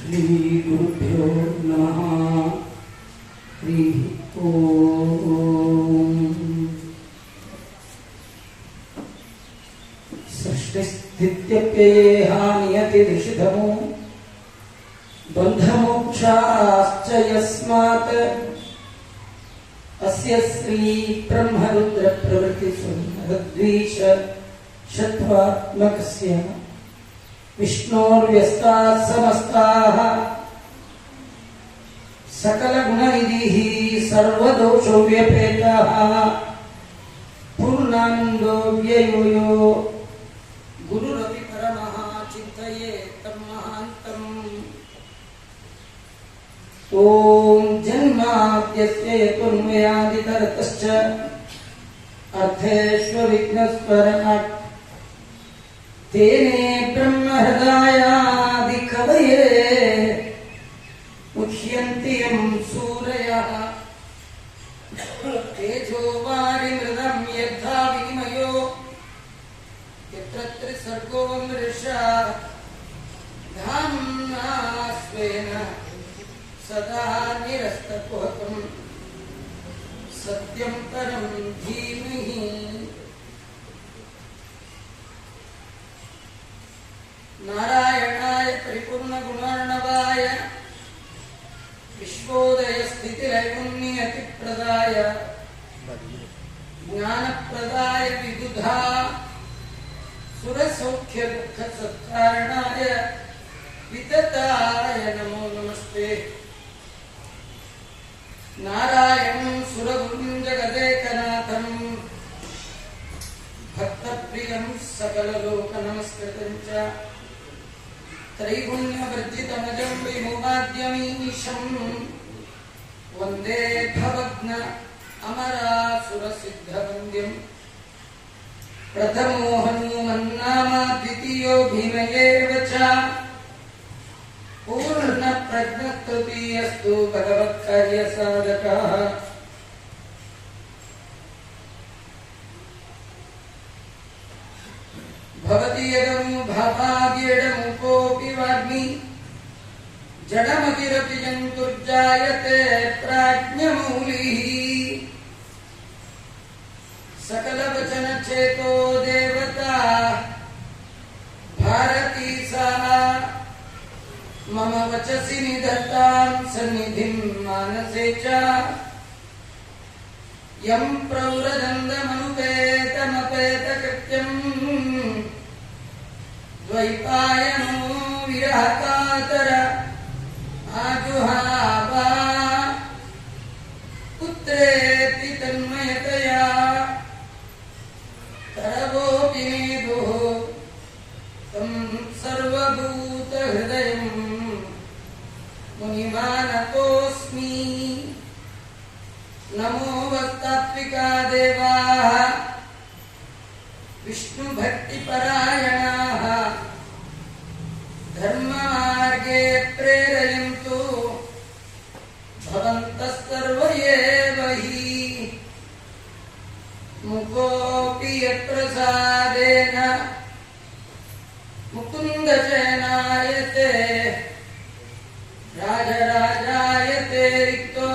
श्री गुरुभ्यो नमः। हरि ओम। सृष्टिस्थित्यप्ययेह नियतिर्षिधमो बन्धमोक्षाश्च यस्मात् अस्य श्री ब्रह्मरुद्र प्रवृत्तिसुन्दरद्वीष षट्वात्मकस्य विष्णोर्व्यस्ताः समस्ताः सकलगुणनिधिः सर्वदोषो व्यपेतः पूर्णानन्दो व्ययो यो गुरुरपि परमः चिन्तयेत् तं महान्तम्। ॐ जन्माद्यस्य यतोन्मयादितरतश्च अर्थेष्वविघ्नस्वराट् तेने ब्रह्महृदायादिकवये मुह्यन्ति यं सूरयः तेजो वारिमृदं यथा विनिमयो यत्र त्रिसर्गो मृषा धाम्ना स्वेन सदा निरस्तकुहकं सत्यं परं धीमहि। नारायणाय परिपूर्णगुणार्णवाय विश्वोदयस्थितिलैपुण्यतिप्रदाय ज्ञानप्रदाय विबुधा सुरसौख्यदुःखसत्कारणाय वितताय नमो नमस्ते। नारायणं सुरगुरुं जगदेकनाथं भक्तप्रियं सकललोकनमस्कृतं च त्रैगुण्यवर्जितमजं विमोहाद्यमीशं वन्दे भवग्न अमरासुरसिद्धवन्द्यं। प्रथमो हनुमन्नाम द्वितीयो भीमयेव च पूर्णप्रज्ञस्तुतीयस्तु भगवत्कार्यसाधकः। भवति यदनुभावाद्यडमु कोऽपि वाग्मी जडमतिरपि जन्तुर्जायते प्राज्ञमौलिः। सकलवचनचेतो देवता भारती सा मम वचसि निधत्तां सन्निधिं मानसे च। यं प्रव्रजन्दमनुपेतमपेतकृत्यम् द्वैपायनो विरहकातर आजुहाव पुत्रेति तन्मयतया तरवोऽपि नेदुः तं सर्वभूतहृदयं मुनिमानतोऽस्मि। नमो वस्तात्विका देवाः विष्णुभक्तिपरायणाः धर्ममार्गे प्रेरयन्तु भवन्तः सर्व एव हि। मुकोऽपि यत्प्रसादेन मुकुन्दशयनायते राजराजायते रिक्तो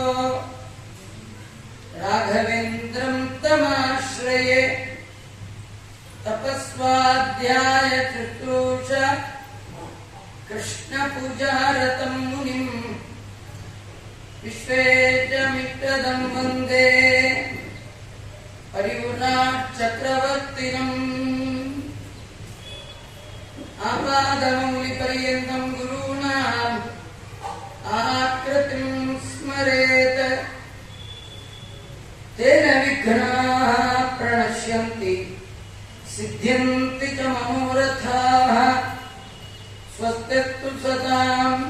राघवेन्द्रं तमाश्रये। तपस्वाध्याय शुश्रूष कृष्णपूजारतं मुनिं विश्वेशमित्रदं वन्दे परिव्राट् चक्रवर्तिनम्। आपादमौलिपर्यन्तं गुरूणाम् आकृतिं स्मरेत् तेन विघ्नाः प्रणश्यन्ति सिद्ध्यन्ति च मनोरथाः। स्वस्तिस्तु सदाम्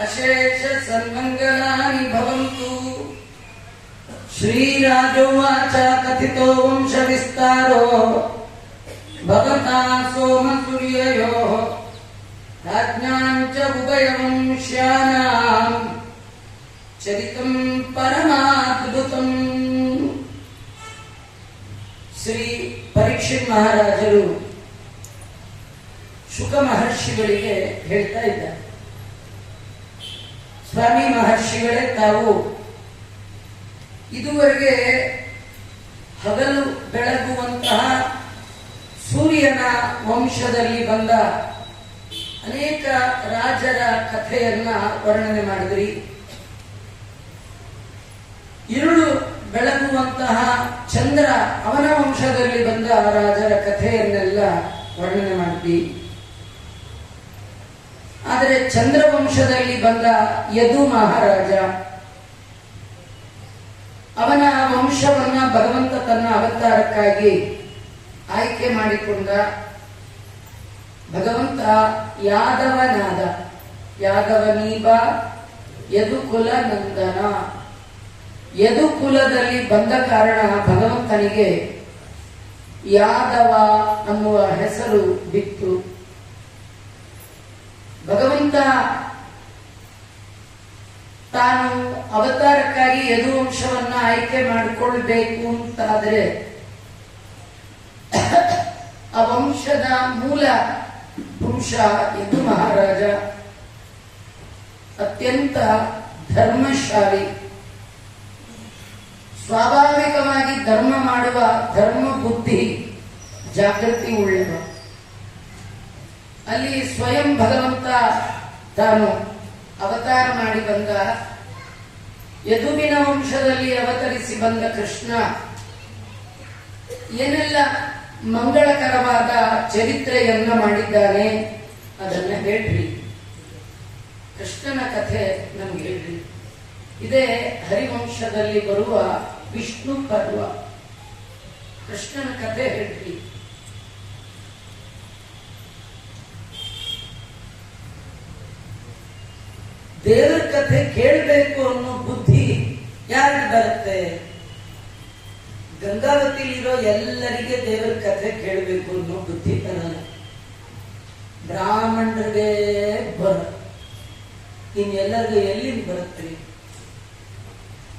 अशेष सन्मङ्गलानि भवन्तु। श्रीराजोवाच कथितो वंशविस्तारो भगवता सोमसूर्ययोः राज्ञां च उभयवंश्यानां चरितं परमाद्भुतम्। ಶ್ರೀ ಪರೀಕ್ಷಿತ್ ಮಹಾರಾಜರು ಶುಕ ಮಹರ್ಷಿಗಳಿಗೆ ಹೇಳ್ತಾ ಇದ್ದಾರೆ, ಸ್ವಾಮಿ ಮಹರ್ಷಿಗಳೇ ತಾವು ಇದುವರೆಗೆ ಹಗಲು ಬೆಳಗುವಂತಹ ಸೂರ್ಯನ ವಂಶದಲ್ಲಿ ಬಂದ ಅನೇಕ ರಾಜರ ಕಥೆಯನ್ನ ವರ್ಣನೆ ಮಾಡಿದ್ರಿ. ഇരുಳು ಬೆಳಗುವಂತಹ ಚಂದ್ರ ಅವನ ವಂಶದಲ್ಲಿ ಬಂದ ರಾಜರ ಕಥೆಯನ್ನೆಲ್ಲ ವರ್ಣನೆ ಮಾಡಿದ್ವಿ. ಆದರೆ ಚಂದ್ರವಂಶದಲ್ಲಿ ಬಂದ ಯದು ಮಹಾರಾಜ, ಅವನ ವಂಶವನ್ನ ಭಗವಂತ ತನ್ನ ಅವತಾರಕ್ಕಾಗಿ ಆಯ್ಕೆ ಮಾಡಿಕೊಂಡ. ಭಗವಂತ ಯಾದವನಾದ, ಯಾದವನೀಬ ಯದುಕುಲ ನಂದನ. ಯದುಕುಲದಲ್ಲಿ ಬಂದ ಕಾರಣ ಭಗವಂತನಿಗೆ ಯಾದವ ಅನ್ನುವ ಹೆಸರು ಬಿತ್ತು. ಭಗವಂತ ತಾನು ಅವತಾರಕ್ಕಾಗಿ ಯದುವಂಶವನ್ನ ಆಯ್ಕೆ ಮಾಡಿಕೊಳ್ಬೇಕು ಅಂತಾದರೆ ಆ ವಂಶದ ಮೂಲ ಪುರುಷ ಯದು ಮಹಾರಾಜ ಅತ್ಯಂತ ಧರ್ಮಶಾಲಿ, ಸ್ವಾಭಾವಿಕವಾಗಿ ಧರ್ಮ ಮಾಡುವ ಧರ್ಮ ಬುದ್ಧಿ ಜಾಗೃತಿ ಉಳ್ಳವ. ಅಲ್ಲಿ ಸ್ವಯಂ ಭಗವಂತ ತಾನು ಅವತಾರ ಮಾಡಿ ಬಂದ. ಯದುವಿನ ವಂಶದಲ್ಲಿ ಅವತರಿಸಿ ಬಂದ ಕೃಷ್ಣ ಏನೆಲ್ಲ ಮಂಗಳಕರವಾದ ಚರಿತ್ರೆಯನ್ನ ಮಾಡಿದ್ದಾನೆ ಅದನ್ನ ಹೇಳ್ರಿ, ಕೃಷ್ಣನ ಕಥೆ ನಮ್ಗೆ ಹೇಳ್ರಿ. ಇದೇ ಹರಿವಂಶದಲ್ಲಿ ಬರುವ ವಿಷ್ಣು ಪರ್ವ. ಕೃಷ್ಣನ ಕಥೆ ಹೇಳ್ರಿ. ದೇವರ ಕಥೆ ಕೇಳಬೇಕು ಅನ್ನೋ ಬುದ್ಧಿ ಯಾರಿಗೆ ಬರುತ್ತೆ? ಗಂಗಾವತಿಲಿರೋ ಎಲ್ಲರಿಗೆ ದೇವರ ಕಥೆ ಕೇಳಬೇಕು ಅನ್ನೋ ಬುದ್ಧಿ ಬರಲ್ಲ. ಬ್ರಾಹ್ಮಣರಿಗೆ ಬರ, ಇನ್ನೆಲ್ಲರಿಗೂ ಎಲ್ಲಿಂದ ಬರುತ್ತೆ?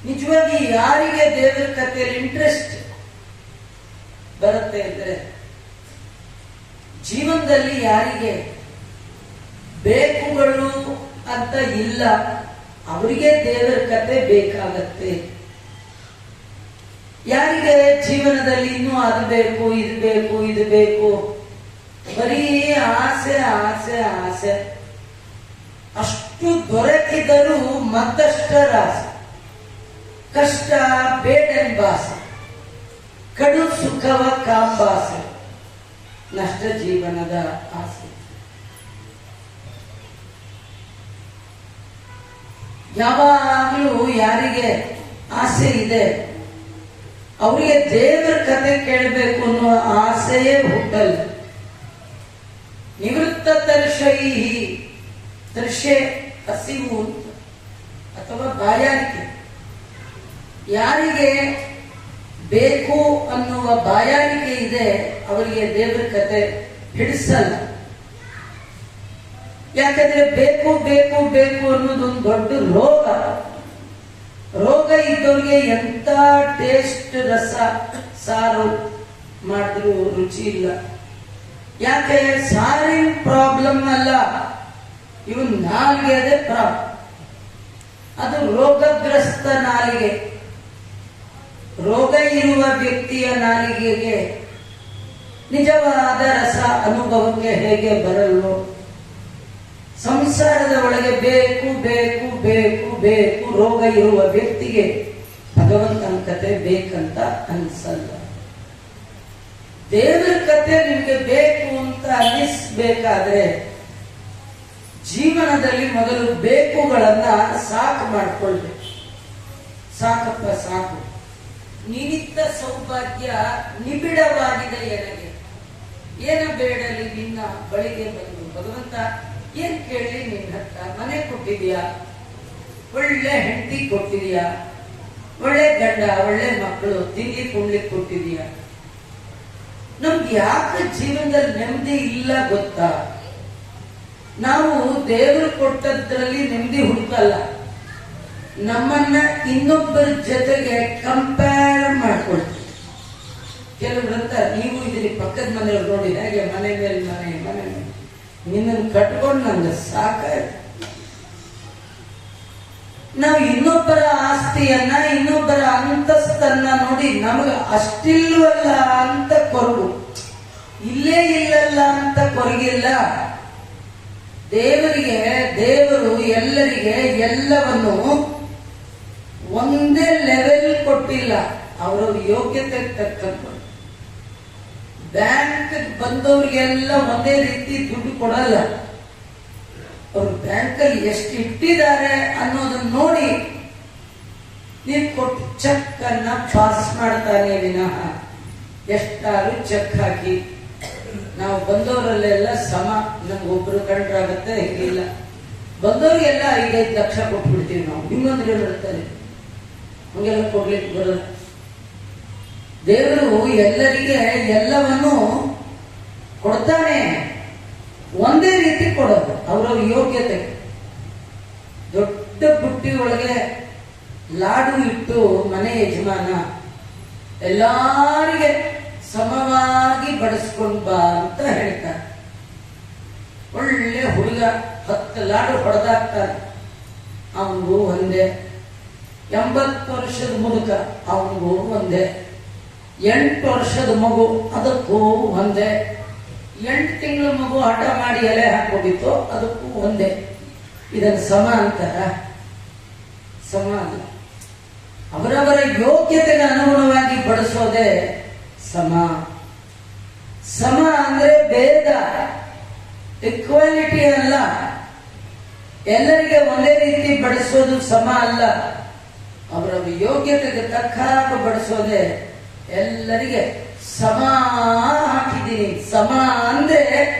ನಿಜವಾಗಿ ಯಾರಿಗೆ ದೇವರ ಕಥೆಯಲ್ಲಿ ಇಂಟ್ರೆಸ್ಟ್ ಬರುತ್ತೆ ಅಂದ್ರೆ, ಜೀವನದಲ್ಲಿ ಯಾರಿಗೆ ಬೇಕುಗಳು ಅಂತ ಇಲ್ಲ ಅವರಿಗೆ ದೇವರ ಕಥೆ ಬೇಕಾಗತ್ತೆ. ಯಾರಿಗೆ ಜೀವನದಲ್ಲಿ ಇನ್ನೂ ಅದು ಬೇಕು, ಇದು ಬೇಕು, ಇದು ಬೇಕು, ಬರೀ ಆಸೆ ಆಸೆ ಆಸೆ, ಅಷ್ಟು ದೊರಕಿದರೂ ಮತ್ತಷ್ಟರ ಆಸೆ, ಕಷ್ಟ ಬೇಡೆಂಬಾಸೆ, ಕಡು ಸುಖವ ಕಾಂಬಾಸೆ, ನಷ್ಟ ಜೀವನದ ಆಸೆ. ಯಾವಾಗಲೂ ಯಾರಿಗೆ ಆಸೆ ಇದೆ ಅವರಿಗೆ ದೇವರ ಕಥೆ ಕೇಳಬೇಕು ಅನ್ನೋ ಆಸೆಯೇ ಹುಟ್ಟಲ್ಲ. ನಿವೃತ್ತ ತರ್ಷೈ, ತರ್ಷೆ ಹಸಿವು ಅಥವಾ ಬಾಯಾರಿಕೆ. ಯಾರಿಗೆ ಬೇಕು ಅನ್ನುವ ಬಾಯಾರಿಕೆ ಇದೆ ಅವರಿಗೆ ದೇವರ ಕಥೆ ಹಿಡಿಸಲ್ಲ. ಯಾಕಂದ್ರೆ ಬೇಕು ಬೇಕು ಬೇಕು ಅನ್ನೋದೊಂದು ದೊಡ್ಡ ರೋಗ. ರೋಗ ಇದ್ದವ್ರಿಗೆ ಎಂತ ಟೇಸ್ಟ್ ರಸ ಸಾರು ಮಾಡಿದ್ರು ರುಚಿ ಇಲ್ಲ. ಯಾಕೆ? ಸಾರಿನ ಪ್ರಾಬ್ಲಮ್ ಅಲ್ಲ, ಇವನ್ ನಾಲಿಗೆ ಅದೇ ಪ್ರಾಬ್ಲಮ್. ಅದು ರೋಗಗ್ರಸ್ತ ನಾಲಿಗೆ. ರೋಗ ಇರುವ ವ್ಯಕ್ತಿಯ ನಾಲಿಗೆಗೆ ನಿಜವಾದ ರಸ ಅನುಭವಕ್ಕೆ ಹೇಗೆ ಬರಲ್ವೋ, ಸಂಸಾರದ ಒಳಗೆ ಬೇಕು ಬೇಕು ಬೇಕು ಬೇಕು ರೋಗ ಇರುವ ವ್ಯಕ್ತಿಗೆ ಭಗವಂತನ ಕತೆ ಬೇಕಂತ ಅನ್ಸಲ್ಲ. ದೇವರ ಕತೆ ನಿಮ್ಗೆ ಬೇಕು ಅಂತ ಅನ್ನಿಸ್ಬೇಕಾದ್ರೆ ಜೀವನದಲ್ಲಿ ಮೊದಲು ಬೇಕುಗಳನ್ನ ಸಾಕು ಮಾಡ್ಕೊಳ್ಬೇಕು. ಸಾಕಪ್ಪ ಸಾಕು, ನಿಮಿತ್ತ ಸೌಭಾಗ್ಯ ನಿಬಿಡವಾಗಿದೆ ಎನಗೆ, ಏನ ಬೇಡಲಿ ನಿನ್ನ ಬಳಿಗೆ ಬಂದು. ಭಗವಂತ ಏನ್ ಕೇಳಲಿ ನಿನ್ನ ಹತ್ರ? ಮನೆ ಕೊಟ್ಟಿದ್ಯಾ, ಒಳ್ಳೆ ಹೆಂಡತಿ ಕೊಟ್ಟಿದ್ಯಾ, ಒಳ್ಳೆ ಗಂಡ, ಒಳ್ಳೆ ಮಕ್ಕಳು, ತಿಂಡಿ ಕುಣ್ಲಿಕ್ಕೆ ಕೊಟ್ಟಿದ್ಯಾ. ನಮ್ಗೆ ಯಾಕೆ ಜೀವನದಲ್ಲಿ ನೆಮ್ಮದಿ ಇಲ್ಲ ಗೊತ್ತಾ? ನಾವು ದೇವರು ಕೊಟ್ಟದ್ರಲ್ಲಿ ನೆಮ್ಮದಿ ಹುಡುಕಲ್ಲ, ನಮ್ಮನ್ನ ಇನ್ನೊಬ್ಬರ ಜೊತೆಗೆ ಕಂಪೇರ್ ಮಾಡ್ಕೊಳ್ತೀವಿ. ಕೆಲವ್ರಂತ ನೀವು ಇದೀರಿ, ಪಕ್ಕದ ಮನೆಯವ್ರು ನೋಡಿ ಹೇಗೆ ಮನೆ ಮೇಲೆ ಮನೆ ಮನೆ ಮೇಲೆ ನಿನ್ನನ್ನು ಕಟ್ಕೊಂಡು ನಂಗೆ ಸಾಕಾಯ್ತು. ನಾವು ಇನ್ನೊಬ್ಬರ ಆಸ್ತಿಯನ್ನ, ಇನ್ನೊಬ್ಬರ ಅಂತಸ್ತನ್ನ ನೋಡಿ ನಮಗ ಅಷ್ಟಿಲ್ವಲ್ಲ ಅಂತ ಕೊರಗು, ಇಲ್ಲೇ ಇಲ್ಲಲ್ಲ ಅಂತ ಕೊರಗಿಲ್ಲ. ದೇವರು ಎಲ್ಲರಿಗೆ ಎಲ್ಲವನ್ನು ಒಂದೇ ಲೆವೆಲ್ ಕೊಟ್ಟಿಲ್ಲ, ಅವರವ್ರ ಯೋಗ್ಯತೆ ತಕ್ಕಂತೆ. ಬ್ಯಾಂಕ್ ಬಂದವ್ರಿಗೆಲ್ಲ ಒಂದೇ ರೀತಿ ದುಡ್ಡು ಕೊಡಲ್ಲ. ಅವರು ಬ್ಯಾಂಕಲ್ಲಿ ಎಷ್ಟು ಇಟ್ಟಿದ್ದಾರೆ ಅನ್ನೋದನ್ನ ನೋಡಿ ನೀವು ಕೊಟ್ಟು ಚೆಕ್ ಅನ್ನ ಪಾಸ್ ಮಾಡ್ತಾನೆ ವಿನಃ ಎಷ್ಟಾರು ಚೆಕ್ ಹಾಕಿ ನಾವು ಬಂದವರಲ್ಲೆಲ್ಲ ಸಮ, ನಮ್ಗೊಬ್ರು ಕಂಡ್ರಾಗತ್ತೆ, ಇಲ್ಲ ಬಂದವ್ರಿಗೆಲ್ಲ 5-5 ಲಕ್ಷ ಕೊಟ್ಬಿಡ್ತೀವಿ ನಾವು. ಇನ್ನೊಂದು ಹೇಳ್ತಾರೆ ಹಂಗೆಲ್ಲ ಕೊಡ್ಲಿಕ್ಕೆ ಬರೋದು. ದೇವರು ಎಲ್ಲರಿಗೆ ಎಲ್ಲವನ್ನು ಕೊಡ್ತಾನೆ, ಒಂದೇ ರೀತಿ ಕೊಡೋದು ಅವರವ್ರ ಯೋಗ್ಯತೆ. ದೊಡ್ಡ ಬುಟ್ಟಿ ಒಳಗೆ ಲಾಡು ಇಟ್ಟು ಮನೆ ಯಜಮಾನ ಎಲ್ಲಾರಿಗೆ ಸಮವಾಗಿ ಬಡಿಸ್ಕೊಂಡ್ ಬಾ ಅಂತ ಹೇಳ್ತಾರೆ. ಒಳ್ಳೆ ಹುಡುಗ 10 ಲಾಡು ಹೊಡೆದಾಕ್ತಾನೆ, ಅವನಿಗೂ ಒಂದೇ. 80 ವರ್ಷದ ಮುದುಕ, ಅವನಿಗೂ ಒಂದೇ. 8 ವರ್ಷದ ಮಗು, ಅದಕ್ಕೂ ಒಂದೇ. 8 ತಿಂಗಳ ಮಗು ಹಠ ಮಾಡಿ ಎಲೆ ಹಾಕೋಗಿತ್ತು, ಅದಕ್ಕೂ ಒಂದೇ. ಇದನ್ನು ಸಮ ಅಂತಾರ? ಸಮ ಅಲ್ಲ. ಅವರವರ ಯೋಗ್ಯತೆಗೆ ಅನುಗುಣವಾಗಿ ಬಡಿಸೋದೇ ಸಮ. ಸಮ ಅಂದ್ರೆ ಭೇದ, ಇಕ್ವಾಲಿಟಿ ಅಲ್ಲ. ಎಲ್ಲರಿಗೆ ಒಂದೇ ರೀತಿ ಬಡಿಸೋದು ಸಮ ಅಲ್ಲ. ಅವರವರ ಯೋಗ್ಯತೆಗೆ ತಕ್ಕ ಹಾಗೆ ಬಡಿಸೋದೇ ಎಲ್ಲರಿಗೆ ಸಮ ಹಾಕಿದ್ದೀನಿ. ಸಮ ಅಂದ್ರೆ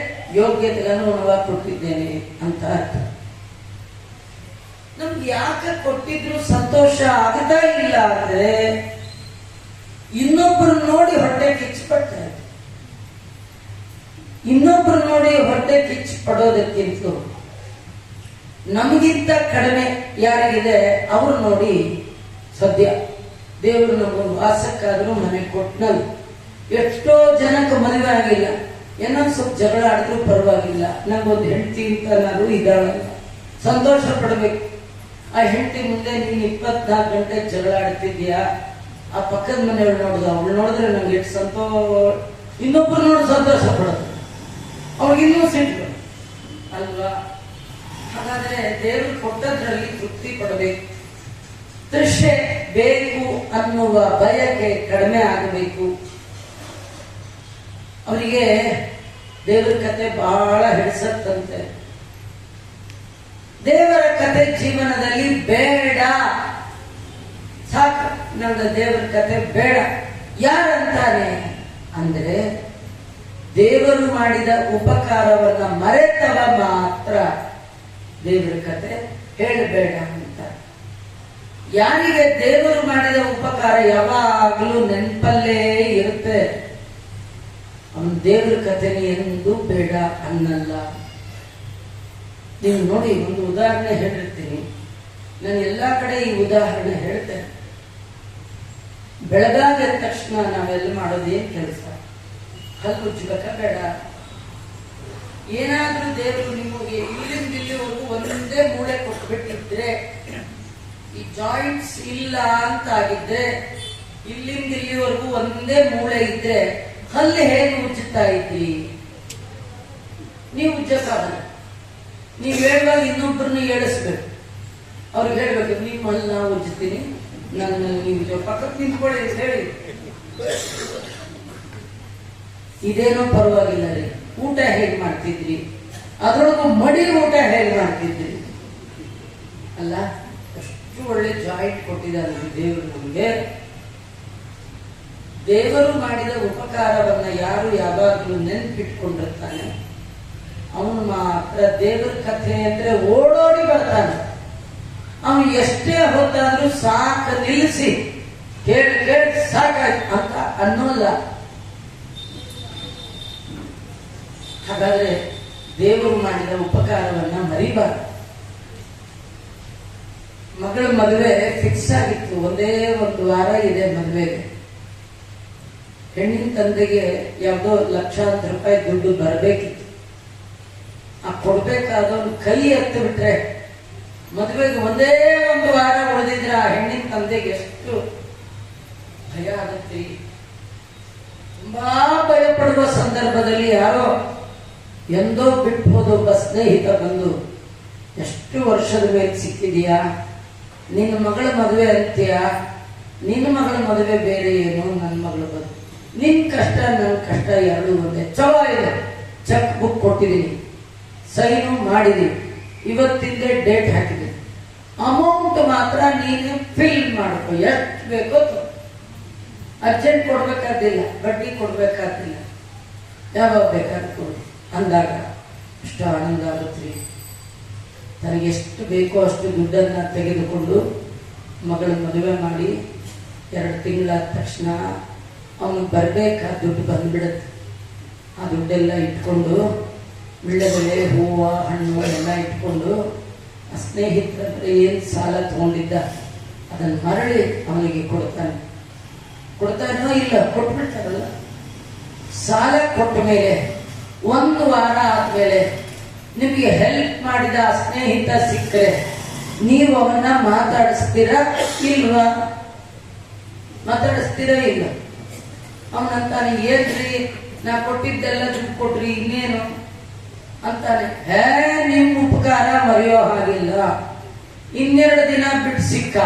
ಯೋಗ್ಯತೆಗೆ ಅನುಗುಣವಾಗಿ ಕೊಟ್ಟಿದ್ದೇನೆ ಅಂತ ಅರ್ಥ. ನಮ್ಗೆ ಯಾಕೆ ಕೊಟ್ಟಿದ್ರು ಸಂತೋಷ ಆಗ್ತಾ ಇಲ್ಲ ಅಂದ್ರೆ ಇನ್ನೊಬ್ರು ನೋಡಿ ಹೊಟ್ಟೆ ಕಿಚ್ಚು ಪಡ್ತಾರೆ. ಇನ್ನೊಬ್ರು ನೋಡಿ ಹೊಟ್ಟೆ ಕಿಚ್ಚು ಪಡೋದಕ್ಕಿಂತ ನಮಗಿಂತ ಕಡಿಮೆ ಯಾರಿಗಿದೆ ಅವ್ರು ನೋಡಿ ಸದ್ಯ ದೇವರು ನಮಗೊಂದು ವಾಸಕ್ಕಾದ್ರೂ ಮನೆ ಕೊಟ್ಟನಲ್ಲ. ಎಷ್ಟೋ ಜನಕ್ಕೆ ಮದುವೆ ಆಗಿಲ್ಲ, ಏನೋ ಸ್ವಲ್ಪ ಜಗಳ ಆಡಿದ್ರು ಪರವಾಗಿಲ್ಲ, ನಂಗೊಂದು ಹೆಂಡತಿ ಅಂತನಾದ್ರು ಇದ್ದಾಳಲ್ಲ, ಸಂತೋಷ ಪಡ್ಬೇಕು. ಆ ಹೆಂಡತಿ ಮುಂದೆ ನೀನು 24 ಗಂಟೆ ಜಗಳ ಆಡ್ತಿದ್ಯಾ, ಆ ಪಕ್ಕದ ಮನೆಯವ್ಳು ನೋಡುದು, ಅವಳು ನೋಡಿದ್ರೆ ನಂಗೆ ಎಷ್ಟು ಸಂತೋಷ. ಇನ್ನೊಬ್ರು ನೋಡಿ ಸಂತೋಷ ಪಡೋದು, ಅವ್ಳಿಗಿನ್ನೂ ಸಿಟ್ಟು ಅಲ್ವಾ? ಹಾಗಾದ್ರೆ ದೇವರು ಕೊಟ್ಟದ್ರಲ್ಲಿ ತೃಪ್ತಿ ಪಡಬೇಕು. ತೃಷೆ ಬೇಕು ಅನ್ನುವ ಬಯಕೆ ಕಡಿಮೆ ಆಗಬೇಕು. ಅವರಿಗೆ ದೇವರ ಕತೆ ಬಹಳ ಹಿಡಿಸತ್ತಂತೆ. ದೇವರ ಕತೆ ಜೀವನದಲ್ಲಿ ಬೇಡ, ಸಾಕು, ನನ್ನ ದೇವರ ಕತೆ ಬೇಡ. ಯಾರಂತಾನೆ ಅಂದ್ರೆ ದೇವರು ಮಾಡಿದ ಉಪಕಾರವನ್ನ ಮರೆತವ ಮಾತ್ರ ದೇವರ ಕತೆ ಹೇಳಬೇಡ ಅಂತ. ಯಾರಿಗೆ ದೇವರು ಮಾಡಿದ ಉಪಕಾರ ಯಾವಾಗಲೂ ನೆನಪಲ್ಲೇ ಇರುತ್ತೆ, ಅವನು ದೇವರ ಕಥೆನ ಎಂದೂ ಬೇಡ ಅನ್ನಲ್ಲ. ನೀವು ನೋಡಿ, ಒಂದು ಉದಾಹರಣೆ ಹೇಳಿರ್ತೀನಿ. ನಾನು ಎಲ್ಲಾ ಕಡೆ ಈ ಉದಾಹರಣೆ ಹೇಳ್ತೇನೆ. ಬೆಳಗಾದ ತಕ್ಷಣ ನಾವೆಲ್ಲ ಮಾಡೋದೇನ್ ಕೆಲಸ? ಹಲ್ಲು ಉಜ್ಜಬೇಕ ಬೇಡ? ಏನಾದ್ರೂ ದೇವರು ನಿಮಗೆ ಇಲ್ಲಿಂದ ಇಲ್ಲಿವರೆಗೂ ಒಂದೇ ಮೂಳೆ ಕೊಟ್ಬಿಟ್ಟಿದ್ರೆ, ಈ ಜಾಯಿಂಟ್ಸ್ ಇಲ್ಲ ಅಂತ ಆಗಿದ್ರೆ, ಇಲ್ಲಿಂದ ಇಲ್ಲಿವರೆಗೂ ಒಂದೇ ಮೂಳೆ ಇದ್ರೆ ಹಲ್ಲು ಹೇಗೆ ಉಜ್ಜುತ್ತಾ ಇದ್ರಿ? ನೀವು ಉಜ್ಜಕ್ಕಾಗಲ್ಲ. ನೀವು ಹೇಳುವಾಗ ಇನ್ನೊಬ್ಬರನ್ನ ಏಳಿಸ್ಬೇಕು. ಅವ್ರಿಗೆ ಹೇಳ್ಬೇಕು, ನಿಮ್ಮ ಹಲ್ಲು ನಾವು ಉಜ್ಜುತ್ತೀನಿ, ನನ್ನ ನೀವು ಪಕ್ಕಕ್ಕೆ ನಿಂತ್ಕೊಳ್ಳಿ ಅಂತ ಹೇಳಿ. ಇದೇನೋ ಪರವಾಗಿಲ್ಲ ರೀ. ಊಟ ಹೇಗೆ ಮಾಡ್ತಿದ್ರಿ? ಅದ್ರೊಳಗೂ ಮಡಿ ಊಟ ಹೇಗೆ ಮಾಡ್ತಿದ್ರಿ? ಅಲ್ಲ, ಅಷ್ಟು ಒಳ್ಳೆ ಜಾಯಿಂಟ್ ಕೊಟ್ಟಿದ್ದಾರೆ ದೇವರು ನಮಗೆ. ದೇವರು ಮಾಡಿದ ಉಪಕಾರವನ್ನ ಯಾರು ಯಾವಾಗಲೂ ನೆನ್ಪಿಟ್ಕೊಂಡಿರ್ತಾನೆ ಅವನು ಮಾತ್ರ ದೇವರ ಕಥೆ ಅಂದ್ರೆ ಓಡೋಡಿ ಬರ್ತಾನೆ. ಅವನು ಎಷ್ಟೇ ಹೊತ್ತಾದ್ರೂ ಸಾಕು ನಿಲ್ಲಿಸಿ ಕೇಳಿ ಸಾಕಾಯ್ತು ಅಂತ ಅನ್ನೋಲ್ಲ. ಹಾಗಾದ್ರೆ ದೇವರು ಮಾಡಿದ ಉಪಕಾರವನ್ನ ಮರಿಬಾರದು. ಮಗಳ ಮದುವೆ ಫಿಕ್ಸ್ ಆಗಿತ್ತು, ಒಂದೇ ಒಂದು ವಾರ ಇದೆ ಮದುವೆಗೆ. ಹೆಣ್ಣಿನ ತಂದೆಗೆ ಯಾವುದೋ ಲಕ್ಷಾಂತರ ರೂಪಾಯಿ ದುಡ್ಡು ಬರಬೇಕಿತ್ತು. ಕೊಡ್ಬೇಕಾದವನು ಕೈ ಎತ್ತು ಬಿಟ್ರೆ ಮದುವೆಗೆ ಒಂದೇ ಒಂದು ವಾರ ಉಳಿದಿದ್ರೆ ಆ ಹೆಣ್ಣಿನ ತಂದೆಗೆ ಎಷ್ಟು ಭಯ ಆಗುತ್ತೆ. ತುಂಬಾ ಭಯ ಪಡುವ ಸಂದರ್ಭದಲ್ಲಿ ಯಾರೋ ಎಂದೋ ಬಿಟ್ಟು ಹೋದೊಬ್ಬ ಸ್ನೇಹಿತ ಬಂದು, ಎಷ್ಟು ವರ್ಷದ ಮೇಲೆ ಸಿಕ್ಕಿದೀಯಾ, ನಿನ್ನ ಮಗಳ ಮದುವೆ ಅಂತೀಯಾ, ನಿನ್ನ ಮಗಳ ಮದುವೆ ಬೇರೆ ಏನು, ನನ್ನ ಮಗಳ ಮದುವೆ, ನಿನ್ ಕಷ್ಟ ನನ್ನ ಕಷ್ಟ ಎರಡು ಒಂದೇ, ಚಲೋ ಇದೆ, ಚೆಕ್ ಬುಕ್ ಕೊಟ್ಟಿದ್ದೀನಿ, ಸೈನು ಮಾಡಿದೀನಿ, ಇವತ್ತಿಂದೇ ಡೇಟ್ ಹಾಕಿದ್ದೀನಿ, ಅಮೌಂಟ್ ಮಾತ್ರ ನೀನು ಫಿಲ್ ಮಾಡ್ಕೊ, ಎಷ್ಟು ಬೇಕೋ ಅರ್ಜೆಂಟ್ ಕೊಡ್ಬೇಕಾದಿಲ್ಲ, ಬಡ್ಡಿ ಕೊಡ್ಬೇಕಾದಿಲ್ಲ, ಯಾವಾಗ ಬೇಕಾದ್ರೆ ಕೊಡು ಅಂದಾಗ ಅಷ್ಟು ಆನಂದ ಆಗುತ್ತೆ. ತನಗೆ ಎಷ್ಟು ಬೇಕೋ ಅಷ್ಟು ದುಡ್ಡನ್ನ ತೆಗೆದುಕೊಂಡು ಮಗಳ ಮದುವೆ ಮಾಡಿ 2 ತಿಂಗಳಾದ ತಕ್ಷಣ ಅವನು ಬರ್ಬೇಕಾದ ದುಡ್ಡು ಬಂದ್ಬಿಡತ್ತೆ. ಆ ದುಡ್ಡೆಲ್ಲ ಇಟ್ಕೊಂಡು ವಿಳ್ಳೆದೆಲೆ ಹೂವು ಹಣ್ಣು ಎಲ್ಲ ಇಟ್ಕೊಂಡು ಆ ಸ್ನೇಹಿತರ ಏನು ಸಾಲ ತಗೊಂಡಿದ್ದ ಅದನ್ನು ಮರಳಿ ಅವನಿಗೆ ಕೊಡ್ತಾನೋ ಇಲ್ಲ, ಕೊಟ್ಬಿಡ್ತಾರಲ್ಲ. ಸಾಲ ಕೊಟ್ಟ ಮೇಲೆ 1 ವಾರ ಆದ್ಮೇಲೆ ನಿಮಗೆ ಹೆಲ್ಪ್ ಮಾಡಿದ ಆ ಸ್ನೇಹಿತ ಸಿಕ್ಕರೆ ನೀವು ಅವನ್ನ ಮಾತಾಡಿಸ್ತೀರಾ ಇಲ್ವಾ? ಮಾತಾಡಿಸ್ತೀರಾ ಇಲ್ಲ? ಅವನಂತಾನೆ, ಏನ್ರಿ ನಾ ಕೊಟ್ಟಿದ್ದೆಲ್ಲ ದುಡ್ಡು ಕೊಟ್ರಿ ಇನ್ನೇನು ಅಂತಾನೆ. ನಿಮ್ ಉಪಕಾರ ಮರೆಯೋ ಹಾಗಿಲ್ಲ. 2 ದಿನ ಬಿಟ್ಟು ಸಿಕ್ಕ,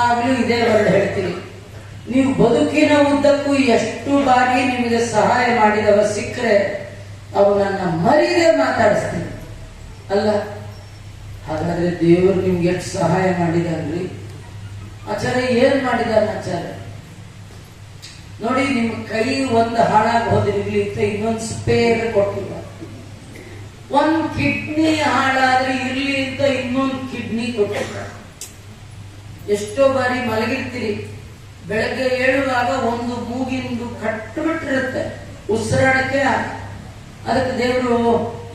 ಆಗ್ಲೂ ಇದೇ ವರ್ಡ್ ಹೇಳ್ತೀನಿ. ನೀವು ಬದುಕಿನ ಉದ್ದಕ್ಕೂ ಎಷ್ಟು ಬಾರಿ ನಿಮಗೆ ಸಹಾಯ ಮಾಡಿದವ ಸಿಕ್ಕರೆ ಅವನನ್ನ ಮರೀದೆ ಮಾತಾಡಿಸ್ತೀನಿ ಅಲ್ಲ. ಹಾಗಾದ್ರೆ ದೇವರು ನಿಮ್ಗೆ ಎಷ್ಟು ಸಹಾಯ ಮಾಡಿದನ್ರಿ? ಆಚಾರ್ಯ ಏನ್ ಮಾಡಿದಾನ ಆಚಾರ್ಯ ನೋಡಿ, ನಿಮ್ಮ ಕೈ ಒಂದು ಹಾಳಾಗಿ ಹೋದಿರ್ಲಿ ಅಂತ ಇನ್ನೊಂದು ಸ್ಪೇರ್ ಕೊಟ್ಟಿಲ್ಲ, 1 ಕಿಡ್ನಿ ಹಾಳಾದ್ರೆ ಇರ್ಲಿ ಅಂತ ಇನ್ನೊಂದು ಕಿಡ್ನಿ ಕೊಟ್ಟಿಲ್ಲ. ಎಷ್ಟೋ ಬಾರಿ ಮಲಗಿರ್ತೀರಿ, ಬೆಳಗ್ಗೆ ಏಳುವಾಗ ಒಂದು ಮೂಗಿಂದು ಕಟ್ಟುಬಿಟ್ಟಿರುತ್ತೆ, ಉಸಿರಾಡಕ್ಕೆ. ಅದಕ್ಕೆ ದೇವರು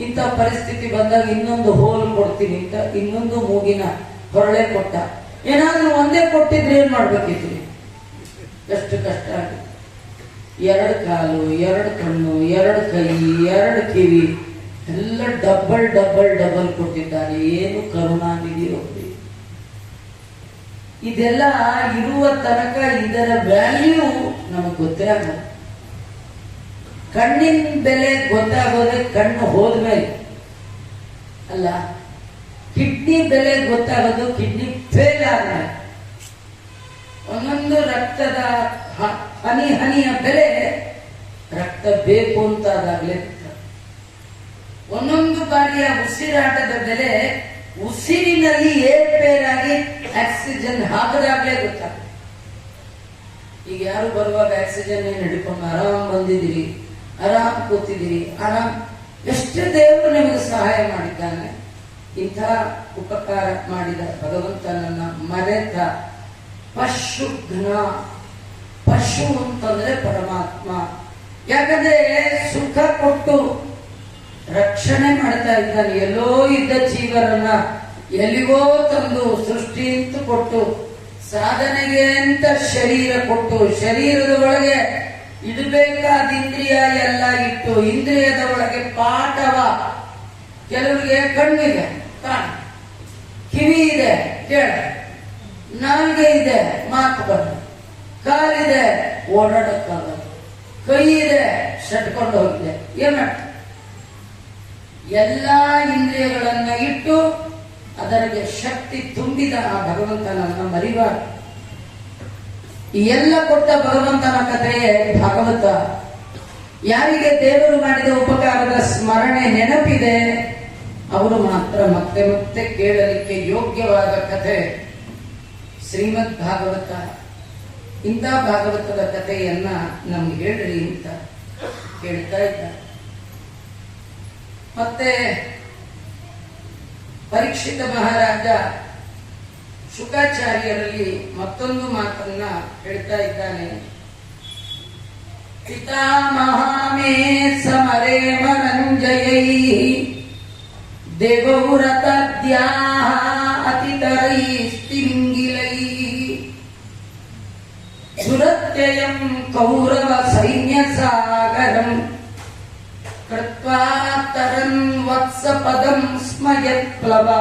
ಇಂಥ ಪರಿಸ್ಥಿತಿ ಬಂದಾಗ ಇನ್ನೊಂದು ಹೋಲ್ ಕೊಡ್ತೀನಿ ಅಂತ ಇನ್ನೊಂದು ಮೂಗಿನ ಹೊರಳೆ ಕೊಟ್ಟ. ಏನಾದ್ರೂ ಒಂದೇ ಕೊಟ್ಟಿದ್ರೆ ಏನ್ ಮಾಡ್ಬೇಕಿತ್ತು? ಎಷ್ಟು ಕಷ್ಟ ಆಗುತ್ತೆ. 2 ಕಾಲು, 2 ಕಣ್ಣು, 2 ಕೈ, 2 ಕಿವಿ ಎಲ್ಲ ಡಬಲ್ ಡಬಲ್ ಡಬಲ್ ಕೊಟ್ಟಿದ್ದಾನೆ. ಏನು ಕರುಣಾನಿಧಿ ಹೋಗಿ. ಇದೆಲ್ಲ ಇರುವ ತನಕ ಇದರ ವ್ಯಾಲ್ಯೂ ನಮಗೆ ಗೊತ್ತೇ ಆಗಲ್ಲ. ಕಣ್ಣಿನ ಬೆಲೆ ಗೊತ್ತಾಗೋದೆ ಕಣ್ಣು ಹೋದ್ಮೇಲೆ ಅಲ್ಲ. ಕಿಡ್ನಿ ಬೆಲೆ ಗೊತ್ತಾಗೋದು ಕಿಡ್ನಿ ಫೇಲ್ ಆದ್ಮೇಲೆ. ಒಂದೊಂದು ರಕ್ತದ ಹನಿಯ ಬೆಲೆ ರಕ್ತ ಬೇಕು ಅಂತ ಅದಾಗ್ಲೇ. ಒಂದೊಂದು ಬಾರಿಯ ಉಸಿರಾಟದ ಬೆಲೆ ಉಸಿರಿನಲ್ಲಿ ಏರ್ಪೇರಾಗಿ ಆಕ್ಸಿಜನ್ ಹಾಕದಾಗ್ಲೇ ಗೊತ್ತಾಗ್ತದೆ. ಈಗ ಯಾರು ಬರುವಾಗ ಆಕ್ಸಿಜನ್ ಏನ್ ಹಿಡ್ಕೊಂಡು ಆರಾಮ್ ಬಂದಿದ್ದೀರಿ, ಆರಾಮ್ ಕೂತಿದ್ದೀರಿ, ಆರಾಮ್. ಎಷ್ಟು ದೇವರು ನಿಮಗೆ ಸಹಾಯ ಮಾಡಿದ್ದಾನೆ. ಇಂಥ ಉಪಕಾರ ಮಾಡಿದ ಭಗವಂತನನ್ನ ಮರೆತ ಪಶುಘ್ನ. ಪಶು ಅಂತಂದ್ರೆ ಪರಮಾತ್ಮ. ಯಾಕಂದ್ರೆ ಸುಖ ಕೊಟ್ಟು ರಕ್ಷಣೆ ಮಾಡ್ತಾ ಇದ್ದಾನೆ. ಎಲ್ಲೋ ಇದ್ದ ಜೀವರನ್ನ ಎಲ್ಲಿಗೋ ತಂದು ಸೃಷ್ಟಿ ಅಂತ ಕೊಟ್ಟು, ಸಾಧನೆಗೆ ಅಂತ ಶರೀರ ಕೊಟ್ಟು, ಶರೀರದ ಒಳಗೆ ಇಡಬೇಕಾದ ಇಂದ್ರಿಯ ಎಲ್ಲ ಇಟ್ಟು, ಇಂದ್ರಿಯದ ಒಳಗೆ ಪಾಠವ. ಕೆಲವರಿಗೆ ಕಣ್ಣಿದೆ ಕಾಣ, ಕಿವಿ ಇದೆ ಕೇಳ, ನಾಲ್ಗೆ ಇದೆ ಮಾತು ಬರ, ಕಾಲಿದೆ ಓಡಾಡಕ್ಕಾಗಲ್ಲ, ಕೈ ಇದೆ ಸಟ್ಕೊಂಡು ಹೋಗಿದೆ. ಏನ ಎಲ್ಲಾ ಇಂದ್ರಿಯಗಳನ್ನ ಇಟ್ಟು ಅದರಿಗೆ ಶಕ್ತಿ ತುಂಬಿದ ಆ ಭಗವಂತನನ್ನ ಮರಿಬಾರದು. ಈ ಎಲ್ಲ ಕೊಟ್ಟ ಭಗವಂತನ ಕಥೆಯೇ ಭಾಗವತ. ಯಾರಿಗೆ ದೇವರು ಮಾಡಿದ ಉಪಕಾರದ ಸ್ಮರಣೆ ನೆನಪಿದೆ ಅವರು ಮಾತ್ರ ಮತ್ತೆ ಮತ್ತೆ ಕೇಳಲಿಕ್ಕೆ ಯೋಗ್ಯವಾದ ಕಥೆ ಶ್ರೀಮದ್ ಭಾಗವತ. ಇಂಥ ಭಾಗವತದ ಕಥೆಯನ್ನ ನಮ್ಗೆ ಹೇಳ್ರಿ ಅಂತ ಕೇಳ್ತಾ ಇದ್ದ. ಮತ್ತೆ ಪರೀಕ್ಷಿತ ಮಹಾರಾಜ ಶುಕಾಚಾರ್ಯರಲ್ಲಿ ಮತ್ತೊಂದು ಮಾತನ್ನ ಹೇಳ್ತಾ ಇದ್ದಾನೆ. ಪಿತಾಮಹಾಮೇ ಸಮರೇ ಮನಂಜಯೈ ದೇವವ್ರತದ್ಯಾ ಅತಿತರೈ ಸ್ತಿಂಗಿಲೈ ಕೌರವ ಸೈನ್ಯ ಸಾಗರಂ ಕೃತ್ವಾ ತರನ್ ವತ್ಸ ಪದಂ ಸ್ಮಯತ್ ಪ್ಲವಾ.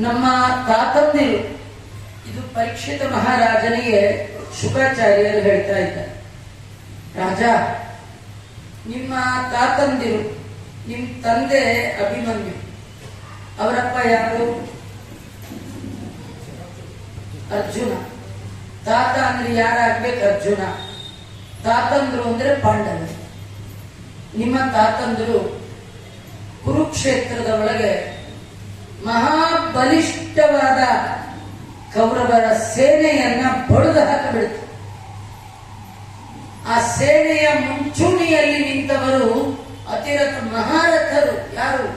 ನಮ್ಮ ತಾತಂದಿರು, ಇದು ಪರೀಕ್ಷಿತ ಮಹಾರಾಜನಿಗೆ ಶುಕಾಚಾರ್ಯರು ಹೇಳ್ತಾ ಇದ್ದಾರೆ, ರಾಜ ನಿಮ್ಮ ತಾತಂದಿರು, ನಿಮ್ಮ ತಂದೆ ಅಭಿಮನ್ಯು, ಅವರಪ್ಪ ಯಾರು? ಅರ್ಜುನ. ತಾತ ಅಂದ್ರೆ ಯಾರಾಗ್ಬೇಕು? ಅರ್ಜುನ. ತಾತಂದ್ರು ಅಂದ್ರೆ ಪಾಂಡವರು. ನಿಮ್ಮ ತಾತಂದ್ರು ಕುರುಕ್ಷೇತ್ರದ ಒಳಗೆ ಮಹಾಬಲಿಷ್ಠವಾದ ಕೌರವರ ಸೇನೆಯನ್ನ ಬಡಿದು ಹಾಕಿಬಿಡ್ತು. ಆ ಸೇನೆಯ ಮುಂಚೂಣಿಯಲ್ಲಿ ನಿಂತವರು ಅತಿರಥ ಮಹಾರಥರು. ಯಾರು?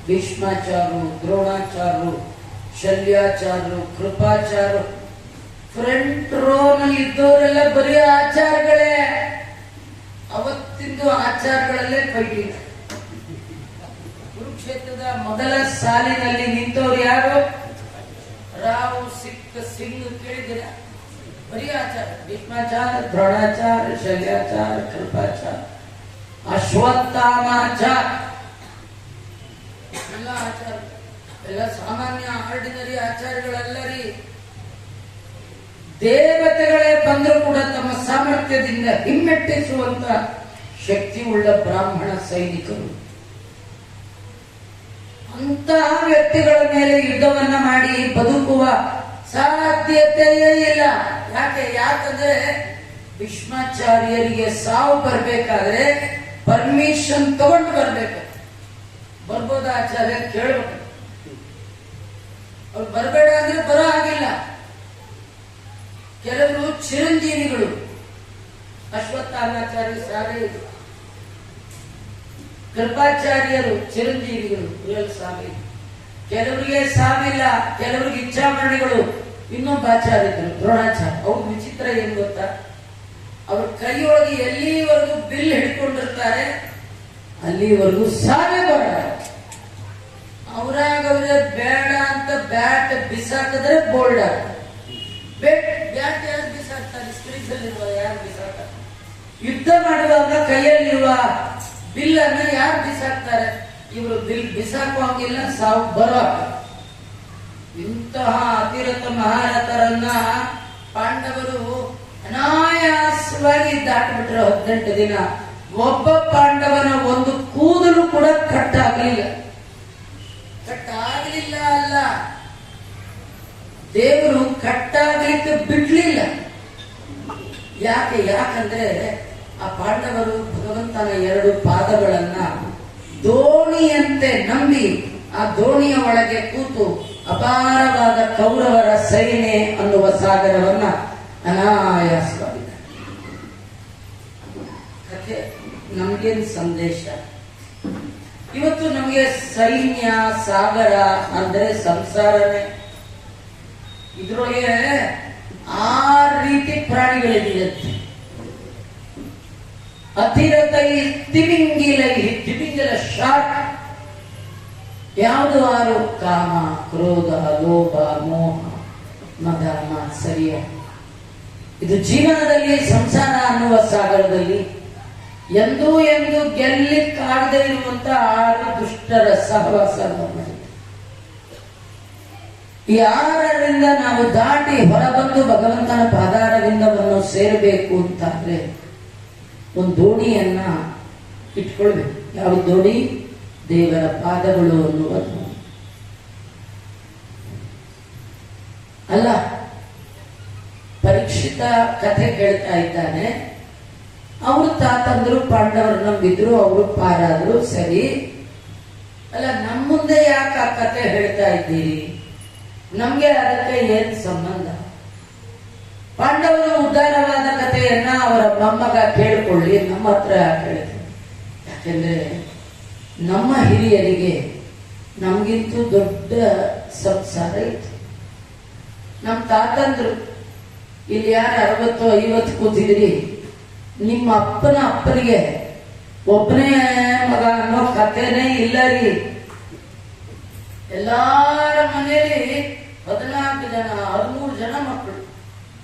ಭೀಷ್ಮಾಚಾರ್ಯರು, ದ್ರೋಣಾಚಾರ್ಯರು, ಶಲ್ಯಾಚಾರ್ಯರು, ಕೃಪಾಚಾರ್ಯರು. ಫ್ರಂಟ್ ರೋನಲ್ಲಿ ಇದ್ದವರೆಲ್ಲ ಬರೀ ಆಚಾರಗಳೇ. ಅವತ್ತಿಂದು ಆಚಾರಗಳಲ್ಲೇ ಫೈಟಿಂಗ್. ಕುರುಕ್ಷೇತ್ರದ ಮೊದಲ ಸಾಲಿನಲ್ಲಿ ನಿಂತವರು ಯಾರು? ರಾವ್, ಸಿಕ್, ಸಿಂಗ್ ಕೇಳಿದಿರ? ಬರೀ ಆಚಾರ. ಭೀಷ್ಮಾಚಾರ್ಯ, ದ್ರೋಣಾಚಾರ್ಯ, ಶಲ್ಯಾಚಾರ್ಯ, ಕೃಪಾಚಾರ್ಯ, ಅಶ್ವತ್ಥಾಮಾಚಾರ್ಯ, ಎಲ್ಲ ಆಚಾರ. ಎಲ್ಲ ಸಾಮಾನ್ಯ ಆರ್ಡಿನರಿ ಆಚಾರ್ಯಗಳಲ್ಲರಿ. ದೇವತೆಗಳೇ ಬಂದರೂ ಕೂಡ ತಮ್ಮ ಸಾಮರ್ಥ್ಯದಿಂದ ಹಿಮ್ಮೆಟ್ಟಿಸುವಂತ ಶಕ್ತಿ ಉಳ್ಳ ಬ್ರಾಹ್ಮಣ ಸೈನಿಕರು. ಅಂತಹ ವ್ಯಕ್ತಿಗಳ ಮೇಲೆ ಯುದ್ಧವನ್ನ ಮಾಡಿ ಬದುಕುವ ಸಾಧ್ಯತೆಯೇ ಇಲ್ಲ. ಯಾಕಂದ್ರೆ ಭೀಷ್ಮಾಚಾರ್ಯರಿಗೆ ಸಾವು ಬರ್ಬೇಕಾದ್ರೆ ಪರ್ಮಿಷನ್ ತಗೊಂಡು ಬರ್ಬೇಕು. ಬರ್ಬೋದ ಆಚಾರ್ಯ? ಕೇಳ್ಬೇಕು. ಅವ್ರು ಬರಬೇಡ ಅಂದ್ರೆ ಬರೋ ಆಗಿಲ್ಲ. ಕೆಲವರು ಚಿರಂಜೀವಿಗಳು. ಅಶ್ವತ್ಥಾಮಾಚಾರ್ಯ ಸಾವೇ ಇದು. ಕೃಪಾಚಾರ್ಯರು ಚಿರಂಜೀವಿಗಳು, ಸಾವೇ. ಕೆಲವರಿಗೆ ಸಾವಿಲ್ಲ, ಕೆಲವರಿಗೆ ಇಚ್ಛಾಮರಣಿಗಳು. ಇನ್ನೊಬ್ಬ ಆಚಾರ್ಯ ಇದ್ರು, ದ್ರೋಣಾಚಾರ್ಯ. ಅವ್ರ ವಿಚಿತ್ರ ಏನ್ ಗೊತ್ತಾ? ಅವ್ರ ಕೈಯೊಳಗೆ ಎಲ್ಲಿವರೆಗೂ ಬಿಲ್ ಹಿಡ್ಕೊಂಡಿರ್ತಾರೆ ಅಲ್ಲಿವರೆಗೂ ಸಾವೇ ಬರಲ್ಲ. ಅವ್ರಾಗವ್ರೆ ಬೇಡ ಅಂತ ಬ್ಯಾಟ್ ಬಿಸಾಕಿದ್ರೆ ಬೋಲ್ಡ್ ಆಗ. ಬ್ಯಾಟ್ ಯಾರು ಬಿಸಾಕ್ತಾರೆ? ಸ್ಪಿರಿಟ್ ಅಲ್ಲಿರುವ ಯಾರು ಬಿಸಾಕ್ತಾರೆ? ಯುದ್ಧ ಮಾಡುವಾಗ ಕೈಯಲ್ಲಿರುವ ಬಿಲ್ ಅನ್ನ ಯಾರು ಬಿಸಾಕ್ತಾರೆ? ಇವರು ಬಿಲ್ ಬಿಸಾಕುವಂಗಿಲ್ಲ, ಸಾವು ಬರೋ. ಇಂತಹ ಅತಿರಥ ಮಹಾರಥರನ್ನ ಪಾಂಡವರು ಅನಾಯಾಸವಾಗಿ ದಾಟಿಬಿಟ್ರೆ 18 ದಿನ. ಒಬ್ಬ ಪಾಂಡವನ ಒಂದು ಕೂದಲು ಕೂಡ ಕಟ್ಟಾಗಲಿಲ್ಲ. ಕಟ್ಟಾಗಲಿಲ್ಲ ಅಲ್ಲ, ದೇವರು ಕಟ್ಟಾಗಲಿಕ್ಕೆ ಬಿಡ್ಲಿಲ್ಲ. ಯಾಕಂದ್ರೆ ಆ ಪಾಂಡವರು ಭಗವಂತನ 2 ಪಾದಗಳನ್ನ ದೋಣಿಯಂತೆ ನಂಬಿ ಆ ದೋಣಿಯ ಒಳಗೆ ಕೂತು ಅಪಾರವಾದ ಕೌರವರ ಸೇನೆ ಅನ್ನುವ ಸಾಗರವನ್ನ ಅನಾಯಾಸವಾಗಿದ್ದಾರೆ. ಕಥೆ ನಮ್ಗೇನ್ ಸಂದೇಶ? ಇವತ್ತು ನಮಗೆ ಸೈನ್ಯ, ಸಾಗರ ಅಂದ್ರೆ ಸಂಸಾರನೇ. ಇದ್ರೊಳಗೆ 6 ರೀತಿ ಪ್ರಾಣಿಗಳಿರುತ್ತೆ. ಅತಿರಥೈ ತಿಮಿಂಗಿಲೈ, ತಿಮಿಂಗಿಲ ಶಾರ್ಕ್. ಯಾವುದು 6? ಕಾಮ, ಕ್ರೋಧ, ಲೋಭ, ಮೋಹ, ಮದ, ಮಾತ್ಸರ್ಯ. ಇದು ಜೀವನದಲ್ಲಿ ಸಂಸಾರ ಅನ್ನುವ ಸಾಗರದಲ್ಲಿ ಎಂದೂ ಗೆಲ್ಲಿಕ್ಕಾಗದೇ ಇರುವಂತ 6 ದುಷ್ಟರ ಸಹವಾಸ. ಈ 6ರಿಂದ ನಾವು ದಾಟಿ ಹೊರಬಂದು ಭಗವಂತನ ಪಾದಾರವಿಂದವನ್ನು ಸೇರಬೇಕು ಅಂತಾದ್ರೆ ಒಂದು ದೋಣಿಯನ್ನ ಇಟ್ಕೊಳ್ಬೇಕು. ಯಾವ ದೋಣಿ? ದೇವರ ಪಾದಗಳು ಅನ್ನುವ ದೋಣಿ. ಅಲ್ಲ, ಪರೀಕ್ಷಿತ ಕಥೆ ಕೇಳ್ತಾ ಇದ್ದಾನೆ. ಅವರು ತಾತಂದ್ರು ಪಾಂಡವರು ನಂಬಿದ್ರು, ಅವರು ಪಾರಾದ್ರು. ಸರಿ, ಅಲ್ಲ ನಮ್ಮ ಮುಂದೆ ಯಾಕೆ ಆ ಕಥೆ ಹೇಳ್ತಾ ಇದ್ದೀರಿ? ನಮ್ಗೆ ಅದಕ್ಕೆ ಏನ್ ಸಂಬಂಧ? ಪಾಂಡವರು ಉದ್ಧಾರವಾದ ಕಥೆಯನ್ನ ಅವರ ಮೊಮ್ಮಗ ಕೇಳ್ಕೊಳ್ಳಿ, ನಮ್ಮ ಹತ್ರ ಹೇಳ್ತಾರೆ. ಯಾಕೆಂದ್ರೆ ನಮ್ಮ ಹಿರಿಯರಿಗೆ ನಮ್ಗಿಂತೂ ದೊಡ್ಡ ಸಂಸಾರ ಇತ್ತು. ನಮ್ಮ ತಾತಂದ್ರು ಇಲ್ಲಿ ಯಾರು 60-50 ಕೂತಿದ್ರಿ, ನಿಮ್ಮ ಅಪ್ಪನಿಗೆ ಒಬ್ಬನೇ ಮಗ ಅನ್ನೋ ಕಥೆನೇ ಇಲ್ಲ ರೀ. ಎಲ್ಲಾರ ಮನೆಯಲ್ಲಿ 14 ಜನ 13 ಜನ ಮಕ್ಕಳು.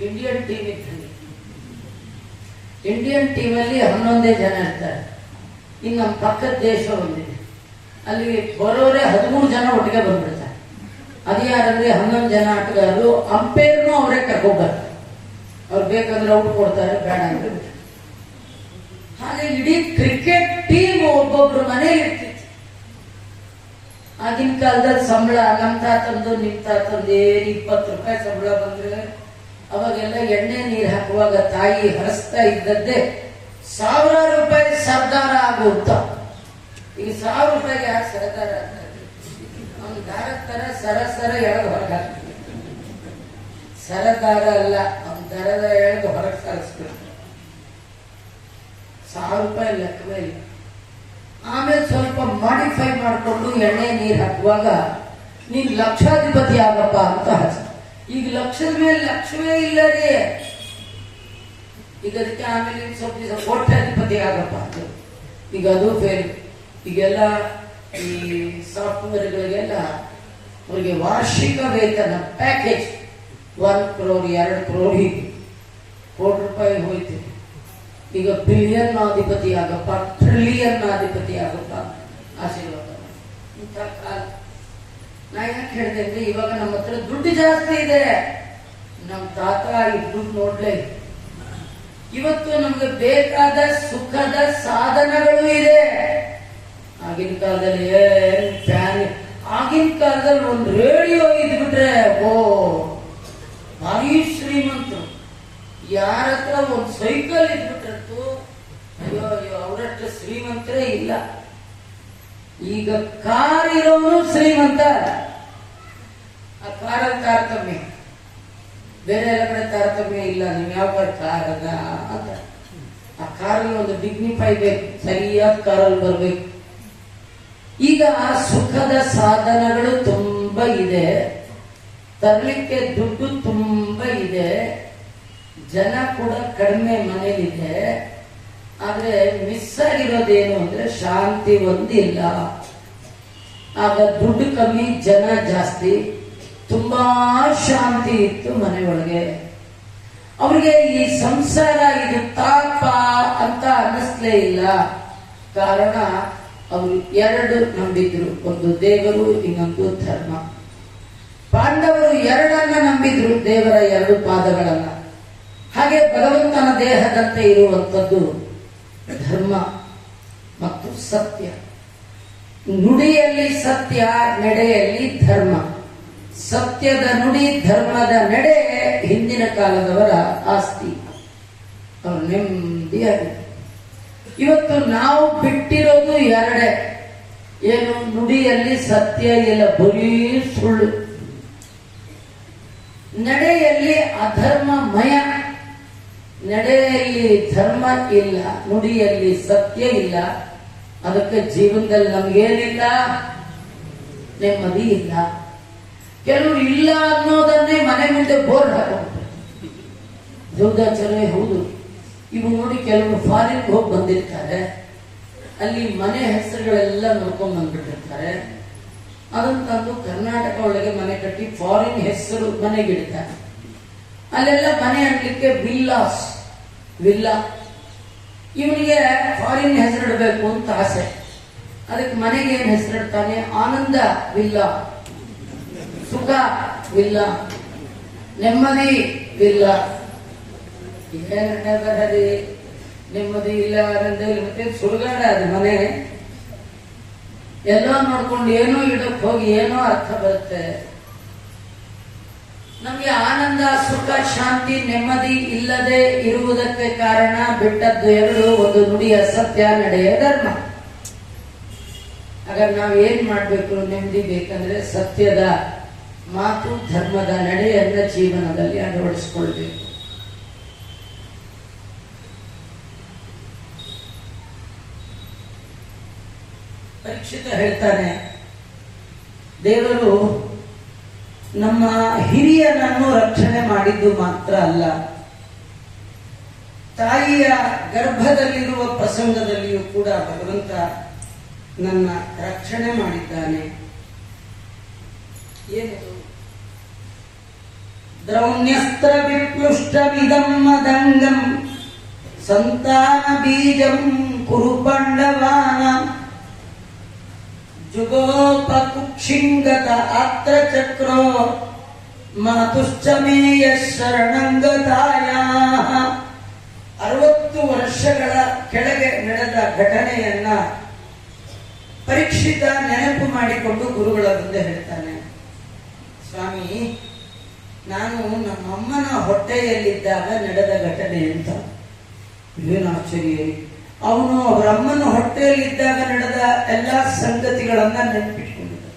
ಇಂಡಿಯನ್ ಟೀಮ್ ಇದ್ದಂಗೆ ಇಂಡಿಯನ್ ಟೀಮಲ್ಲಿ 11 ಜನ ಇರ್ತಾರೆ. ಇನ್ನು ನಮ್ಮ ಪಕ್ಕದ ದೇಶ ಒಂದಿದೆ, ಅಲ್ಲಿ ಬರೋರೆ 13 ಜನ ಒಟ್ಟಿಗೆ ಬಂದ್ಬಿಡ್ತಾರೆ. ಅದು ಯಾರಂದ್ರೆ 11 ಜನ ಆಟಗಾರರು, ಅಂಪೇರ್ನು ಅವರೇ ಕರ್ಕೊಂಡ್ಬರ್ತಾರೆ. ಅವ್ರು ಬೇಕಂದ್ರೆ ಔಟ್ ಕೊಡ್ತಾರೆ, ಬೇಡ ಅಂದ್ರೆ ಬಿಡ್ತಾರೆ. ಹಾಗೆ ಇಡೀ ಕ್ರಿಕೆಟ್ ಟೀಮ್ ಒಬ್ಬೊಬ್ರು ಮನೇಲಿ ಇರ್ತಿತ್ತು. ಆಗಿನ ಕಾಲದಲ್ಲಿ ಸಂಬಳ ನಮ್ಮ ತಾತಂದು ನಿಮ್ಮ ತಾತಂದು ಏನು 20 ರೂಪಾಯಿ ಸಂಬಳ ಬಂದ್ರೆ ಅವಾಗೆಲ್ಲ ಎಣ್ಣೆ ನೀರು ಹಾಕುವಾಗ ತಾಯಿ ಹರಿಸ್ತಾ ಇದ್ದದ್ದೇ 1000 ರೂಪಾಯಿ ಸರ್ದಾರ ಆಗುತ್ತ. ಈಗ 1000 ರೂಪಾಯಿಗೆ ಯಾರು ಸರ್ದಾರ ಆಗ್ತಾರೆ? ಅವ್ನು ದಾರದ ತರ ಸರ ಎಳೆದು ಹೊರಗೆ ಹಾಕ್ತಾರೆ. ಸರದಾರ ಅಲ್ಲ, ಅವ್ನು ದರದ ಎಳೆದು ಹೊರಗೆ ಸಾರಿಸ್ಬಿಡ್ತಾರೆ. 1000 ರೂಪಾಯಿ ಲೆಕ್ಕವೇ ಇಲ್ಲ. ಆಮೇಲೆ ಸ್ವಲ್ಪ ಮಾಡಿಫೈ ಮಾಡಿಕೊಂಡು ಎಣ್ಣೆ ನೀರು ಹಾಕುವಾಗ ನೀನ್ ಲಕ್ಷಾಧಿಪತಿ ಆಗಪ್ಪ ಅಂತ ಹಚ್ಚ. ಈಗ ಲಕ್ಷದ ಮೇಲೆ ಲಕ್ಷವೇ ಇಲ್ಲ ರೀ. ಈಗ ಅದಕ್ಕೆ ಆಮೇಲೆ ಸ್ವಲ್ಪ ದಿವಸ ಕೋಟ್ಯಾಧಿಪತಿ ಆಗಪ್ಪ ಅಂತ. ಈಗ ಅದು ಫೇಲ್. ಈಗೆಲ್ಲ ಈ ಸಾಫ್ಟ್ವೇರ್ಗಳಿಗೆಲ್ಲ ಅವರಿಗೆ ವಾರ್ಷಿಕ ವೇತನ ಪ್ಯಾಕೇಜ್ 1 crore 2 crore ಹೀಗೆ ಕೋಟಿ ರೂಪಾಯಿ ಹೋಯ್ತು. ಈಗ ಬಿಲಿಯನ್ ಅಧಿಪತಿ ಆಗಪ್ಪ, ಟ್ರಿಲಿಯನ್ ಅಧಿಪತಿ ಆಗಪ್ಪ, ಆಶೀರ್ವಾದ. ಇಂಥ ಕಾಲ. ನಾ ಯಾಕೆ ಹೇಳಿದೆ ಅಂದ್ರೆ ಇವಾಗ ನಮ್ಮ ಹತ್ರ ದುಡ್ಡು ಜಾಸ್ತಿ ಇದೆ. ನಮ್ಮ ತಾತ ಈ ದುಡ್ಡು ನೋಡ್ಲೇ. ಇವತ್ತು ನಮ್ಗೆ ಬೇಕಾದ ಸುಖದ ಸಾಧನಗಳು ಇದೆ. ಆಗಿನ ಕಾಲದಲ್ಲಿ ಫ್ಯಾನ್, ಆಗಿನ ಕಾಲದಲ್ಲಿ ಒಂದು ರೇಡಿಯೋ ಇದ್ಬಿಟ್ರೆ ಓ ಭಾರಿ ಶ್ರೀಮಂತರು. ಯಾರ ಹತ್ರ ಒಂದು ಸೈಕಲ್ ಇದ್ಬಿಟ್ರಂತೂ ಅಯ್ಯೋ ಅಯ್ಯೋ ಅವರಷ್ಟು ಶ್ರೀಮಂತರೇ ಇಲ್ಲ. ಈಗ ಕಾರ್ ಇರೋನು ಶ್ರೀಮಂತ. ಆ ಕಾರಲ್ಲಿ ತಾರತಮ್ಯ, ಬೇರೆ ಎಲ್ಲ ಕಡೆ ತಾರತಮ್ಯ ಇಲ್ಲ. ನೀವು ಯಾವ ಕಾರ್ ಅದ ಅಂತ. ಆ ಕಾರಲ್ಲಿ ಒಂದು ಡಿಗ್ನಿಫೈ ಬೇಕು, ಸರಿಯಾದ ಕಾರಲ್ಲಿ ಬರ್ಬೇಕು. ಈಗ ಆ ಸುಖದ ಸಾಧನಗಳು ತುಂಬಾ ಇದೆ, ತರಲಿಕ್ಕೆ ದುಡ್ಡು ತುಂಬಾ ಇದೆ, ಜನ ಕೂಡ ಕಡಿಮೆ ಮನೇಲಿದೆ. ಆದ್ರೆ ಮಿಸ್ ಆಗಿರೋದೇನು ಅಂದ್ರೆ ಶಾಂತಿ ಒಂದಿಲ್ಲ. ಆಗ ದುಡ್ಡು ಕಮ್ಮಿ, ಜನ ಜಾಸ್ತಿ, ತುಂಬಾ ಶಾಂತಿ ಇತ್ತು ಮನೆ ಒಳಗೆ. ಅವ್ರಿಗೆ ಈ ಸಂಸಾರ ಇದು ತಾಪ ಅಂತ ಅನ್ನಿಸ್ಲೇ ಇಲ್ಲ. ಕಾರಣ ಅವರು 2 ನಂಬಿದ್ರು, ಒಂದು ದೇವರು, ಇನ್ನೊಂದು ಧರ್ಮ. ಪಾಂಡವರು 2 ನಂಬಿದ್ರು, ದೇವರ 2 ಪಾದಗಳನ್ನ. ಹಾಗೆ ಭಗವಂತನ ದೇಹದಂತೆ ಇರುವಂಥದ್ದು ಧರ್ಮ ಮತ್ತು ಸತ್ಯ. ನುಡಿಯಲ್ಲಿ ಸತ್ಯ, ನಡೆಯಲ್ಲಿ ಧರ್ಮ. ಸತ್ಯದ ನುಡಿ, ಧರ್ಮದ ನಡೆ ಹಿಂದಿನ ಕಾಲದವರ ಆಸ್ತಿ. ಅವರು ನೆಮ್ಮದಿಯಾಗಿದೆ. ಇವತ್ತು ನಾವು ಬಿಟ್ಟಿರೋದು 2. ಏನು? ನುಡಿಯಲ್ಲಿ ಸತ್ಯ ಇಲ್ಲ, ಬರೀ ಸುಳ್ಳು. ನಡೆಯಲ್ಲಿ ಅಧರ್ಮಮಯ. ನಡೆಯಲ್ಲಿ ಧರ್ಮ ಇಲ್ಲ, ನುಡಿಯಲ್ಲಿ ಸತ್ಯ ಇಲ್ಲ. ಅದಕ್ಕೆ ಜೀವನದಲ್ಲಿ ನಮ್ಗೇನಿಲ್ಲ, ನೆಮ್ಮದಿ ಇಲ್ಲ. ಕೆಲವರು ಇಲ್ಲ ಅನ್ನೋದನ್ನೇ ಮನೆ ಮುಂದೆ ಬೋರ್ಡ್ ಹಾಕೊಂಡ್ರು. ಜೌದಾಚರಣೆ ಹೌದು. ಇವು ನೋಡಿ, ಕೆಲವರು ಫಾರಿನ್ ಹೋಗಿ ಬಂದಿರ್ತಾರೆ, ಅಲ್ಲಿ ಮನೆ ಹೆಸರುಗಳೆಲ್ಲ ನೋಡ್ಕೊಂಡ್ ಬಂದ್ಬಿಟ್ಟಿರ್ತಾರೆ. ಅದನ್ನು ತಂದು ಕರ್ನಾಟಕ ಒಳಗೆ ಮನೆ ಕಟ್ಟಿ ಫಾರಿನ್ ಹೆಸರು ಮನೆಗಿಡ್ತಾರೆ. ಅಲ್ಲೆಲ್ಲ ಮನೆ ಅನ್ಲಿಕ್ಕೆ ವಿಲ್ಲಾಸ್, ವಿಲ್ಲಾ. ಇವನಿಗೆ ಫಾರಿನ್ ಹೆಸರಿಡಬೇಕು ಅಂತ ಆಸೆ. ಅದಕ್ಕೆ ಮನೆಗೆ ಏನ್ ಹೆಸರಿಡ್ತಾನೆ? ಆನಂದ ವಿಲ್ಲಾ, ಸುಖ ವಿಲ್ಲಾ, ನೆಮ್ಮದಿ ವಿಲ್ಲಾ. ಏನೇ ನೆಮ್ಮದಿ ಇಲ್ಲ, ಆನಂದ ಇಲ್ಲ, ಮತ್ತೆ ಸುಡುಗಾಡ ಅದು ಮನೆ. ಎಲ್ಲ ನೋಡ್ಕೊಂಡು ಏನೋ ಇಡಕ್ ಹೋಗಿ ಏನೋ ಅರ್ಥ ಬರುತ್ತೆ. ನಮ್ಗೆ ಆನಂದ, ಸುಖ, ಶಾಂತಿ, ನೆಮ್ಮದಿ ಇಲ್ಲದೆ ಇರುವುದಕ್ಕೆ ಕಾರಣ ಬಿಟ್ಟದ್ದು 2. ಒಂದು ನುಡಿಯ ಸತ್ಯ, ನಡೆಯ ಧರ್ಮ. ಹಾಗಾದ್ರೆ ನಾವು ಏನ್ ಮಾಡ್ಬೇಕು? ನೆಮ್ಮದಿ ಬೇಕಂದ್ರೆ ಸತ್ಯದ ಮಾತು, ಧರ್ಮದ ನಡೆಯನ್ನ ಜೀವನದಲ್ಲಿ ಅಳವಡಿಸಿಕೊಳ್ಬೇಕು. ಪರೀಕ್ಷಿತ ಹೇಳ್ತಾನೆ, ದೇವರು ನಮ್ಮ ಹಿರಿಯನನ್ನು ರಕ್ಷಣೆ ಮಾಡಿದ್ದು ಮಾತ್ರ ಅಲ್ಲ, ತಾಯಿಯ ಗರ್ಭದಲ್ಲಿರುವ ಪ್ರಸಂಗದಲ್ಲಿಯೂ ಕೂಡ ಭಗವಂತ ನನ್ನ ರಕ್ಷಣೆ ಮಾಡಿದ್ದಾನೆ. ಏನದು? ದ್ರೌಣ್ಯಸ್ತ್ರ ವಿಪ್ಲುಷ್ಟ ವಿದಂ ಮದಂಗಂ ಸಂತಾನ ಬೀಜಂ ಕುರು ಪಾಂಡವಾನ ಜುಗೋಪಕುಕ್ಷಿಂಗತ ಆತ್ರ ಚಕ್ರೋ ಮಾತುಶ್ಚ ಮೇಯ ಶರಣಂಗತಾಯ. 60 ವರ್ಷಗಳ ಕೆಳಗೆ ನಡೆದ ಘಟನೆಯನ್ನ ಪರೀಕ್ಷಿತ ನೆನಪು ಮಾಡಿಕೊಂಡು ಗುರುಗಳ ಮುಂದೆ ಹೇಳ್ತಾನೆ, ಸ್ವಾಮಿ, ನಾನು ನಮ್ಮಮ್ಮನ ಹೊಟ್ಟೆಯಲ್ಲಿದ್ದಾಗ ನಡೆದ ಘಟನೆ ಅಂತ. ಏನು ಆಶ್ಚರ್ಯ! ಅವನು ಅವರಮ್ಮನ ಹೊಟ್ಟೆಯಲ್ಲಿದ್ದಾಗ ನಡೆದ ಎಲ್ಲಾ ಸಂಗತಿಗಳನ್ನ ನೆನಪಿಟ್ಕೊಂಡಿದ್ದ.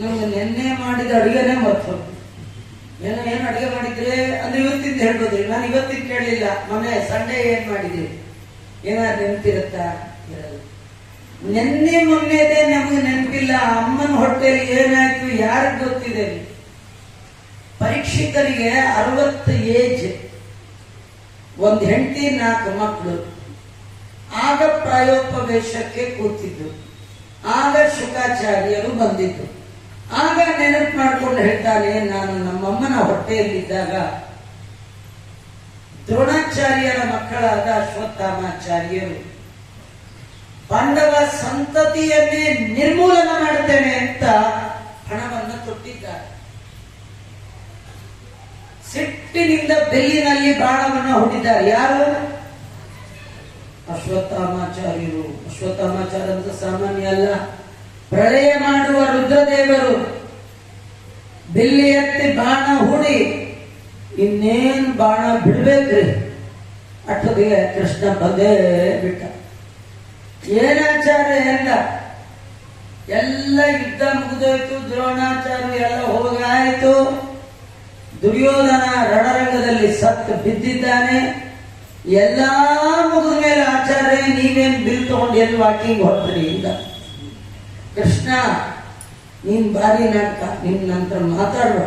ನಮ್ಗೆ ನಿನ್ನೆ ಮಾಡಿದ ಅಡುಗೆನೇ ಮರ್ತು ಏನು ಅಡುಗೆ ಮಾಡಿದ್ರೆ ಅಂದ್ರೆ ಇವತ್ತಿಂದ ಹೇಳ್ಬೋದ್ರಿ. ನಾನು ಇವತ್ತಿನ ಕೇಳಲಿಲ್ಲ, ಮೊನ್ನೆ ಸಂಡೇ ಏನ್ ಮಾಡಿದ್ರಿ ಏನಾದ್ರು ನೆನಪಿರುತ್ತಾ? ಇರಲ್ಲ. ನಿನ್ನೆ ಮೊನ್ನೆದೇ ನಮ್ಗೆ ನೆನಪಿಲ್ಲ. ಅಮ್ಮನ ಹೊಟ್ಟೆಯಲ್ಲಿ ಏನಾಯ್ತು ಯಾರಿಗೆ ಗೊತ್ತಿದೆ? ಪರೀಕ್ಷಿತರಿಗೆ 60 ಏಜ್, ಒಂದು ಹೆಂಡತಿ 4 ಮಕ್ಕಳು. ಆಗ ಪ್ರಾಯೋಪವೇಶಕ್ಕೆ ಕೂತಿದ್ದು. ಆಗ ಶುಕಾಚಾರ್ಯರು ಬಂದಿದ್ದು. ಆಗ ನೆನಪು ಮಾಡ್ಕೊಂಡು ಹೇಳ್ತಾನೆ, ನಾನು ನಮ್ಮಮ್ಮನ ಹೊಟ್ಟೆಯಲ್ಲಿದ್ದಾಗ ದ್ರೋಣಾಚಾರ್ಯರ ಮಕ್ಕಳಾದ ಅಶ್ವತ್ಥಾಮಾಚಾರ್ಯರು ಪಾಂಡವ ಸಂತತಿಯನ್ನೇ ನಿರ್ಮೂಲನ ಮಾಡುತ್ತೇನೆ ಅಂತ ಹಣವನ್ನು ತೊಟ್ಟಿದ್ದಾರೆ. ಸಿಟ್ಟಿನಿಂದ ಬೆಲ್ಲಿನಲ್ಲಿ ಬಾಣವನ್ನು ಹೂಡಿದ್ದಾರೆ. ಯಾರು? ಅಶ್ವತ್ಥಾಮಾಚಾರ್ಯರು. ಅಶ್ವತ್ಥಾಮಾಚಾರ್ಯ ಅಂತ ಸಾಮಾನ್ಯ ಅಲ್ಲ, ಪ್ರಳಯ ಮಾಡುವ ರುದ್ರದೇವರು. ಬೆಲ್ಲಿ ಎತ್ತಿ ಬಾಣ ಹೂಡಿ ಇನ್ನೇನು ಬಾಣ ಬಿಡ್ಬೇಕ್ರಿ, ಅಷ್ಟೊತ್ತಿಗೆ ಕೃಷ್ಣ ಬಂದೇ ಬಿಟ್ಟ. ಏನಾಚಾರ್ಯ ಎಲ್ಲ ಯುದ್ಧ ಮುಗಿದೋಯ್ತು, ದ್ರೋಣಾಚಾರ್ಯ ಎಲ್ಲ ಹೋಗಾಯ್ತು. ದುರ್ಯೋಧನ ರಣರಂಗದಲ್ಲಿ ಸತ್ತು ಬಿದ್ದಿದ್ದಾನೆ. ಎಲ್ಲಾ ಮುಗಿದ ಮೇಲೆ ಆಚಾರ್ಯ, ನೀವೇನ್ ಬಿಲ್ ತಗೊಂಡು ಎಲ್ಲಿ ವಾಕಿಂಗ್ ಹೊರಟ್ರಿ ಇಂದ. ಕೃಷ್ಣ, ನೀನ್ ಬಾರಿ ನಾಟಕ, ನಿನ್ ನಂತರ ಮಾತಾಡುವ.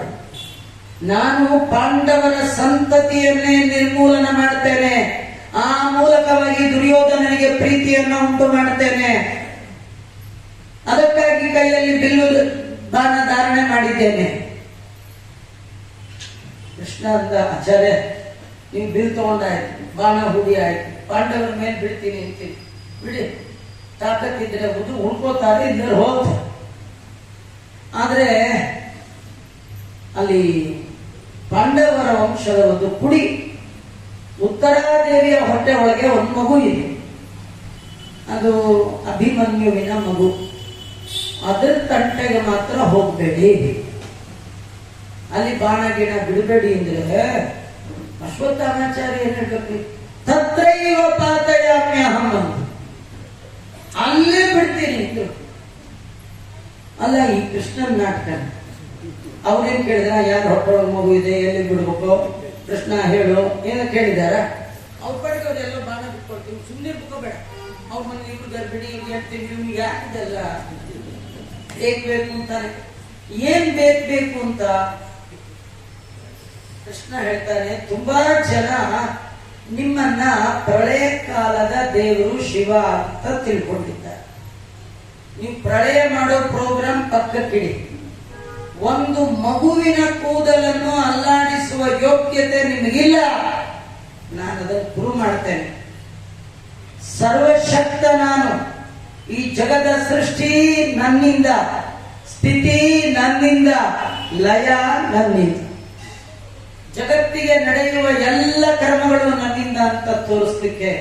ನಾನು ಪಾಂಡವರ ಸಂತತಿಯನ್ನೇ ನಿರ್ಮೂಲನ ಮಾಡ್ತೇನೆ. ಆ ಮೂಲಕವಾಗಿ ದುರ್ಯೋಧನನಿಗೆ ಪ್ರೀತಿಯನ್ನು ಉಂಟು ಮಾಡುತ್ತೇನೆ. ಅದಕ್ಕಾಗಿ ಕೈಯಲ್ಲಿ ಬಿಲ್ಲು ಬಾಣ ಧಾರಣೆ ಮಾಡಿದ್ದೇನೆ. ಕೃಷ್ಣ ಅಂದ, ಆಚಾರ್ಯ, ನೀವು ಬಿಲ್ ತಗೊಂಡಾಯ್ತು, ಬಾಣ ಹುಡಿ ಆಯ್ತು, ಪಾಂಡವರ ಮೇಲೆ ಬಿಡ್ತೀನಿ ಅಂತೀನಿ. ಬಿಡಿ, ತಾಕತ್ತಿದ್ರೆ ಉಳ್ಕೋತಾರೆ, ಇಲ್ಲರೂ ಹೋಗ್ತಾರೆ. ಆದ್ರೆ ಅಲ್ಲಿ ಪಾಂಡವರ ವಂಶದ ಒಂದು ಕುಡಿ, ಉತ್ತರಾದೇವಿಯ ಹೊಟ್ಟೆ ಒಳಗೆ ಒಂದು ಮಗು ಇದೆ. ಅದು ಅಭಿಮನ್ಯುವಿನ ಮಗು. ಅದರ ತಂಟೆಗೆ ಮಾತ್ರ ಹೋಗ್ಬೇಡಿ, ಅಲ್ಲಿ ಬಾಣ ಗಿಣ ಬಿಡಬೇಡಿ ಅಂದ್ರೆ ಅಶ್ವತ್ಥಾಮಾಚಾರ್ಯ ಏನ್ ಹೇಳ್ಬೇಕು? ತತ್ರೈವ ಪಾತಯಾಮ್ಯಹಂ ಅಂತ, ಅಲ್ಲೇ ಬಿಡ್ತೀನಿ ಇದು. ಅಲ್ಲ, ಈ ಕೃಷ್ಣನ್ ನಾಟಕ. ಅವ್ರೇನ್ ಕೇಳಿದ್ರ, ಯಾರು ಹೊಟ್ಟೊಳಗೆ ಮಗು ಇದೆ, ಎಲ್ಲಿ ಬಿಡ್ಬೇಕು, ಕೃಷ್ಣ ಹೇಳು, ಏನ ಕೇಳಿದಾರ? ಅವ್ರ ಪಡೆಗೆ ಅವ್ರೆಲ್ಲ ಬಾಣ ಬಿಟ್ಕೊಳ್ತೀವಿ, ಸುಮ್ಮನೆ ಬಿಟ್ಕೋಬೇಡ. ಅವ್ರ ಮನೆ ಇವ್ರು ಗರ್ಭಿಣಿ ಹೇಳ್ತೀವಿ, ನಿಮ್ಗೆ ಯಾಕಿದೆಲ್ಲ ಬೇಕು ಅಂತಾನೆ. ಏನ್ ಬೇಕು ಅಂತ ಕೃಷ್ಣ ಹೇಳ್ತಾನೆ, ತುಂಬಾ ಜನ ನಿಮ್ಮನ್ನ ಪ್ರಳಯ ಕಾಲದ ದೇವರು ಶಿವ ಅಂತ ತಿಳ್ಕೊಂಡಿದ್ದಾರೆ. ನೀವು ಪ್ರಳಯ ಮಾಡೋ ಪ್ರೋಗ್ರಾಂ ಪಕ್ಕಕ್ಕಿಡಿ. ಒಂದು ಮಗುವಿನ ಕೂದಲನ್ನು ಅಲ್ಲಾಡಿಸುವ ಯೋಗ್ಯತೆ ನಿಮಗಿಲ್ಲ. ನಾನು ಅದನ್ನು ಪ್ರೂವ್ ಮಾಡ್ತೇನೆ. ಸರ್ವಶಕ್ತ ನಾನು. ಈ ಜಗದ ಸೃಷ್ಟಿ ನನ್ನಿಂದ, ಸ್ಥಿತಿ ನನ್ನಿಂದ, ಲಯ ನನ್ನಿಂದ. ಜಗತ್ತಿಗೆ ನಡೆಯುವ ಎಲ್ಲ ಕರ್ಮಗಳು ನನ್ನಿಂದ ಅಂತ ತೋರಿಸ್ಲಿಕ್ಕೆ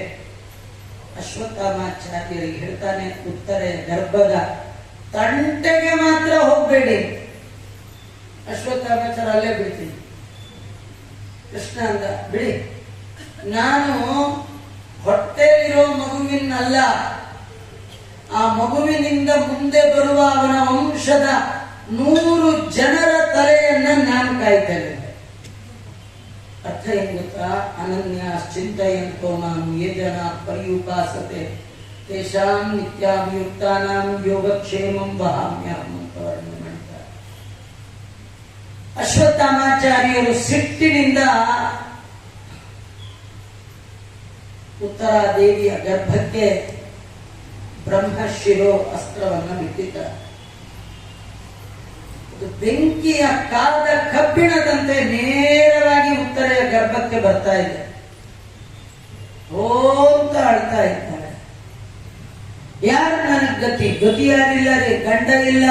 ಅಶ್ವತ್ಥಾಮಾಚಾರ್ಯರಿಗೆ ಹೇಳ್ತಾನೆ, ಉತ್ತರೆ ಗರ್ಭದ ತಂಟೆಗೆ ಮಾತ್ರ ಹೋಗ್ಬೇಡಿ. ಅಶ್ವತ್ಥಾಮಾಚಾರ್ಯ ಅಲ್ಲೇ ಬಿಡ್ತೀನಿ. ಕೃಷ್ಣ ಅಂದ, ಬಿಡಿ, ನಾನು ಹೊಟ್ಟೆಲಿರೋ ಮಗುವಿನಲ್ಲ, ಆ ಮಗುವಿನಿಂದ ಮುಂದೆ ಬರುವ ಅವನ ವಂಶದ 100 ಜನರ ತಲೆಯನ್ನ ನಾನು ಕಾಯ್ತೇನೆ. ಅರ್ಥ ಏನ್ ಗೊತ್ತಾ? ಅನನ್ಯ ಚಿಂತೆಯಂತೋ ಮಾಂ ಯೇ ಜನ ಪರ್ಯುಪಾಸತೆ ತೇಷಾಂ ನಿತ್ಯಾಭಿಯುಕ್ತಾನಾಂ ಯೋಗಕ್ಷೇಮಂ ವಹಾಮ್ಯಹಂ ಅಂತ ವರ್ಣನೆ ಮಾಡ್ತಾರೆ. ಅಶ್ವತ್ಥಾಮಾಚಾರ್ಯರು ಸಿಟ್ಟಿನಿಂದ ಉತ್ತರಾದೇವಿಯ ಗರ್ಭಕ್ಕೆ ಬ್ರಹ್ಮಶಿರೋ ಅಸ್ತ್ರವನ್ನು ಬಿಟ್ಟಿದ್ದಾರೆ. ಬೆಂಕಿಯ ಕಾದ ಕಬ್ಬಿಣದಂತೆ ನೇರವಾಗಿ ಉತ್ತರೆಯ ಗರ್ಭಕ್ಕೆ ಬರ್ತಾ ಇದೆ. ಓ ಅಂತ ಅಳ್ತಾ ಇದ್ದಾರೆ. ಯಾರು ನನಗೆ ಗತಿಯಾಗಿಲ್ಲ ರೀ, ಗಂಡ ಇಲ್ಲ,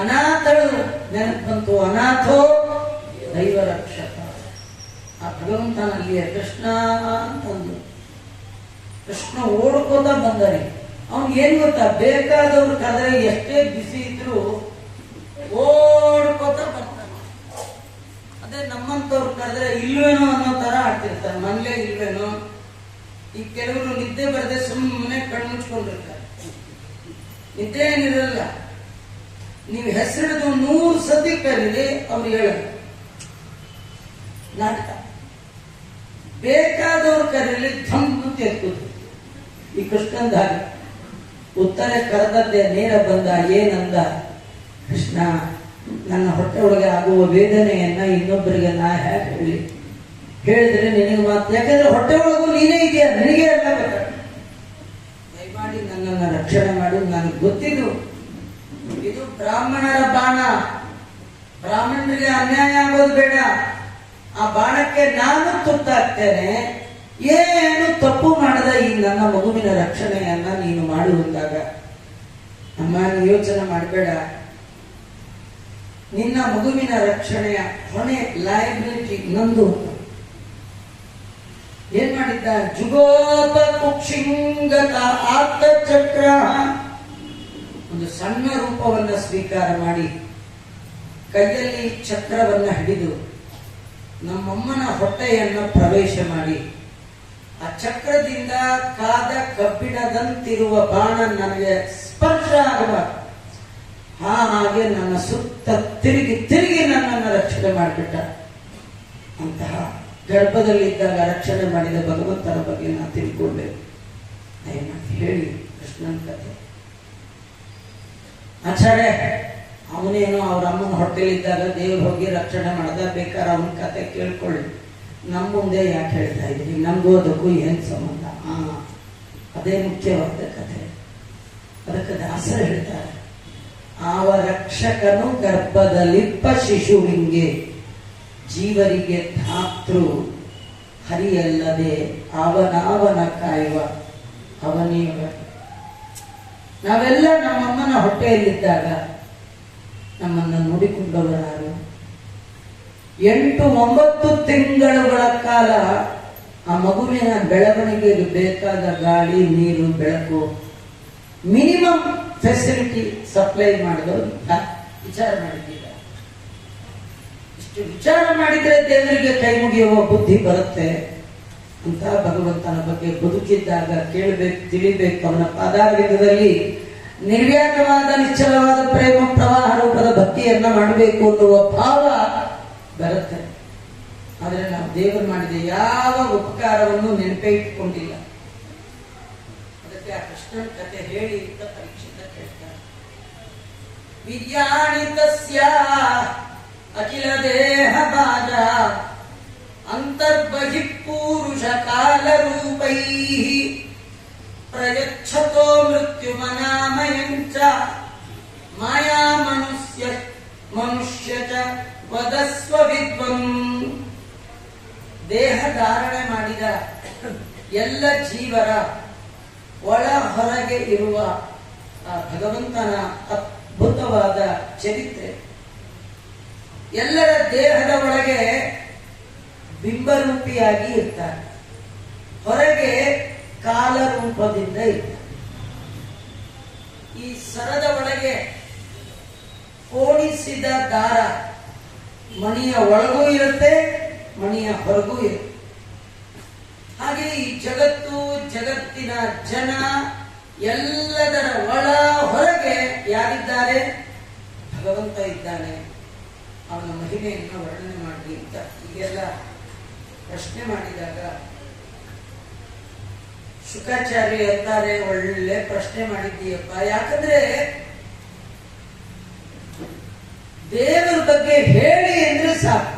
ಅನಾಥಳು ನೆನಪು ಬಂತು. ಅನಾಥೋ ದೈವ ರಕ್ಷಕ. ಆ ಭಗವಂತನಲ್ಲಿ ಕೃಷ್ಣ ಅಂತಂದು ಕೃಷ್ಣ ಓಡ್ಕೋತ ಬಂದರೆ ಅವ್ನ್ ಏನ್ ಗೊತ್ತಾ, ಬೇಕಾದವ್ರು ಕರೆದ್ರೆ ಎಷ್ಟೇ ಬಿಸಿ ಇದ್ರು ಓಡ್ಕೋತ ಬರ್ತಾನೆ. ಅದೇ ನಮ್ಮಂತವ್ರು ಕರೆದ್ರೆ ಇಲ್ವೇನೋ ಅನ್ನೋ ತರ ಆಡ್ತಿರ್ತಾರೆ. ಮನೇಲೇ ಇಲ್ವೇನೋ. ಈ ಕೆಲವರು ನಿದ್ದೆ ಬರದೆ ಸುಮ್ಮನೆ ಕಣ್ಮುಚ್ಕೊಂಡಿರ್ತಾರೆ. ನಿದ್ದೆ ಏನಿರಲ್ಲ. ನೀವು ಹೆಸರಿಡಿದು 100 ಸತಿ ಕರೀರಿ, ಅವ್ರು ಹೇಳಲ್ಲ. ನಾಟಕ. ಬೇಕಾದವ್ರು ಕರೀಲಿ ಧಮ್ ಅಂತ ಎತ್ಕೋದು. ಈ ಕೃಷ್ಣಂದ ಹಾಗೆ ಉತ್ತರ ಕರೆದದ್ದೇ ನೇರ ಬಂದ. ಏನಂದ? ಕೃಷ್ಣ, ನನ್ನ ಹೊಟ್ಟೆ ಒಳಗೆ ಆಗುವ ವೇದನೆಯನ್ನ ಇನ್ನೊಬ್ಬರಿಗೆ ನಾ ಹೇಗೆ ಹೇಳಿದ್ರೆ ನಿನಗೆ ಮಾತು. ಯಾಕಂದ್ರೆ ಹೊಟ್ಟೆ ಒಳಗೂ ನೀನೇ ಇದೆಯಾ, ನನಗೆ ಎಲ್ಲ ಬೇಕಾ. ದಯಮಾಡಿ ನನ್ನನ್ನು ರಕ್ಷಣೆ ಮಾಡು. ನನಗೆ ಗೊತ್ತಿದ್ದು ಇದು ಬ್ರಾಹ್ಮಣರ ಬಾಣ. ಬ್ರಾಹ್ಮಣರಿಗೆ ಅನ್ಯಾಯ ಆಗೋದು ಬೇಡ. ಆ ಬಾಣಕ್ಕೆ ನಾನು ತುತ್ತಾಗ್ತೇನೆ. ಏನು ತಪ್ಪು ಮಾಡದ ಈ ನನ್ನ ಮಗುವಿನ ರಕ್ಷಣೆಯನ್ನ ನೀನು ಮಾಡುವಂದಾಗ ಅಮ್ಮ ನೀನು ಯೋಚನೆ ಮಾಡಬೇಡ. ನಿನ್ನ ಮಗುವಿನ ರಕ್ಷಣೆಯ ಹೊಣೆ, ಲಯಬಿಲಿಟಿ ನಂದು. ಏನ್ ಮಾಡಿದ್ದ? ಜುಗೋಪ ಕುಕ್ಷಿಂಗತ ಆಪ್ತ ಚಕ್ರ, ಒಂದು ಸಣ್ಣ ರೂಪವನ್ನ ಸ್ವೀಕಾರ ಮಾಡಿ ಕೈಯಲ್ಲಿ ಚಕ್ರವನ್ನ ಹಿಡಿದು ನಮ್ಮಮ್ಮನ ಹೊಟ್ಟೆಯನ್ನ ಪ್ರವೇಶ ಮಾಡಿ ಆ ಚಕ್ರದಿಂದ ಕಾದ ಕಬ್ಬಿಣದಂತಿರುವ ಬಾಣ ನನಗೆ ಸ್ಪರ್ಶ ಆಗುವ ಹಾಗೆ ನನ್ನ ಸುತ್ತ ತಿರುಗಿ ತಿರುಗಿ ನನ್ನನ್ನು ರಕ್ಷಣೆ ಮಾಡಿಬಿಟ್ಟ. ಅಂತಹ ಗರ್ಭದಲ್ಲಿದ್ದಾಗ ರಕ್ಷಣೆ ಮಾಡಿದ ಭಗವಂತನ ಬಗ್ಗೆ ನಾವು ತಿಳ್ಕೊಳ್ಬೇಕು. ದಯಮಾಡಿ ಹೇಳಿ ಕೃಷ್ಣನ ಕಥೆ. ಆಚಾರ್ಯ ಅವನೇನೋ ಅವ್ರ ಅಮ್ಮನ ಹೊಟ್ಟೆಲಿದ್ದಾಗ ದೇವ್ರು ಹೋಗಿ ರಕ್ಷಣೆ ಮಾಡ್ದ, ಬೇಕಾದ್ರೆ ಅವನ ಕತೆ ಕೇಳ್ಕೊಳ್ಳಿ. ನಮ್ಮ ಮುಂದೆ ಯಾಕೆ ಹೇಳ್ತಾ ಇದ್ದೀರಿ? ನಮಗೂ ಅದಕ್ಕೂ ಏನ್ ಸಂಬಂಧ? ಅದೇ ಮುಖ್ಯವಾದ ಕಥೆ. ಅದಕ್ಕೆ ದಾಸರು ಹೇಳ್ತಾರೆ, ಆವ ರಕ್ಷಕನು ಗರ್ಭದಲ್ಲಿಪ್ಪ ಶಿಶುವಿಂಗೆ ಜೀವರಿಗೆ ಧಾತೃ ಹರಿಯಲ್ಲದೆ ಅವನಾವನ ಕಾಯುವ ಅವನಿಯ. ನಾವೆಲ್ಲ ನಮ್ಮಮ್ಮನ ಹೊಟ್ಟೆಯಲ್ಲಿದ್ದಾಗ ನಮ್ಮನ್ನು ನೋಡಿಕೊಂಡವರಾರು. 8-9 ತಿಂಗಳುಗಳ ಕಾಲ ಆ ಮಗುವಿನ ಬೆಳವಣಿಗೆಗೆ ಬೇಕಾದ ಗಾಳಿ, ನೀರು, ಬೆಳಕು, ಮಿನಿಮಮ್ ಫೆಸಿಲಿಟಿ ಸಪ್ಲೈ ಮಾಡಿದವರು ವಿಚಾರ ಮಾಡಿದ್ದೀರ. ಇಷ್ಟು ವಿಚಾರ ಮಾಡಿದ್ರೆ ದೇವರಿಗೆ ಕೈ ಮುಗಿಯುವ ಬುದ್ಧಿ ಬರುತ್ತೆ ಅಂತ ಭಗವಂತನ ಬಗ್ಗೆ ಬದುಕಿದ್ದಾಗ ಕೇಳಬೇಕು, ತಿಳಿಬೇಕು. ಅವನ ಪಾದಾರವಿಂದದಲ್ಲಿ ನಿರ್ವ್ಯಾಜವಾದ ನಿಶ್ಚಲವಾದ ಪ್ರೇಮ ಪ್ರವಾಹ ರೂಪದ ಭಕ್ತಿಯನ್ನ ಮಾಡಬೇಕು ಅನ್ನುವ ಭಾವ ಬರುತ್ತೆ. ಆದ್ರೆ ನಾವು ದೇವರು ಮಾಡಿದ ಯಾವ ಉಪಕಾರವನ್ನು ನೆನಪೇ ಇಟ್ಟುಕೊಂಡಿಲ್ಲ. ಅದಕ್ಕೆ ಆ ಕೃಷ್ಣನ ಕಥೆ ಹೇಳಿ ಅಂತ ಪರೀಕ್ಷಿತ ಕೇಳ್ತಾರೆ. ವಿದ್ಯಾಣಿ ತಸ್ಯ ಅಖಿಲ ದೇಹ ಬಾಜ ಅಂತರ್ಬಹಿ ಪೂರುಷ ಕಾಲ ರೂಪೈ ಪ್ರಯಚ್ಛತೋ ಮೃತ್ಯುಮನಾಮಯಂಚ ಮಾಯಾ ಮನುಷ್ಯ ಚ ವದಸ್ವ ವಿದ್ವಂ. ದೇಹ ಧಾರಣೆ ಮಾಡಿದ ಎಲ್ಲ ಜೀವರ ಒಳ ಹೊರಗೆ ಇರುವ ಆ ಭಗವಂತನ ಅದ್ಭುತವಾದ ಚರಿತ್ರೆ. ಎಲ್ಲರ ದೇಹದ ಒಳಗೆ ಬಿಂಬರೂಪಿಯಾಗಿ ಇರ್ತಾರೆ, ಹೊರಗೆ ಕಾಲ ರೂಪದಿಂದ ಇರ್ತಾರೆ. ಈ ಸರದ ಒಳಗೆ ಕೋಣಿಸಿದ ದಾರ ಮಣಿಯ ಒಳಗೂ ಇರುತ್ತೆ, ಮಣಿಯ ಹೊರಗೂ ಇರುತ್ತೆ. ಹಾಗೆ ಈ ಜಗತ್ತು, ಜಗತ್ತಿನ ಜನ ಎಲ್ಲದರ ಒಳ ಹೊರಗೆ ಯಾರಿದ್ದಾರೆ? ಭಗವಂತ ಇದ್ದಾನೆ. ಅವನ ಮಹಿಮೆಯನ್ನು ವರ್ಣನೆ ಮಾಡಿ ಅಂತ ಹೀಗೆಲ್ಲ ಪ್ರಶ್ನೆ ಮಾಡಿದಾಗ ಶುಕಾಚಾರ್ಯ ಅಂತಾರೆ, ಒಳ್ಳೆ ಪ್ರಶ್ನೆ ಮಾಡಿದ್ದೀಯಪ್ಪ. ಯಾಕಂದ್ರೆ ದೇವರ ಬಗ್ಗೆ ಹೇಳಿ ಅಂದ್ರೆ ಸಾಕು,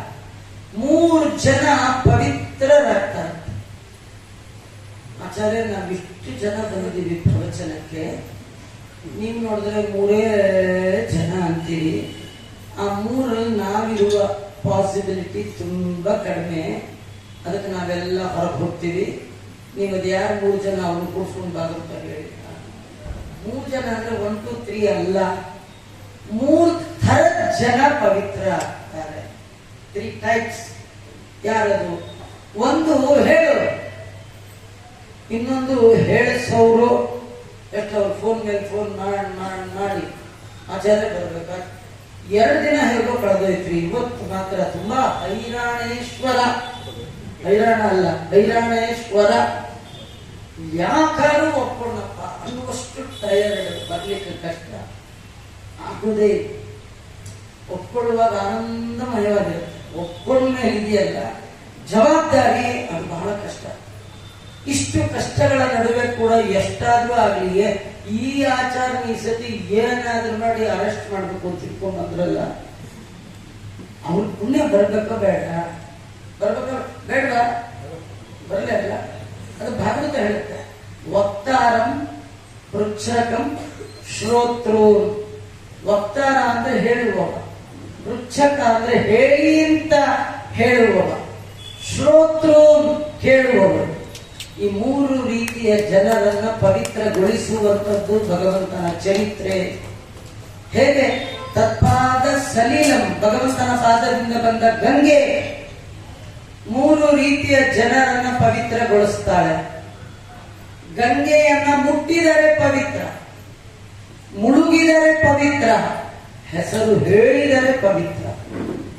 3 ಜನ ಪವಿತ್ರರಾಗ್ತಾರೆ. ಆಚಾರ್ಯ ನಾವಿಷ್ಟು ಜನ ಬಂದಿದ್ದೀವಿ ಪ್ರವಚನಕ್ಕೆ, ನೀವು ನೋಡಿದ್ರೆ 3 ಜನ ಅಂತೀರಿ. ಆ 3ರಲ್ಲಿ ನಾವಿರುವ ಪಾಸಿಬಿಲಿಟಿ ತುಂಬಾ ಕಡಿಮೆ. ಅದಕ್ಕೆ ನಾವೆಲ್ಲ ಹೊರಗೆ ಹೋಗ್ತೀವಿ. ನೀವು ಅದು ಯಾರು 3 ಜನ ಅವ್ರನ್ನ ಕೂಡ್ಸ್ಕೊಂಡು ಬಾಗುತ್ತ ಹೇಳಿ. 3 ಜನ ಅಂದ್ರೆ 1 2 3 ಅಲ್ಲ, 3 ಥರದ ಜನ ಪವಿತ್ರ ಆಗ್ತಾರೆ. 3 ಟೈಪ್ಸ್. ಯಾರದು? ಒಂದು ಹೇಳೋರು, ಇನ್ನೊಂದು ಹೇಳಿಸೋರು. ಎಷ್ಟು ಅವ್ರು ಫೋನ್ ಮೇಲೆ ಫೋನ್ ಮಾಡಿ ಆಚಾರ್ಯ ಬರ್ಬೇಕಾ 2 ದಿನ ಹೇಗೋ ಕಳೆದೋಯ್ತ್ರಿ. ಇವತ್ತು ಮಾತ್ರ ತುಂಬಾ ಹೈರಾಣೇಶ್ವರ, ಹೈರಾಣ ಅಲ್ಲ ಹೈರಾಣೇಶ್ವರ. ಯಾಕಾರು ಒಪ್ಕೊಂಡಪ್ಪ ಅನ್ನುವಷ್ಟು ಟಯರ್ಡ್, ಬರ್ಲಿಕ್ಕೆ ಕಷ್ಟ ಆಗುದೇ. ಒಪ್ಕೊಳ್ಳುವಾಗ ಆನಂದಮಯವಾಗಿರುತ್ತೆ, ಒಪ್ಕೊಂಡ್ಮೇಲೆ ಇದೆಯಲ್ಲ ಜವಾಬ್ದಾರಿ, ಅದು ಬಹಳ ಕಷ್ಟ. ಇಷ್ಟು ಕಷ್ಟಗಳ ನಡುವೆ ಕೂಡ ಎಷ್ಟಾದ್ರೂ ಆಗಲಿ ಈ ಆಚಾರ ಈ ಸತಿ ಏನಾದ್ರೂ ಮಾಡಿ ಅರೆಸ್ಟ್ ಮಾಡ್ಬೇಕು ಅಂತ ತಿಳ್ಕೊಂಡ್ ಬಂದ್ರಲ್ಲ, ಅವ್ರ ಪುಣ್ಯ ಬರ್ಬೇಕ ಬೇಡ? ಬರ್ಬೇಕ ಬೇಡವಾ? ಬರಲೇ ಅಲ್ಲ. ಅದು ಭಾಗವತ ಹೇಳುತ್ತೆ, ವಕ್ತಾರಂ ಪೃಚ್ಛಕಂ ಶ್ರೋತೃ. ವಕ್ತಾರ ಅಂದ್ರೆ ಹೇಳುವವ, ಪೃಚ್ಛಕ ಅಂದ್ರೆ ಹೇಳಿ ಅಂತ ಹೇಳುವವ, ಶ್ರೋತೃ ಕೇಳುವವರು. ಈ 3 ರೀತಿಯ ಜನರನ್ನ ಪವಿತ್ರಗೊಳಿಸುವಂಥದ್ದು ಭಗವಂತನ ಚರಿತ್ರೆ. ಹೇಗೆ? ತತ್ಪಾದ ಸಲೀಲಂ, ಭಗವಂತನ ಪಾದದಿಂದ ಬಂದ ಗಂಗೆ 3 ರೀತಿಯ ಜನರನ್ನ ಪವಿತ್ರಗೊಳಿಸ್ತಾಳೆ. ಗಂಗೆಯನ್ನ ಮುಟ್ಟಿದರೆ ಪವಿತ್ರ, ಮುಳುಗಿದರೆ ಪವಿತ್ರ, ಹೆಸರು ಹೇಳಿದರೆ ಪವಿತ್ರ.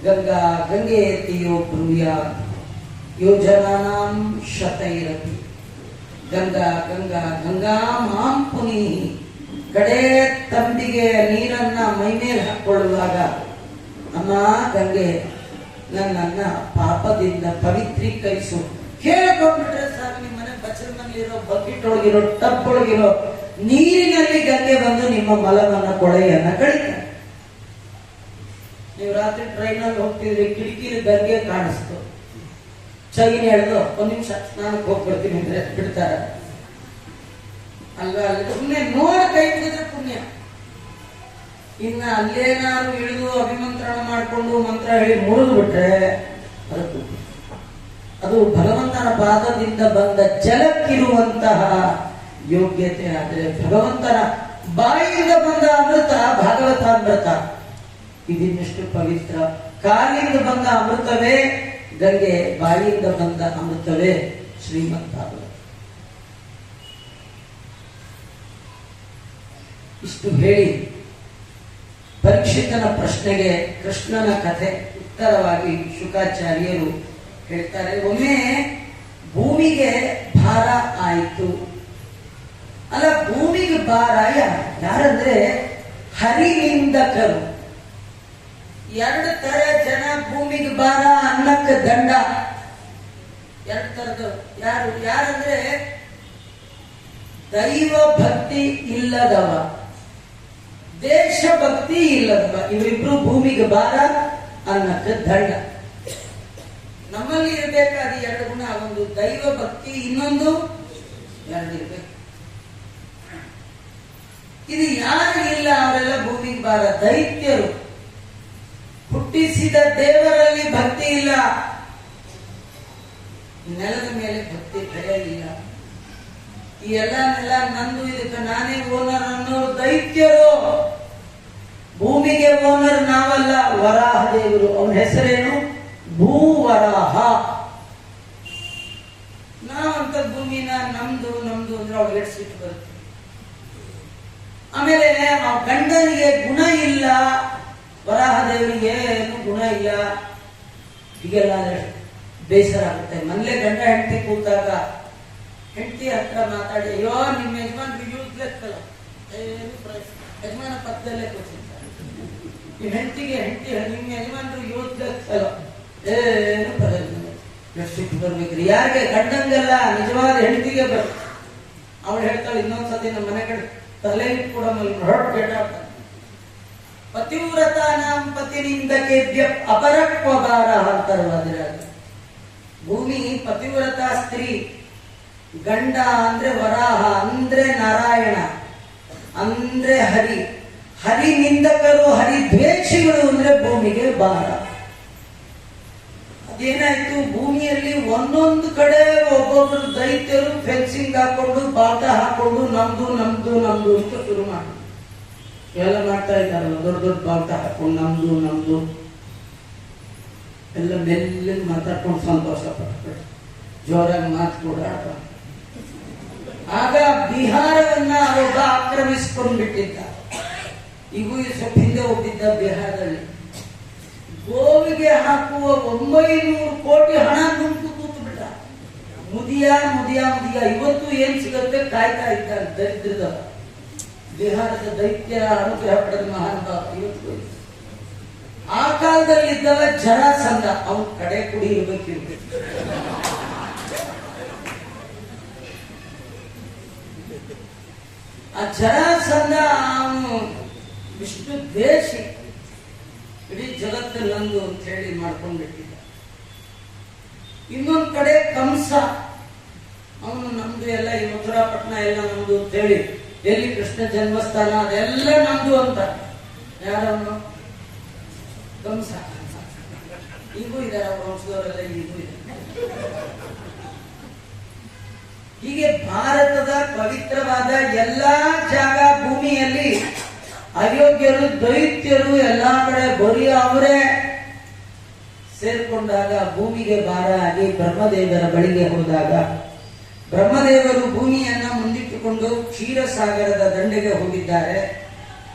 ಗಂಗಾ ಗಂಗೆಯತಿಯೋ ಬ್ರೂಯಾ ಯೋಜನಾನಾಂ ಶತೈರಪಿ. ಗಂಗಾ ಗಂಗಾ ಗಂಗಾ ಮಾಂ ಪುನಿ. ಕಡೆ ತಂಬಿಗೆ ನೀರನ್ನ ಮೈಮೇಲೆ ಹಾಕೊಳ್ಳುವಾಗ, ಅಮ್ಮ ಗಂಗೆ ನನ್ನನ್ನ ಪಾಪದಿಂದ ಪವಿತ್ರೀಕರಿಸು ಕೇಳ್ಕೊಂಡ್ಬಿಟ್ರೆ ಸಾಕು. ನಿಮ್ಮ ಮನೆ ಬಚ್ಚಲಲ್ಲಿರೋ ಬಕೆಟ್ ಒಳಗಿರೋ ಟಬ್ ಒಳಗಿರೋ ನೀರಿನಲ್ಲಿ ಗಂಗೆ ಬಂದು ನಿಮ್ಮ ಮಲವನ್ನ ಕೊಳೆಯನ್ನ ಕಳೀತಾರೆ. ನೀವು ರಾತ್ರಿ ಟ್ರೈನಲ್ಲಿ ಹೋಗ್ತಿದ್ರಿ, ಕಿಟಕಿಲಿ ಗಂಗೆ ಕಾಣಿಸ್ತು, ಚೈನ್ ಎಳೆದು 1 ನಿಮಿಷ ಸ್ನಾನಕ್ಕೆ ಹೋಗಿ ಬರ್ತೀನಿ ಅಂದ್ರೆ ಬಿಡ್ತಾರ ಅಲ್ವಾ? ಅಲ್ಲಿ ಸುಮ್ಮನೆ ನೋಡ ಕೈ ಮುಗಿದ್ರೆ ಪುಣ್ಯ. ಇನ್ನ ಅಲ್ಲೇನಾದ್ರು ಇಳಿದು ಅಭಿಮಂತ್ರಣ ಮಾಡಿಕೊಂಡು ಮಂತ್ರ ಹೇಳಿ ಮುರಿದು ಬಿಟ್ರೆ ಅದು ಭಗವಂತನ ಪಾದದಿಂದ ಬಂದ ಜಲಕ್ಕಿರುವಂತಹ ಯೋಗ್ಯತೆ. ಆದ್ರೆ ಭಗವಂತನ ಬಾಯಿಯಿಂದ ಬಂದ ಅಮೃತ ಭಾಗವತಾಮೃತ, ಇದಿನ್ನಷ್ಟು ಪವಿತ್ರ. ಕಾಲಿಂದ ಬಂದ ಅಮೃತವೇ ಗಂಗೆ, ಬಾಯಿಯಿಂದ ಬಂದ ಅಮೃತವೇ ಶ್ರೀಮದ್ ಭಾಗವತ. ಇಷ್ಟು ಹೇಳಿ ಪರೀಕ್ಷಿತನ ಪ್ರಶ್ನೆಗೆ ಕೃಷ್ಣನ ಕಥೆ ಉತ್ತರವಾಗಿ ಶುಕಾಚಾರ್ಯರು ಹೇಳ್ತಾರೆ, ಒಮ್ಮೆ ಭೂಮಿಗೆ ಭಾರ ಆಯಿತು. ಅಲ್ಲ, ಭೂಮಿಗೆ ಭಾರ ಯಾರಂದ್ರೆ ಹರಿನಿಂದಕರು. 2 ತರ ಜನ ಭೂಮಿಗೆ ಭಾರ, ಅನ್ನಕ್ಕೆ ದಂಡ. 2 ತರದ ಯಾರಂದ್ರೆ ದೈವ ಭಕ್ತಿ ಇಲ್ಲದವ, ದೇಶಭಕ್ತಿ ಇಲ್ಲದವ. ಇವರಿಬ್ರು ಭೂಮಿಗೆ ಭಾರ, ಅನ್ನಕ್ಕೆ ದಂಡ. ನಮ್ಮಲ್ಲಿ ಇರಬೇಕಾದ 2 ಗುಣ, ಒಂದು ದೈವ ಭಕ್ತಿ, ಇನ್ನೊಂದು 2 ಇರ್ಬೇಕು. ಇದು ಯಾರು ಇಲ್ಲ ಅವರೆಲ್ಲ ಭೂಮಿಗೆ ಭಾರ. ದೈತ್ಯರು, ಹುಟ್ಟಿಸಿದ ದೇವರಲ್ಲಿ ಭಕ್ತಿ ಇಲ್ಲ, ನೆಲದ ಮೇಲೆ ಭಕ್ತಿ ಭಯ ಇಲ್ಲ. ಈ ಎಲ್ಲ ನೆಲ ನಂದು, ಇದಕ್ಕೆ ನಾನೇ ಓನರ್ ಅನ್ನೋರು ದೈತ್ಯರು. ಭೂಮಿಗೆ ಓನರ್ ನಾವಲ್ಲ, ವರಾಹ ದೇವರು. ಅವನ ಹೆಸರೇನು? ಭೂವರಾಹ. ನಾವಂತ ಭೂಮಿನ ನಮ್ದು ನಮ್ದು ಅಂದ್ರೆ ಅವ್ರಿಗೆ ಎಡ್ಸಿಟ್ಟು ಬರುತ್ತೆ. ಆಮೇಲೆ ಆ ಗಂಡನಿಗೆ ಗುಣ ಇಲ್ಲ, ವರಾಹ ದೇವರಿಗೆ ಏನು ಗುಣ ಇಲ್ಲ. ಹೀಗೆಲ್ಲ ಬೇಸರ ಆಗುತ್ತೆ. ಮನೇಲೆ ಗಂಡ ಹೆಂಡತಿ ಕೂತಾಗ ಹೆಂಡತಿ ಹತ್ರ ಮಾತಾಡಿ, ಅಯ್ಯೋ ನಿಮ್ಮ ಯಜಮಾನ್ರು ಯೂಸ್ಲೆಸ್ ಅಲ್ಲ, ಯಜಮಾನ ಪಕ್ಕದಲ್ಲೇ ಕೂತಿರ್ತಾರೆ. ಈ ಹೆಂಡತಿಗೆ ನಿಮ್ಮ ಯಜಮಾನ್ರು ಯೂಸ್ಲೆಸ್ ಅಲ್ಲ, ಏನು ಪ್ರಯೋಜನ. ಎಷ್ಟು ಬರ್ಬೇಕ್ರಿ ಯಾರಿಗೆ? ಗಂಡಂಗೆಲ್ಲ, ನಿಜವಾದ ಹೆಂಡತಿಗೆ ಬರ್. ಅವಳು ಹೇಳ್ತಾಳೆ, ಇನ್ನೊಂದ್ಸತಿ ನಮ್ಮ ಮನೆ ಕಡೆ ತಲೆ ಕೂಡ ಹೊರಟು ಪತಿವ್ರತ ನಾಂ ಪತಿನಿಂದಕೇಭ್ಯ ಅಪರಕ್ವಭಾರ ಅಂತಾರವಾದ್ರೆ. ಭೂಮಿ ಪತಿವ್ರತ ಸ್ತ್ರೀ, ಗಂಡ ಅಂದ್ರೆ ವರಾಹ, ಅಂದ್ರೆ ನಾರಾಯಣ, ಅಂದ್ರೆ ಹರಿ. ಹರಿ ನಿಂದಕರು, ಹರಿ ದ್ವೇಷಿಗಳು ಅಂದ್ರೆ ಭೂಮಿಗೆ ಭಾರ. ಅದೇನಾಯ್ತು, ಭೂಮಿಯಲ್ಲಿ ಒಂದೊಂದು ಕಡೆ ಒಬ್ಬೊಬ್ರು ದೈತ್ಯರು ಫೆನ್ಸಿಂಗ್ ಹಾಕೊಂಡು ಬಾವುಟ ಹಾಕೊಂಡು ನಮ್ದು ನಮ್ದು ನಮ್ದು ಅಂತ ಶುರು ಮಾಡಿ ಎಲ್ಲ ಮಾಡ್ತಾ ಇದ್ದಾರಲ್ಲ, ದೊಡ್ಡ ದೊಡ್ಡ ಬಾವುಟ ಹಾಕೊಂಡು ನಮ್ದು ನಮ್ದು ಎಲ್ಲ ಮೆಲ್ಲ ಮಾತಾಡ್ಕೊಂಡು ಸಂತೋಷ ಪಡ್ತಾರೆ, ಜೋರಾಗಿ ಮಾತು ಕೂಡ ಆಡ್ತಾರೆ. ಆಗ ಬಿಹಾರವನ್ನ ಒಬ್ಬ ಆಕ್ರಮಿಸಿಕೊಂಡು ಬಿಟ್ಟಿದ್ದ. ಈಗ ಸ್ವಲ್ಪ ಹಿಂದೆ ಹೋಗಿದ್ದ ಬಿಹಾರದಲ್ಲಿ ಗೋವಿಗೆ ಹಾಕುವ 900 ಕೋಟಿ ಹಣ ನುಂಟು ಕೂತು ಬಿಟ್ಟ. ಮುದಿಯ ಮುದಿಯ ಮುದಿಯ ಇವತ್ತು ಏನ್ ಸಿಗುತ್ತೆ ಕಾಯ್ತಾ ಇದ್ದಾರೆ ದರಿದ್ರದ. ಬಿಹಾರದ ದೈತ್ಯ ಅನುಗ್ರಹ ಪಡೆದ ಮಹಾನ್ ಇವತ್ತು. ಆ ಕಾಲದಲ್ಲಿದ್ದವ ಜರಾಸಂಧ, ಅವನ ಕಡೆ ಕುಡಿ ಇರ್ಬೇಕಿರ್ಬೇಕು. ಆ ಜರಾಸಂಧ ಅವನು ವಿಷ್ಣು ದ್ವೇಷಿ, ಇಡೀ ಜಗತ್ತು ನಂದು ಅಂತ ಹೇಳಿ ಮಾಡ್ಕೊಂಡ್ಬಿಟ್ಟಿದ್ದ. ಇನ್ನೊಂದ್ ಕಡೆ ಕಂಸ, ಅವನು ನಮ್ದು ಎಲ್ಲ ಈ ಮಥುರಾಪಟ್ಟಣ ಎಲ್ಲ ನಮ್ದು ಅಂತ ಹೇಳಿ, ಎಲ್ಲಿ ಕೃಷ್ಣ ಜನ್ಮಸ್ಥಾನ ಅದೆಲ್ಲ ನಮ್ದು ಅಂತ. ಯಾರನ್ನು? ಕಂಸ. ಈಗೂ ಇದ್ದಾರೆ ಅವ್ರ ವಂಶದವರೆಲ್ಲ, ಈಗೂ ಇದೆ. ಹೀಗೆ ಭಾರತದ ಪವಿತ್ರವಾದ ಎಲ್ಲಾ ಜಾಗ ಭೂಮಿಯಲ್ಲಿ ಅಯೋಗ್ಯರು ದೈತ್ಯರು ಎಲ್ಲಾ ಕಡೆ ಬರೀ ಅವರೇ ಸೇರ್ಕೊಂಡಾಗ ಭೂಮಿಗೆ ಭಾರ ಆಗಿ ಬ್ರಹ್ಮದೇವರ ಬಳಿಗೆ ಹೋದಾಗ ಬ್ರಹ್ಮದೇವರು ಭೂಮಿಯನ್ನ ಮುಂದಿಟ್ಟುಕೊಂಡು ಕ್ಷೀರಸಾಗರದ ದಂಡೆಗೆ ಹೋಗಿದ್ದಾರೆ.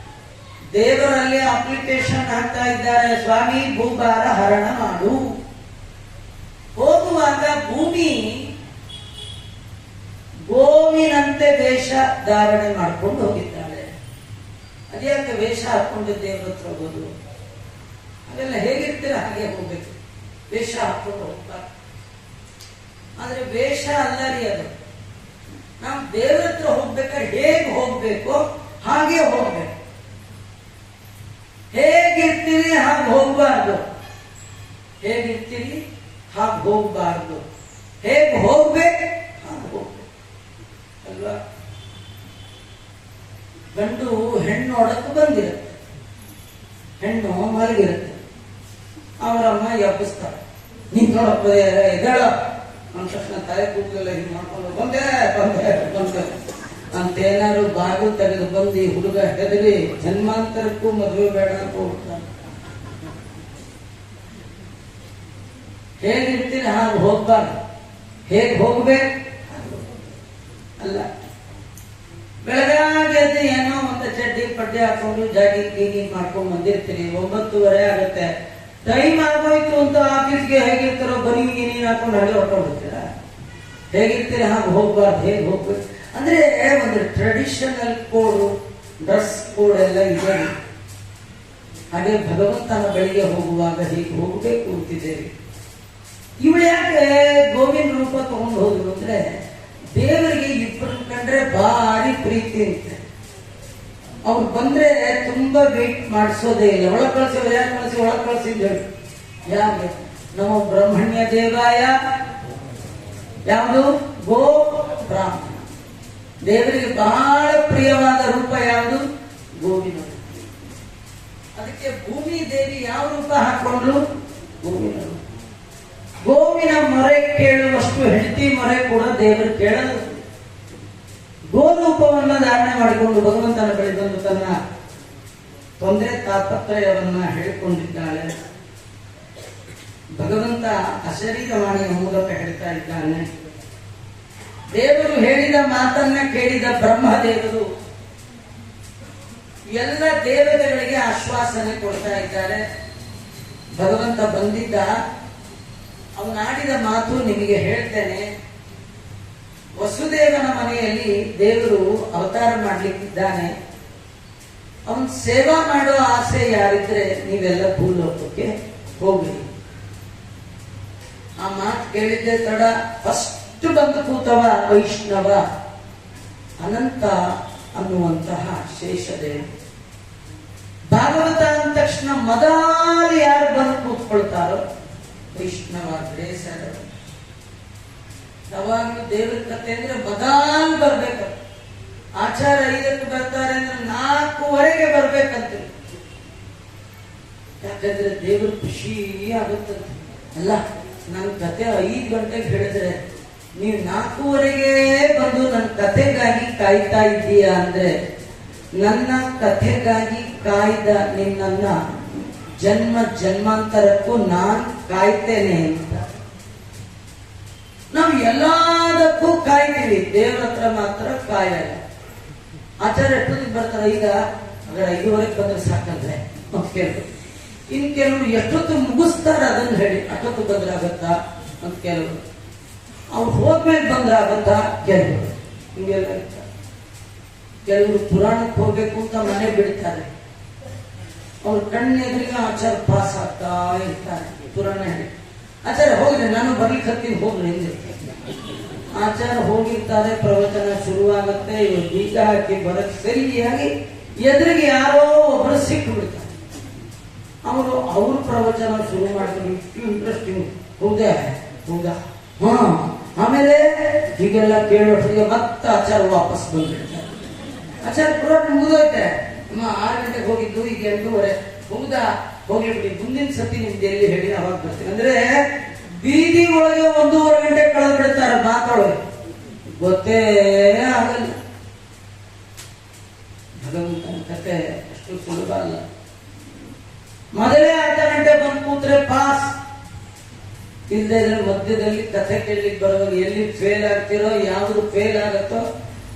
ದೇವರಲ್ಲಿ ಅಪ್ಲಿಕೇಶನ್ ಹಾಕ್ತಾ ಇದ್ದಾರೆ, ಸ್ವಾಮಿ ಭೂಭಾರ ಹರಣ ಮಾಡು. ಹೋಗುವಾಗ ಭೂಮಿ ಗೋವಿನಂತೆ ವೇಷ ಧಾರಣೆ ಮಾಡ್ಕೊಂಡು ಹೋಗಿದ್ದಾಳೆ. ಅದ್ಯಾಕೆ ವೇಷ ಹಾಕೊಂಡು ದೇವ್ರ ಹತ್ರ ಹೋಗೋದು? ಅದೆಲ್ಲ ಹೇಗಿರ್ತೀರ ಹಾಗೆ ಹೋಗ್ಬೇಕು, ವೇಷ ಹಾಕೊಂಡು ಹೋಗ್ಬಾರ್ದು. ಆದ್ರೆ ವೇಷ ಅಲ್ಲ ರೀ ಅದು. ನಾವು ದೇವ್ರ ಹತ್ರ ಹೋಗ್ಬೇಕಾದ್ರೆ ಹೇಗೆ ಹೋಗ್ಬೇಕು ಹಾಗೆ ಹೋಗ್ಬೇಕು. ಹೇಗಿರ್ತೀರಿ ಹಾಗೆ ಹೋಗ್ಬಾರ್ದು, ಹೇಗಿರ್ತೀರಿ ಹಾಗೆ ಹೋಗ್ಬಾರ್ದು. ಹೇಗೆ ಹೋಗ್ಬೇಕು ಹಾಗೆ ಹೋಗ್ಬೇಕು ಅಲ್ವಾ? ಗಂಡು ಹೆಣ್ಣು ನೋಡಕ್ಕೆ ಬಂದಿರುತ್ತೆ, ಹೆಣ್ಣು ಮಲಗಿರುತ್ತೆ, ಅವರಮ್ಮ ಎಬ್ಬಿಸ್ತಾರೆ, ನೀನ್ ನೋಡಪ್ಪ ಎದಳ ಅಂದ ತಕ್ಷಣ ತಲೆ ಕೂದಲೆಲ್ಲ ಹಿಂಗೆ ಮಾಡ್ಕೊಂಡು ಬಂದೆ ಬಂದೆ ಬಂದೆ ಅಂತೇನಾದ್ರು ಬಾಗಿಲು ತೆಗೆದು ಬಂದು ಹುಡುಗ ಹೆದರಿ ಜನ್ಮಾಂತರಕ್ಕೂ ಮದುವೆ ಬೇಡ ಅಂತ ಹೋಗ್ತಾನೆ. ಹೇಗಿರ್ತೀರಿ ಹಾಗೆ ಹೋಗ್ಬಾರ್ದು, ಹೇಗೆ ಹೋಗ್ಬೇಕು ಅಲ್ಲ. ಬೆಳಗಾಗಿ ಎದ್ದು ಏನೋ ಒಂದು ಚಡ್ಡಿ ಪಡ್ಡಿ ಹಾಕೊಂಡು ಜಾಗಿಂಗ್ ಗೀಗಿಂಗ್ ಮಾಡ್ಕೊಂಡು ಬಂದಿರ್ತೀರಿ, 9:30 ಆಗುತ್ತೆ, ಟೈಮ್ ಆಗೋಯ್ತು ಅಂತ ಆಫೀಸ್ಗೆ ಹೇಗಿರ್ತಾರೋ ಬರೀ ನೀನು ಹಾಕೊಂಡು ಹಾಗೆ ಹೊರಟೋಗ್ತೀರ. ಹೇಗಿರ್ತೀರಿ ಹಾಗೆ ಹೋಗ್ಬಾರ್ದು, ಹೇಗೆ ಹೋಗ್ಬೇಕು ಅಂದ್ರೆ ಒಂದು ಟ್ರೆಡಿಷನಲ್ ಕೋಡ್, ಡ್ರೆಸ್ ಕೋಡ್ ಎಲ್ಲ ಇದೆ. ಹಾಗೆ ಭಗವಂತನ ಬಳಿಗೆ ಹೋಗುವಾಗ ಹೀಗೆ ಹೋಗ್ಬೇಕು ಅಂತಿದ್ದೇವೆ. ಇವಳು ಯಾಕೆ ಗೋವಿಂದ ರೂಪ ತಗೊಂಡು ಹೋದ್ರು ಅಂದ್ರೆ ದೇವರಿಗೆ ಇಬ್ಬರನ್ನ ಕಂಡ್ರೆ ಭಾರಿ ಪ್ರೀತಿ ಅಂತೆ. ಅವ್ರು ಬಂದ್ರೆ ತುಂಬಾ ವೇಟ್ ಮಾಡಿಸೋದೇ ಇಲ್ಲ. ಒಳಗ್ ಕಳಿಸಿ ಯಾರು ಕಳಿಸಿ ಒಳಗ್ ಕಳಿಸಿದ್ದು ಯಾಕೆ? ನಮ್ಮ ಬ್ರಹ್ಮಣ್ಯ ದೇವಾಯ ಯಾವುದು? ಗೋ ಬ್ರಾಹ್ಮಣ. ದೇವರಿಗೆ ಬಹಳ ಪ್ರಿಯವಾದ ರೂಪ ಯಾವುದು? ಗೋವಿನ. ಅದಕ್ಕೆ ಭೂಮಿ ದೇವಿ ಯಾವ ರೂಪ ಹಾಕೊಂಡ್ರು? ಗೋವಿನ. ಗೋವಿನ ಮೊರೆ ಕೇಳುವಷ್ಟು ಹೆಂಡತಿ ಮೊರೆ ಕೂಡ ದೇವರು ಕೇಳಲು. ಗೋರೂಪವನ್ನ ಧಾರಣೆ ಮಾಡಿಕೊಂಡು ಭಗವಂತನ ಬಳಿ ಬಂದು ತನ್ನ ತೊಂದರೆ ತಾಪತ್ರಯವನ್ನ ಹೇಳಿಕೊಂಡಿದ್ದಾಳೆ. ಭಗವಂತ ಅಶರೀರವಾಣಿಯ ಮೂಲಕ ಹೇಳ್ತಾ ಇದ್ದಾನೆ. ದೇವರು ಹೇಳಿದ ಮಾತನ್ನ ಕೇಳಿದ ಬ್ರಹ್ಮದೇವರು ಎಲ್ಲ ದೇವತೆಗಳಿಗೆ ಆಶ್ವಾಸನೆ ಕೊಡ್ತಾ ಇದ್ದಾರೆ. ಭಗವಂತ ಬಂದಿದ್ದ, ಅವನಾಡಿದ ಮಾತು ನಿಮಗೆ ಹೇಳ್ತೇನೆ. ವಸುದೇವನ ಮನೆಯಲ್ಲಿ ದೇವರು ಅವತಾರ ಮಾಡ್ಲಿಕ್ಕಿದ್ದಾನೆ. ಅವನ್ ಸೇವಾ ಮಾಡೋ ಆಸೆ ಯಾರಿದ್ರೆ ನೀವೆಲ್ಲ ಭೂಲೋಕಕ್ಕೆ ಹೋಗ್ರಿ. ಆ ಮಾತು ಕೇಳಿದ್ದೆ ತಡ ಫಸ್ಟ್ ಬಂದು ಕೂತವ ವೈಷ್ಣವ ಅನಂತ ಅನ್ನುವಂತಹ ಶೇಷದೇವ. ಭಾಗವತ ಅಂದ ತಕ್ಷಣ ಮೊದಲು ಯಾರು ಬಂದು ಕೂತ್ಕೊಳ್ತಾರೋ ವೈಷ್ಣವ ಗ್ರೇಸರ. ಯಾವಾಗಲೂ ದೇವರ ಕಥೆ ಅಂದ್ರೆ ಮೊದಲು ಬರ್ಬೇಕು. ಆಚಾರ 5ಕ್ಕೆ ಬರ್ತಾರೆ ಅಂದ್ರೆ 4:15 ಬರ್ಬೇಕಂತ. ಯಾಕಂದ್ರೆ ದೇವರು ಖುಷಿ ಆಗುತ್ತಂತೆ ಅಲ್ಲ. ನನ್ನ ಕತೆ 5 ಗಂಟೆಗೆ ಹೇಳಿದ್ರೆ ನೀವು 4:15 ಬಂದು ನನ್ನ ಕತೆಗಾಗಿ ಕಾಯ್ತಾ ಇದ್ದೀಯಾ ಅಂದ್ರೆ, ನನ್ನ ಕಥೆಗಾಗಿ ಕಾಯ್ದ ನಿನ್ನನ್ನ ಜನ್ಮ ಜನ್ಮಾಂತರಕ್ಕೂ ನಾನ್ ಕಾಯ್ತೇನೆ ಅಂತ. ನಾವು ಎಲ್ಲದಕ್ಕೂ ಕಾಯ್ತೀವಿ, ದೇವ್ರ ಹತ್ರ ಮಾತ್ರ ಕಾಯಲ್ಲ. ಆಚಾರ್ಯ ಎಷ್ಟೊತ್ತಿಗೆ ಬರ್ತಾರೆ? ಈಗ 5:15 ಬಂದ್ರೆ ಸಾಕಂದ್ರೆ ಕೆಲವರು, ಇನ್ ಕೆಲವರು ಎಷ್ಟೊತ್ತು ಮುಗಿಸ್ತಾರ ಅದನ್ನ ಹೇಳಿ, ಅಷ್ಟೊತ್ತು ಬಂದ್ರಾಗತ್ತಾ ಅಂತ ಕೆಲವರು, ಅವ್ರು ಹೋದ್ಮೇಲೆ ಬಂದ್ರಾಗತ್ತಾ ಕೆಲವರು, ಹಿಂಗೆಲ್ಲ ಇರ್ತಾರೆ. ಕೆಲವರು ಪುರಾಣಕ್ಕೆ ಹೋಗ್ಬೇಕು ಅಂತ ಮನೆ ಬಿಡ್ತಾರೆ, ಅವ್ರ ಕಣ್ಣೆದುರಿಗೆ ಆಚಾರ ಪಾಸ್ ಆಗ್ತಾ ಇರ್ತಾರೆ. ಪುರಾಣ ಹೇಳಿ ಆಚಾರ ಹೋಗ್ರಿ, ನಾನು ಬರ್ಲಿಕ್ಕೆ ಹತ್ತೀನಿ, ಹೋಗ್ರಿ ಹಿಂದೆ. ಆಚಾರ ಹೋಗಿರ್ತಾರೆ, ಪ್ರವಚನ ಶುರುವಾಗುತ್ತೆ, ಇವ್ರು ಬೀಗ ಹಾಕಿ ಬರಕ್ ಸರಿಯಾಗಿ ಎದುರಿಗೆ ಯಾರೋ ಒಬ್ಬರು ಸಿಕ್ಕು ಬಿಡ್ತಾರೆ. ಅವ್ರ ಪ್ರವಚನ ಶುರು ಮಾಡಿದ್ರು, ಇಂಟ್ರೆಸ್ಟಿಂಗ್, ಹೌದಾ ಹೌದಾ ಹಾ, ಆಮೇಲೆ ಹೀಗೆಲ್ಲ ಕೇಳೋಷ್ಟಿಗೆ ಮತ್ತೆ ಆಚಾರ ವಾಪಸ್ ಬಂದ್ಬಿಡ್ತಾರೆ. ಆಚಾರ ಪುರಾಣ ಮುಗಿದೋಯ್ತೆ, 6 ಗಂಟೆಗೆ ಹೋಗಿದ್ದು, ಈಗ 8:30, ಹೌದಾ ಹೋಗ್ಲಿ ಬಿಡಿ, ಮುಂದಿನ ಸತಿ ನಿಮ್ದು ಎಲ್ಲಿ ಹೇಳಿ ಅವಾಗ ಬರ್ತೀನಿ ಅಂದ್ರೆ, ಬೀದಿ ಒಳಗೆ 1:30 ಗಂಟೆ ಕಳೆದು ಬಿಡ್ತಾರೆ ಮಾತಾಡೋದು, ಗೊತ್ತೇ ಆಗಲ್ಲ. ಭಗವಂತನ ಕತೆ ಅಷ್ಟು ಸುಲಭ ಅಲ್ಲ. ಮೊದಲೇ ಅರ್ಧ ಗಂಟೆ ಬಂದು ಕೂತ್ರೆ ಪಾಸ್, ಇಲ್ಲದೆ ಇದ್ರೆ ಮಧ್ಯದಲ್ಲಿ ಕಥೆ ಕೇಳಲಿಕ್ಕೆ ಬರುವಾಗ ಎಲ್ಲಿ ಫೇಲ್ ಆಗ್ತಿರೋ, ಯಾವ್ದು ಫೇಲ್ ಆಗುತ್ತೋ,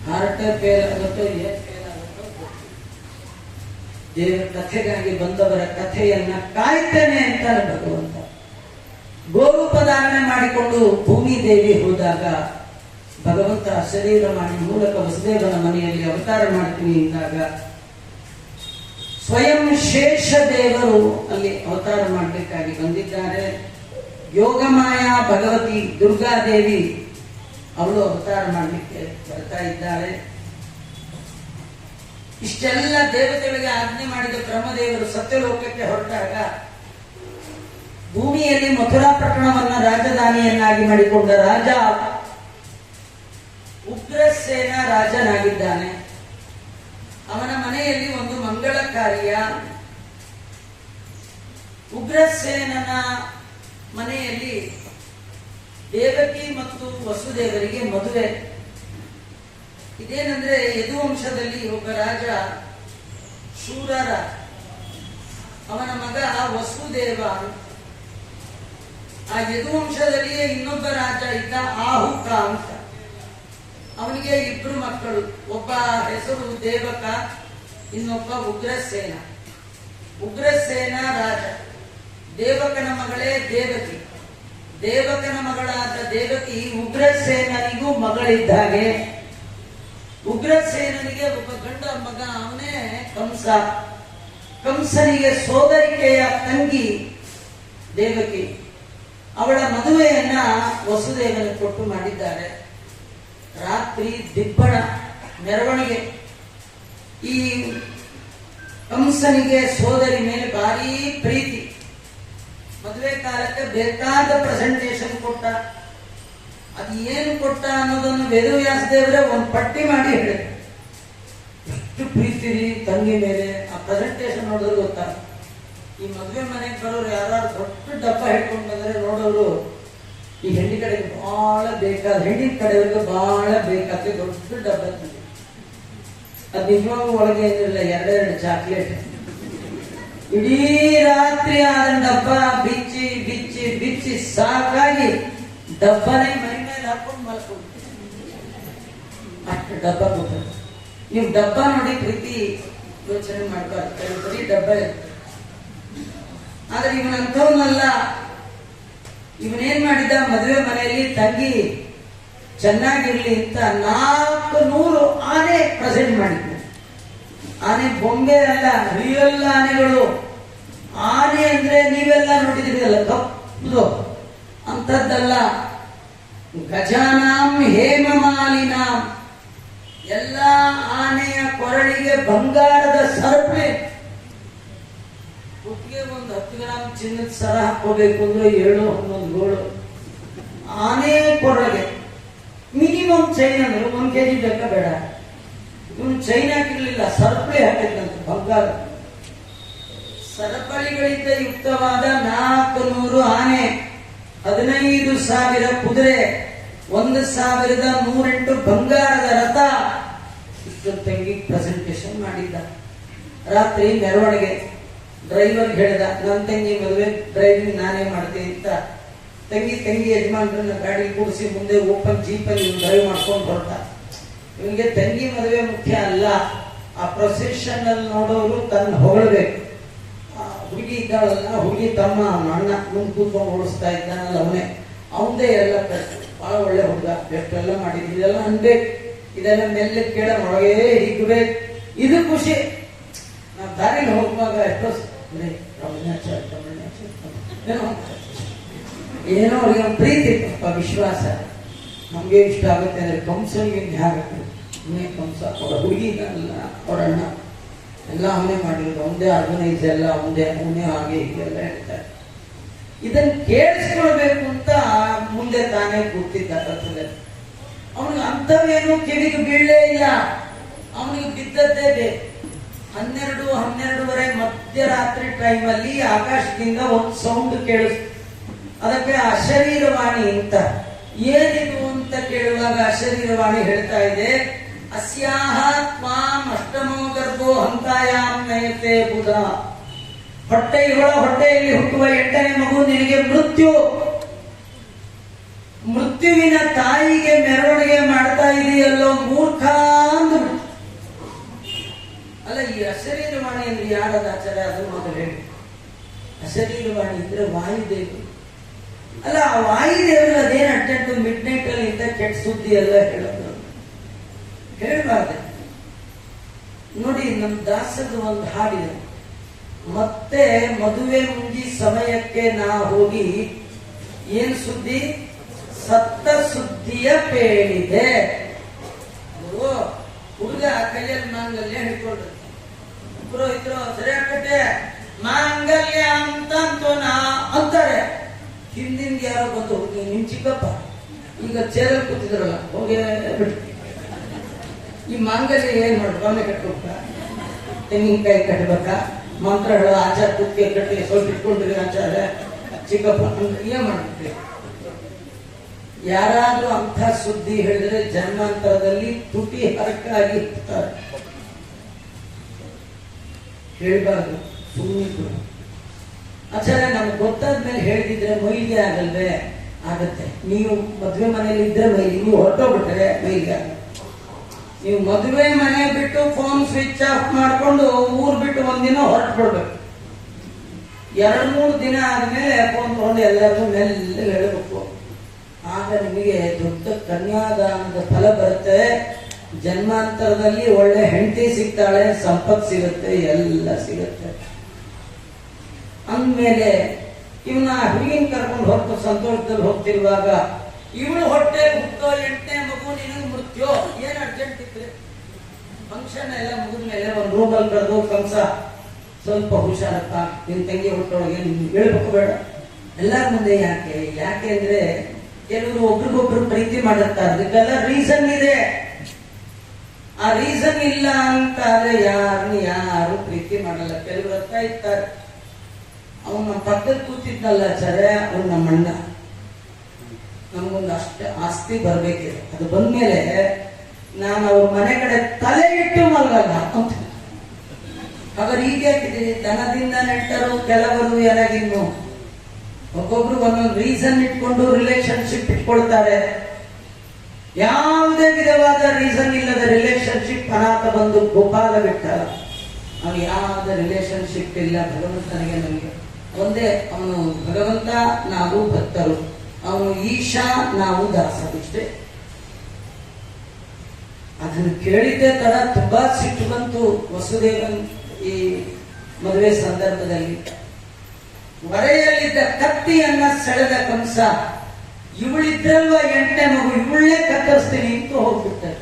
ಹಾರ್ಟೇ ಫೇಲ್ ಆಗುತ್ತೋ, ಏನ್ ಫೇಲ್ ಆಗುತ್ತೋ. ದೇವರ ಕಥೆಗಾಗಿ ಬಂದವರ ಕಥೆಯನ್ನ ಕಾಯ್ತೇನೆ ಅಂತಾರೆ ಭಗವಂತ. ಗೋರೂಪ ಧಾರಣೆ ಮಾಡಿಕೊಂಡು ಭೂಮಿ ದೇವಿ ಹೋದಾಗ ಭಗವಂತ ಶರೀರ ಮಾಡಿ ಮೂಲಕ ವಸುದೇವನ ಮನೆಯಲ್ಲಿ ಅವತಾರ ಮಾಡ್ತೀನಿ ಎಂದಾಗ, ಸ್ವಯಂ ಶೇಷ ದೇವರು ಅಲ್ಲಿ ಅವತಾರ ಮಾಡಲಿಕ್ಕಾಗಿ ಬಂದಿದ್ದಾರೆ. ಯೋಗಮಾಯ ಭಗವತಿ ದುರ್ಗಾದೇವಿ ಅವಳು ಅವತಾರ ಮಾಡಲಿಕ್ಕೆ ಬರ್ತಾ ಇದ್ದಾಳೆ. ಇಷ್ಟೆಲ್ಲ ದೇವತೆಗಳಿಗೆ ಆಜ್ಞೆ ಮಾಡಿದ ಬ್ರಹ್ಮದೇವರು ಸತ್ಯಲೋಕಕ್ಕೆ ಹೊರಟಾಗ, ಭೂಮಿಯಲ್ಲಿ ಮಥುರಾ ಪಟ್ಟಣವನ್ನ ರಾಜಧಾನಿಯನ್ನಾಗಿ ಮಾಡಿಕೊಂಡ ರಾಜ ಉಗ್ರಸೇನ ರಾಜನಾಗಿದ್ದಾನೆ. ಅವನ ಮನೆಯಲ್ಲಿ ಒಂದು ಮಂಗಳ ಕಾರ್ಯ. ಉಗ್ರಸೇನನ ಮನೆಯಲ್ಲಿ ದೇವಕಿ ಮತ್ತು ವಸುದೇವರಿಗೆ ಮದುವೆ. ಇದೇನಂದ್ರೆ, ಯದುವಂಶದಲ್ಲಿ ಒಬ್ಬ ರಾಜ ಶೂರರ, ಅವನ ಮಗ ವಸುದೇವ. ಆ ಯದುವಂಶದಲ್ಲಿಯೇ ಇನ್ನೊಬ್ಬ ರಾಜ ಇದ್ದ, ಆಹುಕ ಅಂತ. ಅವನಿಗೆ 2 ಮಕ್ಕಳು, ಒಬ್ಬ ಹೆಸರು ದೇವಕ, ಇನ್ನೊಬ್ಬ ಉಗ್ರಸೇನ. ಉಗ್ರಸೇನ ರಾಜ, ದೇವಕನ ಮಗಳೇ ದೇವಕಿ. ದೇವಕನ ಮಗಳಾದ ದೇವಕಿ ಉಗ್ರಸೇನಿಗೂ ಮಗಳಿದ್ದ ಹಾಗೆ. ಉಗ್ರಸೇನಿಗೆ ಒಬ್ಬ ಗಂಡ ಮಗ, ಅವನೇ ಕಂಸ. ಕಂಸನಿಗೆ ಸೋದರಿಕೆಯ ತಂಗಿ ದೇವಕಿ. ಅವಳ ಮದುವೆಯನ್ನ ವಸುದೇವನ ಕೊಟ್ಟು ಮಾಡಿದ್ದಾರೆ. ರಾತ್ರಿ ದಿಬ್ಬಣ ಮೆರವಣಿಗೆ. ಈ ಕಂಸನಿಗೆ ಸೋದರಿ ಮೇಲೆ ಭಾರಿ ಪ್ರೀತಿ. ಮದುವೆ ಕಾಲಕ್ಕೆ ಬೇಕಾದ ಪ್ರೆಸೆಂಟೇಶನ್ ಕೊಟ್ಟ. ಅದು ಏನು ಕೊಟ್ಟ ಅನ್ನೋದನ್ನು ವೇದವ್ಯಾಸ ದೇವರೇ ಒಂದು ಪಟ್ಟಿ ಮಾಡಿ ಹೇಳಿದ್ರು. ಎಷ್ಟು ಪ್ರೀತಿ ತಂಗಿ ಮೇಲೆ. ಆ ಪ್ರೆಸೆಂಟೇಶನ್ ನೋಡಿದ್ರೆ ಗೊತ್ತಾ. ಈ ಮದುವೆ ಮನೆಗೆ ಬರೋರು ಯಾರು ದೊಡ್ಡ ಡಬ್ಬ ಹಿಡ್ಕೊಂಡು ಬಂದ್ರೆ ನೋಡೋರು, ಈ ಹೆಂಡಿ ಕಡೆಗೆ ಬಹಳ ಬೇಕಾದ, ಹೆಣ್ಣಿನ ಕಡೆಯವ್ರಿಗೆ ಬಹಳ ಬೇಕಾದ ದೊಡ್ಡ ಡಬ್ಬ ತಂದೆ. ಅದು ನಿಜವಾಗೂ ಒಳಗೆ ಏನಿಲ್ಲ, 2 ಚಾಕ್ಲೇಟ್. ಇಡೀ ರಾತ್ರಿ ಆದ ಡಬ್ಬ ಬಿಚ್ಚಿ ಬಿಚ್ಚಿ ಬಿಚ್ಚಿ ಸಾಕಾಗಿ ಡಬ್ಬನೇ ಮೈ ಮೇಲೆ ಹಾಕೊಂಡು ಮಲ್ಕೊಂಡು ಅಷ್ಟು ಡಬ್ಬ ಕೊಟ್ಟರು. ನೀವು ಡಬ್ಬ ನೋಡಿ ಪ್ರೀತಿ ಯೋಚನೆ ಮಾಡ್ಬಾರ್ದು, ಬರೀ ಡಬ್ಬ ಇರ್ತದೆ. ಆದ್ರೆ ಇವನಂಥವನ್ನಲ್ಲ. ಇವನೇನ್ ಮಾಡಿದ, ಮದುವೆ ಮನೆಯಲ್ಲಿ ತಂಗಿ ಚೆನ್ನಾಗಿರ್ಲಿ ಅಂತ 400 ಆನೆ ಪ್ರೆಸೆಂಟ್ ಮಾಡಿದ್ನು. ಆನೆ ಬೊಂಬೆ ಅಲ್ಲ, ರಿಯಲ್ ಆನೆಗಳು. ಆನೆ ಅಂದ್ರೆ ನೀವೆಲ್ಲ ನೋಡಿದಿರಲ್ಲ, ಕಪ್ಪು ಅಂತದ್ದಲ್ಲ. ಗಜಾನಾಂ ಹೇಮಮಾಲಿನಾಂ, ಎಲ್ಲ ಆನೆಯ ಕೊರಳಿಗೆ ಬಂಗಾರದ ಸರಪಳಿ. ಕುತ್ತಿಗೆ ಒಂದು 10 ಗ್ರಾಮ್ ಚಿನ್ನದ ಸರ ಹಾಕೋಬೇಕು ಅಂದ್ರೆ 7-11 ಗೋಳು. ಆನೆ ಕೊರಳಿಗೆ ಮಿನಿಮಮ್ ಚೈನ್ ಅಂದ್ರೆ 1 kg ಬೇಕಾ ಬೇಡ. ಇವನು ಚೈನ್ ಹಾಕಿರ್ಲಿಲ್ಲ, ಸರಪಳಿ ಹಾಕಿದ್ದಂತೆ ಬಂಗಾರ. ಸರಪಳಿಗಳಿಂದ ಯುಕ್ತವಾದ 400 ಆನೆ 15,000 ಕುದುರೆ, 1,108 ಬಂಗಾರದ ರಥ. ಇಷ್ಟು ತಂಗಿ ಪ್ರೆಸೆಂಟೇಶನ್ ಮಾಡಿದ್ದ. ರಾತ್ರಿ ಮೆರವಣಿಗೆ. ಡ್ರೈವರ್ ಹೇಳಿದ, ನನ್ನ ತಂಗಿ ಮದುವೆ ಡ್ರೈವಿಂಗ್ ನಾನೇ ಮಾಡ್ತೀನಿ ಅಂತ. ತಂಗಿ ಯಜಮಾನ್ರನ್ನ ಗಾಡಿ ಕೂಡಿಸಿ ಮುಂದೆ ಓಪನ್ ಜೀಪಲ್ಲಿ ಡ್ರೈವ್ ಮಾಡ್ಕೊಂಡು ಹೊರಟ. ಇವನಿಗೆ ತಂಗಿ ಮದುವೆ ಮುಖ್ಯ ಅಲ್ಲ, ಆ ಪ್ರೊಸೆಷನ್ ಅಲ್ಲಿ ನೋಡೋರು ತನ್ನ ಹೊಗಳಬೇಕು. ಹುಡುಗಿ ಇದ್ದಾಳಲ್ಲ, ಹುಡುಗಿ ತಮ್ಮ ಅಣ್ಣ ಮುಂದೆ ಕೂತ್ಕೊಂಡು ಓಡಿಸ್ತಾ ಇದ್ದಾನಲ್ಲ ಅವನೇ ಎಲ್ಲ ಬಹಳ ಒಳ್ಳೆ ಹುಡುಗ, ಎಷ್ಟೆಲ್ಲ ಮಾಡಿದ್ವಿ, ಇದೆಲ್ಲ ಅನ್ಬೇಕು, ಇದೆಲ್ಲ ಮೆಲ್ಲ ಕೇಳ ಒಳಗೆ ಹಿಗ್ಬೇಕು. ಇದು ಖುಷಿ. ನಾವು ದಾರಿಲಿ ಹೋಗುವಾಗ ಎಷ್ಟೋ ಏನೋ ಅವ್ರಿಗೆ ಒಂದು ಪ್ರೀತಿ, ವಿಶ್ವಾಸ. ನಮ್ಗೆ ಇಷ್ಟ ಆಗುತ್ತೆ ಅಂದ್ರೆ ಕಂಸನಿಗೆ ಆಗುತ್ತೆ. ಕಂಸ ಅವರ ಹುಡುಗಿ ಇದ್ದಾನಲ್ಲ, ಅವರ ಅಣ್ಣ ಎಲ್ಲ ಅವನೇ ಮಾಡಿರೋದು, ಅವನದೇ ಆರ್ಗನೈಸ್ ಎಲ್ಲ ಅವನೇ ಹಾಗೆ ಹೀಗೆಲ್ಲ ಹೇಳ್ತಾರೆ. ಇದನ್ನು ಕೇಳಿಸ್ಕೊಳ್ಬೇಕು ಅಂತ ಮುಂದೆ ತಾನೇ ಕೂತಿದ್ದ ರಥದಲ್ಲಿ. ಅವನಿಗೆ ಅಂಥವೇನು ಕಿವಿಗೆ ಬೀಳಲೇ ಇಲ್ಲ. ಅವನಿಗೆ ಬಿದ್ದದ್ದೇ ಬೇಕು. 12:30 ಮಧ್ಯರಾತ್ರಿ ಟೈಮಲ್ಲಿ ಆಕಾಶದಿಂದ ಒಂದು ಸೌಂಡ್ ಕೇಳಿಸ್ತು. ಅದಕ್ಕೆ ಅಶರೀರವಾಣಿ ಅಂತ. ಏನಿದು ಅಂತ ಕೇಳುವಾಗ ಅಶರೀರವಾಣಿ ಹೇಳ್ತಾ ಇದೆ, ಅಸ್ಯಾಹ ತ್ವಾಂ ಅಷ್ಟಮೋ ಗರ್ಭೋ ಹಂತಾಯಾಮ್ ನಯತೆ ಬುಧ. ಹೊಟ್ಟೆಯಲ್ಲಿ ಹುಟ್ಟುವ 8ನೇ ಮಗು ನಿನಗೆ ಮೃತ್ಯುವಿನ ತಾಯಿಗೆ ಮೆರವಣಿಗೆ ಮಾಡ್ತಾ ಇದೆಯಲ್ಲೋ ಮೂರ್ಖ ಅಂದ್ರು. ಅಲ್ಲ, ಈ ಅಶರೀರವಾಣಿ ಅಂದ್ರೆ ಯಾರದ ಆಚಾರ್ಯ? ಅದು ಮೊದಲು ಹೇಳಿ. ಅಶರೀರವಾಣಿ ಇದ್ರೆ ವಾಯುದೇವರು. ಅಲ್ಲ, ಆ ವಾಯುದೇವರು ಅದೇನು ಅರ್ಜೆಂಟು ಮಿಡ್ ನೈಟ್ ಅಲ್ಲಿ ಇಂಥ ಕೆಟ್ಟ ಸುದ್ದಿ ಎಲ್ಲ ಹೇಳೋದು ಹೇಳ್ಬಾರ್ದು. ನೋಡಿ, ನಮ್ಮ ದಾಸದ ಒಂದು ಹಾಡಿದೆ, ಮತ್ತೆ ಮದುವೆ ಮುಂಜಿ ಸಮಯಕ್ಕೆ ನಾ ಹೋಗಿ ಏನ್ ಸುದ್ದಿ? ಸತ್ತ ಸುದ್ದಿಯ ಪೇಳಿದೆ. ಹುಡುಗ ಕೈಯಲ್ಲಿ ಮಾಂಗಲ್ಯ ಹಿಡ್ಕೊಂಡ್ರೆ ಪುರೋಹಿತರು ಸರಿಯಾಗಟ್ಟೆ ಮಾಂಗಲ್ಯ ಅಂತಂತು ನಾ ಅಂತಾರೆ. ಹಿಂದಿಂದ ಯಾರೋ ಬಂದು ಹುಡುಗಿ ನಿಮ್ ಚಿಕ್ಕಪ್ಪ ಈಗ ಚೇರಲ್ಲಿ ಕೂತಿದ್ರಲ್ಲ, ಹೋಗಿ ಬಿಟ್ಟು ಈ ಮಾಂಗಲ್ಯ ಏನ್ ಮಾಡ್ಬೇಕು? ಅವನೇ ಕಟ್ಬೇಕ, ತೆಂಗಿನಕಾಯಿ ಕಟ್ಬೇಕಾ, ಮಂತ್ರ ಹೇಳೋ ಆಚಾರ ಕುತ್ತಿಗೆ ಕಟ್ಟಿ ಸ್ವಲ್ಪ ಇಟ್ಕೊಂಡ್ರಿ ಆಚಾರ ಚಿಕ್ಕಪ್ಪ ಏನ್ ಮಾಡ್ಬೇಕು? ಯಾರಾದ್ರೂ ಅಂಥ ಸುದ್ದಿ ಹೇಳಿದ್ರೆ ಜನ್ಮಾಂತರದಲ್ಲಿ ತುಟಿ ಹರಕಾಗಿ ಇರ್ತಾರೆ. ಹೇಳ್ಬಾರ್ದು, ಸುಮ್ಮನೆ ಆಚಾರ್ಯ ನಮ್ಗೆ ಗೊತ್ತಾದ್ಮೇಲೆ ಹೇಳಿದ್ರೆ ಮೈಲಿಗೆ ಆಗಲ್ವೇ? ಆಗತ್ತೆ. ನೀವು ಮದುವೆ ಮನೇಲಿ ಇದ್ರೆ ಮೈಲಿ, ನೀವು ಹೊರಟೋಗ್ಬಿಟ್ರೆ ಮೈಲಿಗೆ ಆಗ. ನೀವು ಮದುವೆ ಮನೆ ಬಿಟ್ಟು ಫೋನ್ ಸ್ವಿಚ್ ಆಫ್ ಮಾಡ್ಕೊಂಡು ಊರ್ ಬಿಟ್ಟು ಒಂದಿನ ಹೊರಟು ಬಿಡ್ಬೇಕು. 2-3 ದಿನ ಆದ್ಮೇಲೆ ಫೋನ್ ತಗೊಂಡು ಎಲ್ಲರಿಗೂ ಮೆಲ್ಲ ಹೇಳಬೇಕು. ಆಗ ನಿಮಗೆ ದೊಡ್ಡ ಕನ್ಯಾದಾನದ ಫಲ ಬರುತ್ತೆ. ಜನ್ಮಾಂತರದಲ್ಲಿ ಒಳ್ಳೆ ಹೆಂಡತಿ ಸಿಗ್ತಾಳೆ, ಸಂಪತ್ತು ಸಿಗುತ್ತೆ, ಎಲ್ಲ ಸಿಗುತ್ತೆ. ಅಂದ್ಮೇಲೆ ಇವನ ಹುಡುಗಿನ ಕರ್ಕೊಂಡು ಹೊರಟು ಸಂತೋಷದಲ್ಲಿ ಹೋಗ್ತಿರುವಾಗ ಇವಳು ಹೊಟ್ಟೆ ಹುಟ್ಟೋ 8ನೇ ಮಗು ನಿನಗೆ ಮೃತ್ಯು. ಏನ್ ಅರ್ಜೆಂಟ್ ಇತ್ತು? ಫಂಕ್ಷನ್ ಎಲ್ಲ ಮುಗಿದ್ಮೇಲೆ ಒಂದು ರೂಮಲ್ಲಿ ಕರೆದು, ಕಂಸ ಸ್ವಲ್ಪ ಹುಷಾರಪ್ಪ, ನಿನ್ ತಂಗಿ ಹುಟ್ಟೊಳಗೆ ನಿಮ್ಗೆ ಹೇಳ್ಬೇಕು ಬೇಡ ಎಲ್ಲರ ಮುಂದೆ. ಯಾಕೆ ಅಂದ್ರೆ ಕೆಲವರು ಒಬ್ರಿಗೊಬ್ರು ಪ್ರೀತಿ ಮಾಡಿರ್ತಾರೆ, ಅದಕ್ಕೆಲ್ಲ ರೀಸನ್ ಇದೆ. ಆ ರೀಸನ್ ಇಲ್ಲ ಅಂತ ಆದ್ರೆ ಯಾರು ಪ್ರೀತಿ ಮಾಡಲ್ಲ. ಕೆಲವರು ಅರ್ಥ ಇರ್ತಾರೆ. ಅವನು ನಮ್ಮ ಪಕ್ಕದ ಕೂತಿದ್ನಲ್ಲ ಆಚಾರ್ಯ, ಅವ್ನು ನಮ್ಮ ಅಣ್ಣ, ನಮ್ಗೊಂದು ಅಷ್ಟೇ ಆಸ್ತಿ ಬರ್ಬೇಕಿದೆ. ಅದು ಬಂದ್ಮೇಲೆ ನಾನು ಅವ್ರ ಮನೆ ಕಡೆ ತಲೆ ಇಟ್ಟು ಮಲಗಲ್ಲ ಅಂತ. ಹಾಗಾದ್ರೆ ಈಗ ಹಾಕಿದ್ದೀನಿ, ದನದಿಂದ ನೆಟ್ಟರು ಕೆಲವರು ಯಾರಾಗಿನ್ನು ಒಬ್ಬೊಬ್ರು ಒಂದೊಂದು ರೀಸನ್ ಇಟ್ಕೊಂಡು ರಿಲೇಶನ್ಶಿಪ್ ಇಟ್ಕೊಳ್ತಾರೆ. ಯಾವುದೇ ವಿಧವಾದ ರೀಸನ್ ಇಲ್ಲದ ರಿಲೇಶನ್ಶಿಪ್ ಅನಾಥ ಬಂದು ಗೋಪಾಲ ಬಿಟ್ಟಲ್ಲ. ಅವನು ಯಾವುದೇ ರಿಲೇಶನ್ಶಿಪ್ ಇಲ್ಲ. ಭಗವಂತನಿಗೆ ನಮಗೆ ಒಂದೇ, ಅವನು ಭಗವಂತ, ನಾವು ಭಕ್ತರು. ಅವನು ಈಶಾ, ನಾವು ದಾಸರು, ಇಷ್ಟೇ. ಅದನ್ನು ಕೇಳಿದ್ದೆ ತರ ತುಂಬಾ ಸಿಟ್ಟು ಬಂತು ವಸುದೇವನ್ ಈ ಮದುವೆ ಸಂದರ್ಭದಲ್ಲಿ. ಹೊರೆಯಲ್ಲಿದ್ದ ಕತ್ತಿಯನ್ನ ಸೆಳೆದ ಕಂಸ, ಇವಳಿದ್ರಲ್ವ 8ನೇ ಮಗು, ಇವಳೇ ಕತ್ತರಿಸ್ತೀನಿ ಅಂತ ಹೋಗ್ಬಿಡ್ತಾರೆ.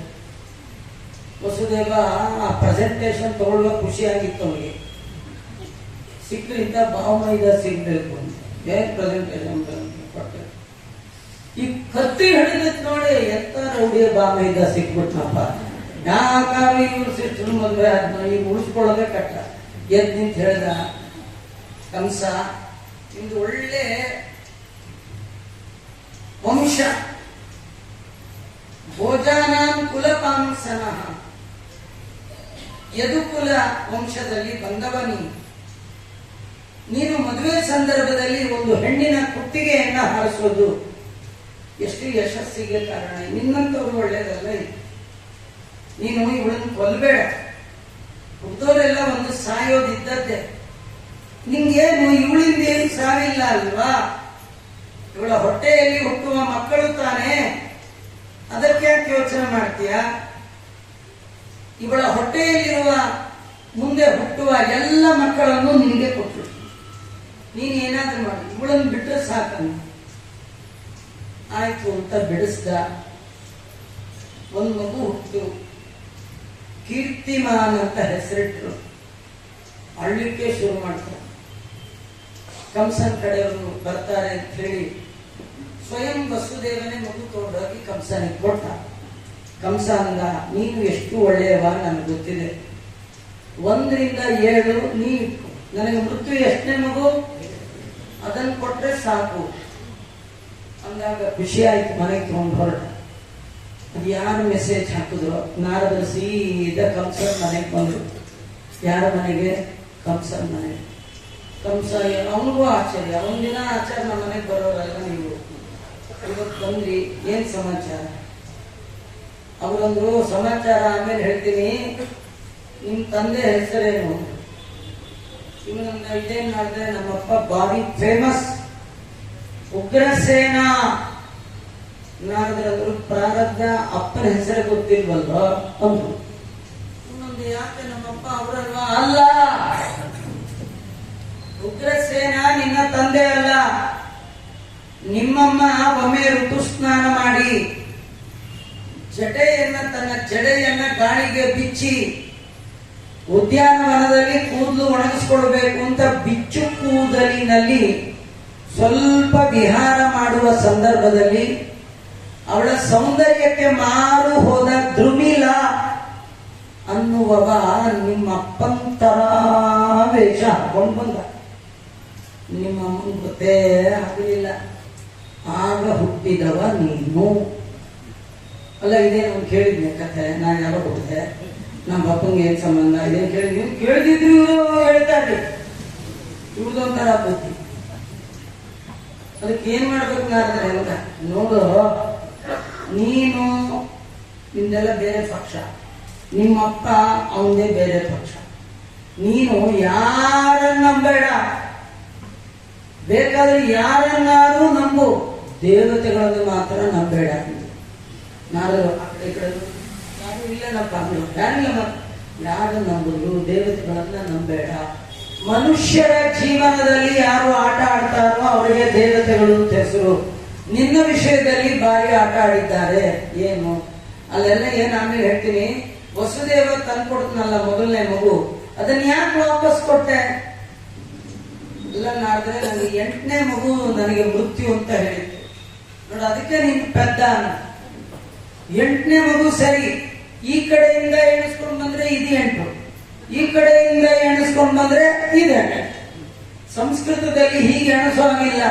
ವಸುದೇವ ಆ ಪ್ರೆಸೆಂಟೇಶನ್ ತಗೊಳ್ಳುವ ಖುಷಿಯಾಗಿತ್ತು ಅವನಿಗೆ. ಸಿಕ್ಕರಿಂದ ಬಾವಮೈದ ಸಿಗ್ಬೇಕು ಅಂತ ಏನ್ ಪ್ರೆಸೆಂಟೇಶನ್ ಕೊಟ್ಟೆ. ಈ ಕತ್ತಿ ಹಿಡಿದಿತ್ತು ನೋಡಿ, ಎಂತ ರೌಡಿಯ ಬಾವಮೈದ ಸಿಕ್ಬಿಟ್ನಪ್ಪ. ಯಾಕಾಗಿ ಇವ್ರು ಸಿಟ್ಟು ಮದುವೆ ಆದ್ನ ಈಗ ಉಳಿಸ್ಕೊಳ್ಳೋದೇ ಕಟ್ಟ. ಎದ್ ನಿಂತ ಹೇಳ್ದ, ಕಂಸ ನಿಮ್ದು ಒಳ್ಳೆ ವಂಶ. ಭೋಜಾನಾಂ ಕುಲಪಾಂಸನಃ. ಯದುಕುಲ ವಂಶದಲ್ಲಿ ಬಂದವ ನೀನು ಮದುವೆ ಸಂದರ್ಭದಲ್ಲಿ ಒಂದು ಹೆಣ್ಣಿನ ಕುತ್ತಿಗೆಯನ್ನ ಹಾರಿಸೋದು ಎಷ್ಟು ಯಶಸ್ಸಿಗೆ ಕಾರಣ. ನಿನ್ನಂತವ್ರು ಒಳ್ಳೇದಲ್ಲ. ನೀನು ಇವಳನ್ನು ಕೊಲ್ಬೇಡ. ಹುಟ್ಟೋರೆಲ್ಲ ಒಂದು ಸಾಯೋದಿದ್ದದ್ದೇ. ನಿಂಗೇನು ಇವಳಿಂದ ಏನು ಸಾವಿಲ್ಲ ಅಲ್ವಾ? ಇವಳ ಹೊಟ್ಟೆಯಲ್ಲಿ ಹುಟ್ಟುವ ಮಕ್ಕಳು ತಾನೇ, ಅದಕ್ಕೆ ಯಾಕೆ ಯೋಚನೆ ಮಾಡ್ತೀಯ? ಇವಳ ಹೊಟ್ಟೆಯಲ್ಲಿರುವ ಮುಂದೆ ಹುಟ್ಟುವ ಎಲ್ಲ ಮಕ್ಕಳನ್ನು ನಿನಗೆ ಕೊಟ್ಟರು. ನೀನ್ ಏನಾದ್ರೂ ಮಾಡಿ ಇವಳನ್ನು ಬಿಟ್ಟರೆ ಸಾಕನ್ನು. ಆಯ್ತು ಅಂತ ಬಿಡಿಸ್ದ. ಒಂದು ಮಗು ಹುಟ್ಟು, ಕೀರ್ತಿಮಾನ್ ಅಂತ ಹೆಸರಿಟ್ರು. ಅಳ್ಲಿಕ್ಕೆ ಶುರು ಮಾಡ್ತಾರೆ. ಕಂಸನ್ ಕಡೆಯವರು ಬರ್ತಾರೆ ಅಂತ ಹೇಳಿ ಸ್ವಯಂ ವಸುದೇವನೇ ಮಗು ತಗೊಂಡೋಗಿ ಕಂಸನಿಗೆ ಕೊಟ್ಟ. ಕಂಸ ಅಂದ, ನೀನು ಎಷ್ಟು ಒಳ್ಳೆಯವ ನನಗೆ ಗೊತ್ತಿದೆ. 1 ರಿಂದ 7 ನೀ ನನಗೆ ಮೃತ್ಯು ಎಷ್ಟನೇ ಮಗು ಅದನ್ನು ಕೊಟ್ರೆ ಸಾಕು ಅಂದಾಗ ಖುಷಿ ಆಯ್ತು. ಮನೆಗೆ ತಗೊಂಡು ಹೊರಟ. ಅದು ಯಾರು ಮೆಸೇಜ್ ಹಾಕಿದ್ರು? ನಾರದರು ಸೀದಾ ಕಂಸನ ಮನೆಗೆ ಬಂದ್ರು. ಯಾರ ಮನೆಗೆ? ಕಂಸನ ಮನೆಗೆ. ಕಂಸ ಅವನಿಗೂ ಆಶ್ಚರ್ಯ. ಒಂದಿನ ಆಚಾರ ನಮ್ಮ ಮನೆಗೆ ಬರೋರಲ್ಲ ನೀವು, ಇವತ್ತು ಬಂದ್ರಿ, ಏನ್ ಸಮಾಚಾರ? ಅವರಂದ್ರು, ಸಮಾಚಾರ ಆಮೇಲೆ ಹೇಳ್ತೀನಿ, ನಿಮ್ ತಂದೆ ಹೆಸರೇನು? ಇವನಂದ, ಇದೇನ್ ಮಾಡಿದ್ರೆ ನಮ್ಮಪ್ಪ ಬಾರಿ ಫೇಮಸ್, ಉಗ್ರಸೇನ. ನಾರದ್ರಂದ್ರು, ಪ್ರಾರಬ್ಧ ಅಪ್ಪನ ಹೆಸರೇ ಗೊತ್ತಿಲ್ವಲ್ವ ಅಂದ್ರು. ಇನ್ನೊಂದು, ಯಾಕೆ ನಮ್ಮಪ್ಪ ಅವರಲ್ವಾ? ಅಲ್ಲ, ಉಗ್ರಸೇನ ನಿನ್ನ ತಂದೆ ಅಲ್ಲ. ನಿಮ್ಮಮ್ಮ ಒಮ್ಮೆ ಋತುಸ್ನಾನ ಮಾಡಿ ತನ್ನ ಜಡೆಯನ್ನ ಗಾಳಿಗೆ ಬಿಚ್ಚಿ ಉದ್ಯಾನವನದಲ್ಲಿ ಕೂದಲು ಒಣಗಿಸ್ಕೊಳ್ಬೇಕು ಅಂತ ಬಿಚ್ಚು ಕೂದಲಿನಲ್ಲಿ ಸ್ವಲ್ಪ ವಿಹಾರ ಮಾಡುವ ಸಂದರ್ಭದಲ್ಲಿ ಅವಳ ಸೌಂದರ್ಯಕ್ಕೆ ಮಾರು ಹೋದ ದ್ರುಮಿಲ ಅನ್ನುವವ ನಿಮ್ಮಪ್ಪಂತರ ವೇಷ ಹಾಕೊಂಡು ಬಂದ. ನಿಮ್ಮ ಗೊತ್ತೇ ಆಗಲಿಲ್ಲ. ಆಗ ಹುಟ್ಟಿದವ ನೀನು. ಅಲ್ಲ, ಇದೇನು ಕೇಳಿದ್ನೆ ಕಥೆ. ನಾನು ಯಾವಾಗ ಹುಟ್ಟಿದೆ, ನಮ್ಮ ಅಪ್ಪಂಗೆ ಏನ್ ಸಂಬಂಧ, ಇದೇನು ಕೇಳಿದ್ವಿ? ಕೇಳಿದ್ರು ಹೇಳ್ತಾರೆ. ಇವ್ರದೊಂಥರ ಬುದ್ಧಿ. ಅದಕ್ಕೆ ಏನ್ ಮಾಡ್ಬೇಕು ನಾರದ್ರೆ ಅಂತ ನೋಡು. ನೀನು ನಿಮ್ದೆಲ್ಲ ಬೇರೆ ಪಕ್ಷ, ನಿಮ್ಮಪ್ಪ ಅವನದೇ ಬೇರೆ ಪಕ್ಷ. ನೀನು ಯಾರನ್ನ ನಂಬೇಡ. ಬೇಕಾದ್ರೆ ಯಾರನ್ನಾರು ನಂಬು, ದೇವತೆಗಳನ್ನು ಮಾತ್ರ ನಂಬೇಡ. ನಾರರು ಆ ಕಡೆ ಯಾರು ಇಲ್ಲನಪ್ಪ ಅಂದ್ರು. ಯಾರಿಲ್ಲ, ಯಾರು ನಂಬುದು? ದೇವತೆಗಳನ್ನ ನಂಬೇಡ. ಮನುಷ್ಯರ ಜೀವನದಲ್ಲಿ ಯಾರು ಆಟ ಆಡ್ತಾರೋ ಅವರಿಗೆ ದೇವತೆಗಳು ಅಂತ ಹೆಸರು. ನಿನ್ನ ವಿಷಯದಲ್ಲಿ ಭಾರಿ ಆಟ ಆಡಿದ್ದಾರೆ. ಏನು ಅಲ್ಲೆಲ್ಲ ಏನ್ ಆಮೇಲೆ ಹೇಳ್ತೀನಿ. ವಸುದೇವ ತಂದ್ಕೊಡ್ತನಲ್ಲ ಮೊದಲನೇ ಮಗು, ಅದನ್ನ ಯಾಕೆ ವಾಪಸ್ ಕೊಟ್ಟೆ? ಇಲ್ಲ ನಾಡಿದ್ರೆ ನನಗೆ 8ನೇ ಮಗು ನನಗೆ ಮೃತ್ಯು ಅಂತ ಹೇಳಿತ್ತು ನೋಡು. ಅದಕ್ಕೆ ನೀನು ಪೆದ್ದ. 8ನೇ ಮಗು ಸರಿ, ಈ ಕಡೆಯಿಂದ ಎಣಿಸ್ಕೊಂಡು ಬಂದ್ರೆ ಇದು 8, ಈ ಕಡೆಯಿಂದ ಎಣಿಸ್ಕೊಂಡು ಬಂದ್ರೆ ಇದು 8. ಸಂಸ್ಕೃತದಲ್ಲಿ ಹೀಗೆ ಎಣಿಸೋಂಗಿಲ್ಲ.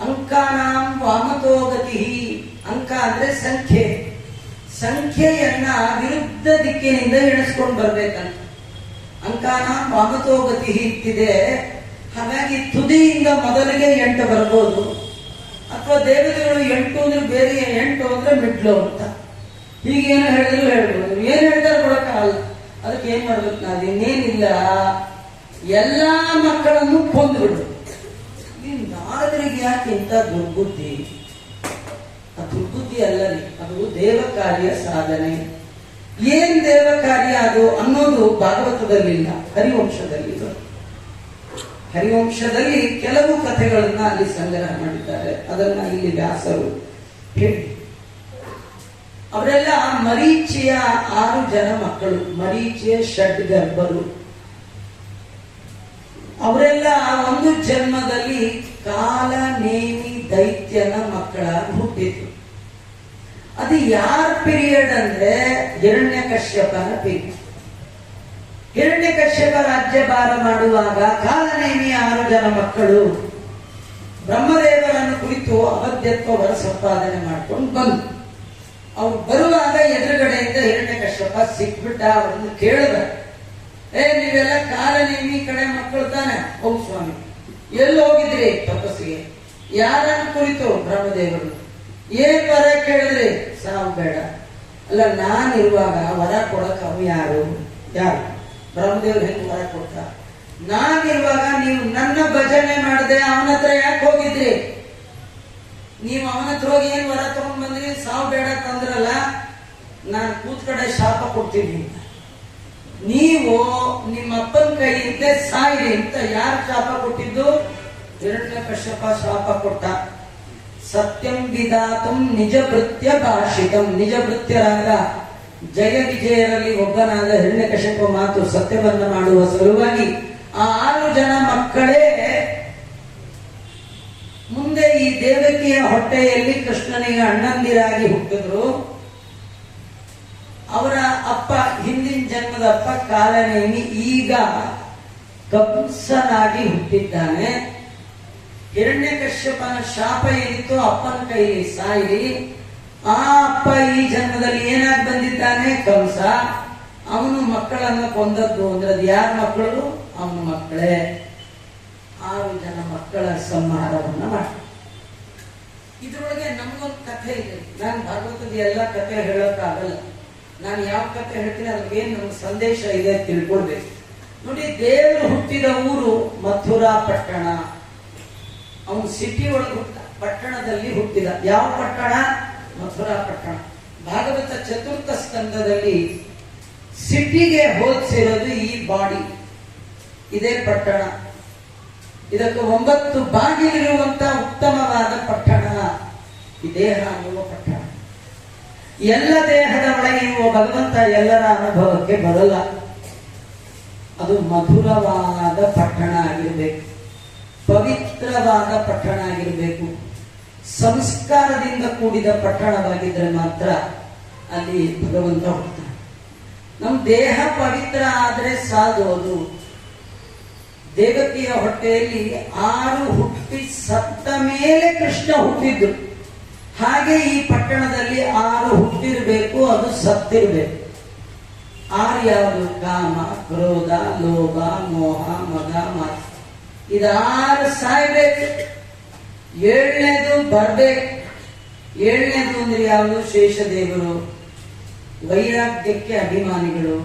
ಅಂಕಾನಾಂ ವಾಮತೋಗತಿ. ಅಂಕ ಅಂದ್ರೆ ಸಂಖ್ಯೆ. ಸಂಖ್ಯೆಯನ್ನ ವಿರುದ್ಧ ದಿಕ್ಕಿನಿಂದ ಎಣಿಸ್ಕೊಂಡು ಬರ್ಬೇಕಂತ. ಅಂಕಾನಾಂ ವಾಮತೋಗತಿ ಇತ್ತಿದೆ. ಹಾಗಾಗಿ ತುದಿಯಿಂದ ಮೊದಲಿಗೆ 8 ಬರ್ಬೋದು, ಅಥವಾ ದೇವತೆಗಳು 8 ಅಂದ್ರೆ ಬೇರೆ 8 ಅಂದ್ರೆ ಮಿಡ್ಲು ಅಂತ ಹೀಗೇನು ಹೇಳಿದ್ರು ಹೇಳ್ಬೋದು. ಏನ್ ಹೇಳ್ತಾರೆ ಕೊಡಕ್ಕಾಗಲ್ಲ. ಅದಕ್ಕೆ ಏನ್ ಮಾಡ್ಬೇಕು? ನಾವು ಇನ್ನೇನಿಲ್ಲ, ಎಲ್ಲಾ ಮಕ್ಕಳನ್ನು ಕೊಂದ್ಬಿಡು. ಈ ನಾರದರಿಗೆ ಯಾಕೆ ಇಂಥ ದುರ್ಬುದ್ಧಿ? ಆ ದುರ್ಬುದ್ಧಿ ಅಲ್ಲರಿ, ಅದು ದೇವ ಕಾರ್ಯ ಸಾಧನೆ. ಏನ್ ದೇವ ಕಾರ್ಯ ಅದು ಅನ್ನೋದು ಭಾಗವತದಲ್ಲಿಲ್ಲ, ಹರಿವಂಶದಲ್ಲಿ. ಹರಿವಂಶದಲ್ಲಿ ಕೆಲವು ಕಥೆಗಳನ್ನ ಅಲ್ಲಿ ಸಂಗ್ರಹ ಮಾಡಿದ್ದಾರೆ. ಅದನ್ನ ಇಲ್ಲಿ ವ್ಯಾಸರು ಹೇಳಿ. ಅವರೆಲ್ಲ ಮರೀಚಿಯ 6 ಜನ ಮಕ್ಕಳು. ಮರೀಚಿಯ ಷಡ್ಗರ್ಭರು. ಅವರೆಲ್ಲ ಒಂದು ಜನ್ಮದಲ್ಲಿ ಕಾಲನೇಮಿ ದೈತ್ಯನ ಮಕ್ಕಳಾಗಿ ಹುಟ್ಟಿದ್ರು. ಅದು ಯಾರ ಪೀರಿಯಡ್ ಅಂದ್ರೆ ಹಿರಣ್ಯಕಶ್ಯಪನ ಪೀರಿಯಡ್. ಹಿರಣ್ಯಕಶ್ಯಪ ರಾಜ್ಯಭಾರ ಮಾಡುವಾಗ ಕಾಲನೇಮಿ 6 ಜನ ಮಕ್ಕಳು ಬ್ರಹ್ಮದೇವರನ್ನು ಕುರಿತು ಕುಳಿತು ಅವಧ್ಯತ್ವ ವರ ಸಂಪಾದನೆ ಮಾಡ್ಕೊಂಡು ಬಂದು ಅವ್ರು ಬರುವಾಗ ಎದುರುಗಡೆಯಿಂದ ಹಿರಣ್ಯಕಶ್ಯಪ ಸಿಕ್ಬಿಟ್ಟ. ಅವ್ರನ್ನ ಕೇಳಿದ, ನೀವೆಲ್ಲ ಕಾಲನೇಮಿ ಈ ಕಡೆ ಮಕ್ಕಳು ತಾನೆ? ಹೌದು ಸ್ವಾಮಿ. ಎಲ್ಲಿ ಹೋಗಿದ್ರಿ ತಪಸ್ಸಿಗೆ? ಯಾರನ್ನು ಕುರಿತು? ಬ್ರಹ್ಮದೇವರು. ಏನ್ ವರ ಕೇಳಿದ್ರಿ? ಸಾವು ಬೇಡ. ಅಲ್ಲ, ನಾನಿರುವಾಗ ವರ ಕೊಡಕ್ ಅವು ಯಾರು? ಬ್ರಹ್ಮದೇವ್ರು ಹೆಂಗ್ ವರ ಕೊಡ್ತ? ನಾನಿರುವಾಗ ನೀವು ನನ್ನ ಭಜನೆ ಮಾಡದೆ ಅವನ ಹತ್ರ ಯಾಕೆ ಹೋಗಿದ್ರಿ? ನೀವು ಅವನ ಹತ್ರ ಹೋಗಿ ಏನ್ ವರ ತಗೊಂಡ್ ಬಂದ್ರಿ? ಸಾವು ಬೇಡ ತಂದ್ರಲ್ಲ, ನಾನು ಕೂತ್ ಕಡೆ ಶಾಪ ಕೊಡ್ತೀನಿ. ನೀವು ನಿಮ್ಮ ಅಪ್ಪನ ಕೈಯಿಂದ ಸಾಯಿರಿ ಅಂತ ಯಾರು ಶಾಪ ಕೊಟ್ಟಿದ್ದು? ಹಿರಣ್ಯಕಶ್ಯಪ ಶಾಪ ಕೊಟ್ಟ. ಸತ್ಯಂ ವಿಧಾತುಂ ನಿಜ ಭೃತ್ಯ ಭಾಷಿತಂ. ನಿಜ ಭೃತ್ಯರಾದ ಜಯ ವಿಜಯರಲ್ಲಿ ಒಬ್ಬನಾದ ಹಿರಣ್ಯಕಶ್ಯಪ ಮಾತು ಸತ್ಯವನ್ನ ಮಾಡುವ ಸಲುವಾಗಿ ಆ 6 ಜನ ಮಕ್ಕಳೇ ಮುಂದೆ ಈ ದೇವಕಿಯ ಹೊಟ್ಟೆಯಲ್ಲಿ ಕೃಷ್ಣನಿಗೆ ಅಣ್ಣಂದಿರಾಗಿ ಹುಟ್ಟಿದ್ರು. ಅವರ ಅಪ್ಪ, ಹಿಂದಿನ ಜನ್ಮದ ಅಪ್ಪ ಕಾಲನೇಮಿ, ಈಗ ಕಂಸನಾಗಿ ಹುಟ್ಟಿದ್ದಾನೆ. ಹಿರಣ್ಯಕಶ್ಯಪನ ಶಾಪ ಏನಿತ್ತು, ಅಪ್ಪನ ಕೈಲಿ ಸಾಯಿರಿ. ಆ ಅಪ್ಪ ಈ ಜನ್ಮದಲ್ಲಿ ಏನಾಗಿ ಬಂದಿದ್ದಾನೆ? ಕಂಸ. ಅವನು ಮಕ್ಕಳನ್ನ ಕೊಂದದ್ದು ಅಂದ್ರೆ ಅದು ಯಾರ ಮಕ್ಕಳು? ಅವನ ಮಕ್ಕಳೇ. 6 ಜನ ಮಕ್ಕಳ ಸಂಹಾರವನ್ನ ಮಾಡಿ. ಇದ್ರೊಳಗೆ ನಮ್ಗೊಂದು ಕಥೆ ಇದೆ. ನಾನು ಭಾಗವತದ ಎಲ್ಲ ಕಥೆ ಹೇಳೋಕ್ಕಾಗಲ್ಲ. ನಾನು ಯಾವ ಕಥೆ ಹೇಳ್ತೀನಿ ಅದ್ರಿಗೆ ನಮ್ಗೆ ಸಂದೇಶ ಇದೆ ತಿಳ್ಕೊಳ್ಬೇಕು. ನೋಡಿ, ದೇವರು ಹುಟ್ಟಿದ ಊರು ಮಥುರಾ ಪಟ್ಟಣ. ಅವನು ಸಿಟಿ ಒಳಗೆ ಹುಟ್ಟ, ಪಟ್ಟಣದಲ್ಲಿ ಹುಟ್ಟಿದ. ಯಾವ ಪಟ್ಟಣ? ಮಥುರಾ ಪಟ್ಟಣ. ಭಾಗವತ ಚತುರ್ಥ ಸ್ಕಂದದಲ್ಲಿ ಸಿಟಿಗೆ ಹೋಲಿಸಿರೋದು ಈ ಬಾಡಿ, ಇದೇ ಪಟ್ಟಣ. ಇದಕ್ಕೆ 9 ಬಾಗಿಲಿರುವಂತ ಉತ್ತಮವಾದ ಪಟ್ಟಣ ಈ ದೇಹ ಅನ್ನುವ ಪಟ್ಟಣ. ಎಲ್ಲ ದೇಹದ ಒಳಗೆ ಇರುವ ಭಗವಂತ ಎಲ್ಲರ ಅನುಭವಕ್ಕೆ ಬರಲ್ಲ. ಅದು ಮಧುರವಾದ ಪಟ್ಟಣ ಆಗಿರಬೇಕು, ಪವಿತ್ರವಾದ ಪಟ್ಟಣ ಆಗಿರಬೇಕು, ಸಂಸ್ಕಾರದಿಂದ ಕೂಡಿದ ಪಟ್ಟಣವಾಗಿದ್ರೆ ಮಾತ್ರ ಅಲ್ಲಿ ಭಗವಂತ ಹುಡ್ತಾನೆ. ನಮ್ಮ ದೇಹ ಪವಿತ್ರ ಆದ್ರೆ ಸಾಧೋದು. ದೇವಕಿಯ ಹೊಟ್ಟೆಯಲ್ಲಿ 6 ಹುಟ್ಟಿ ಸತ್ತ ಮೇಲೆ ಕೃಷ್ಣ ಹುಟ್ಟಿದ್ದು. ಹಾಗೆ ಈ ಪಟ್ಟಣದಲ್ಲಿ 6 ಹುಟ್ಟಿರಬೇಕು, ಅದು ಸತ್ತಿರಬೇಕು. 6 ಯಾವುದು? ಕಾಮ, ಕ್ರೋಧ, ಲೋಭ, ಮೋಹ, ಮದ, ಮಾತ. ಇದು 6 ಸಾಯ್ಬೇಕು. 7ನೇದು ಬರ್ಬೇಕು. 7ನೇದು ಅಂದ್ರೆ ಯಾವುದು? ಶೇಷದೇವರು, ವೈರಾಗ್ಯಕ್ಕೆ ಅಭಿಮಾನಿಗಳು.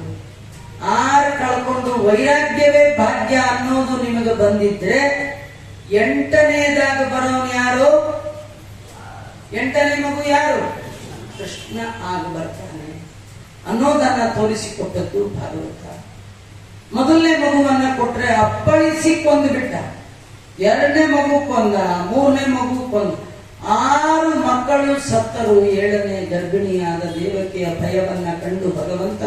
6 ಕಳ್ಕೊಂಡು ವೈರಾಗ್ಯವೇ ಭಾಗ್ಯ ಅನ್ನೋದು ನಿಮಗೆ ಬಂದಿದ್ರೆ 8ನೇದಾಗ ಬರೋನು ಯಾರು? 8ನೇ ಮಗು ಯಾರು? ಕೃಷ್ಣ ಆಗ ಬರ್ತಾನೆ ಅನ್ನೋದನ್ನ ತೋರಿಸಿಕೊಟ್ಟದ್ದು ಭಾಗವತ. ಮೊದಲನೇ ಮಗುವನ್ನ ಕೊಟ್ರೆ ಅಪ್ಪಳಿಸಿ ಕೊಂದು ಬಿಟ್ಟ, 2ನೇ ಮಗು ಕೊಂದ, 3ನೇ ಮಗು ಕೊಂದ. 6 ಮಕ್ಕಳು ಸತ್ತರು. 7ನೇ ಗರ್ಭಿಣಿಯಾದ ದೇವಕಿಯ ಭಯವನ್ನ ಕಂಡು ಭಗವಂತ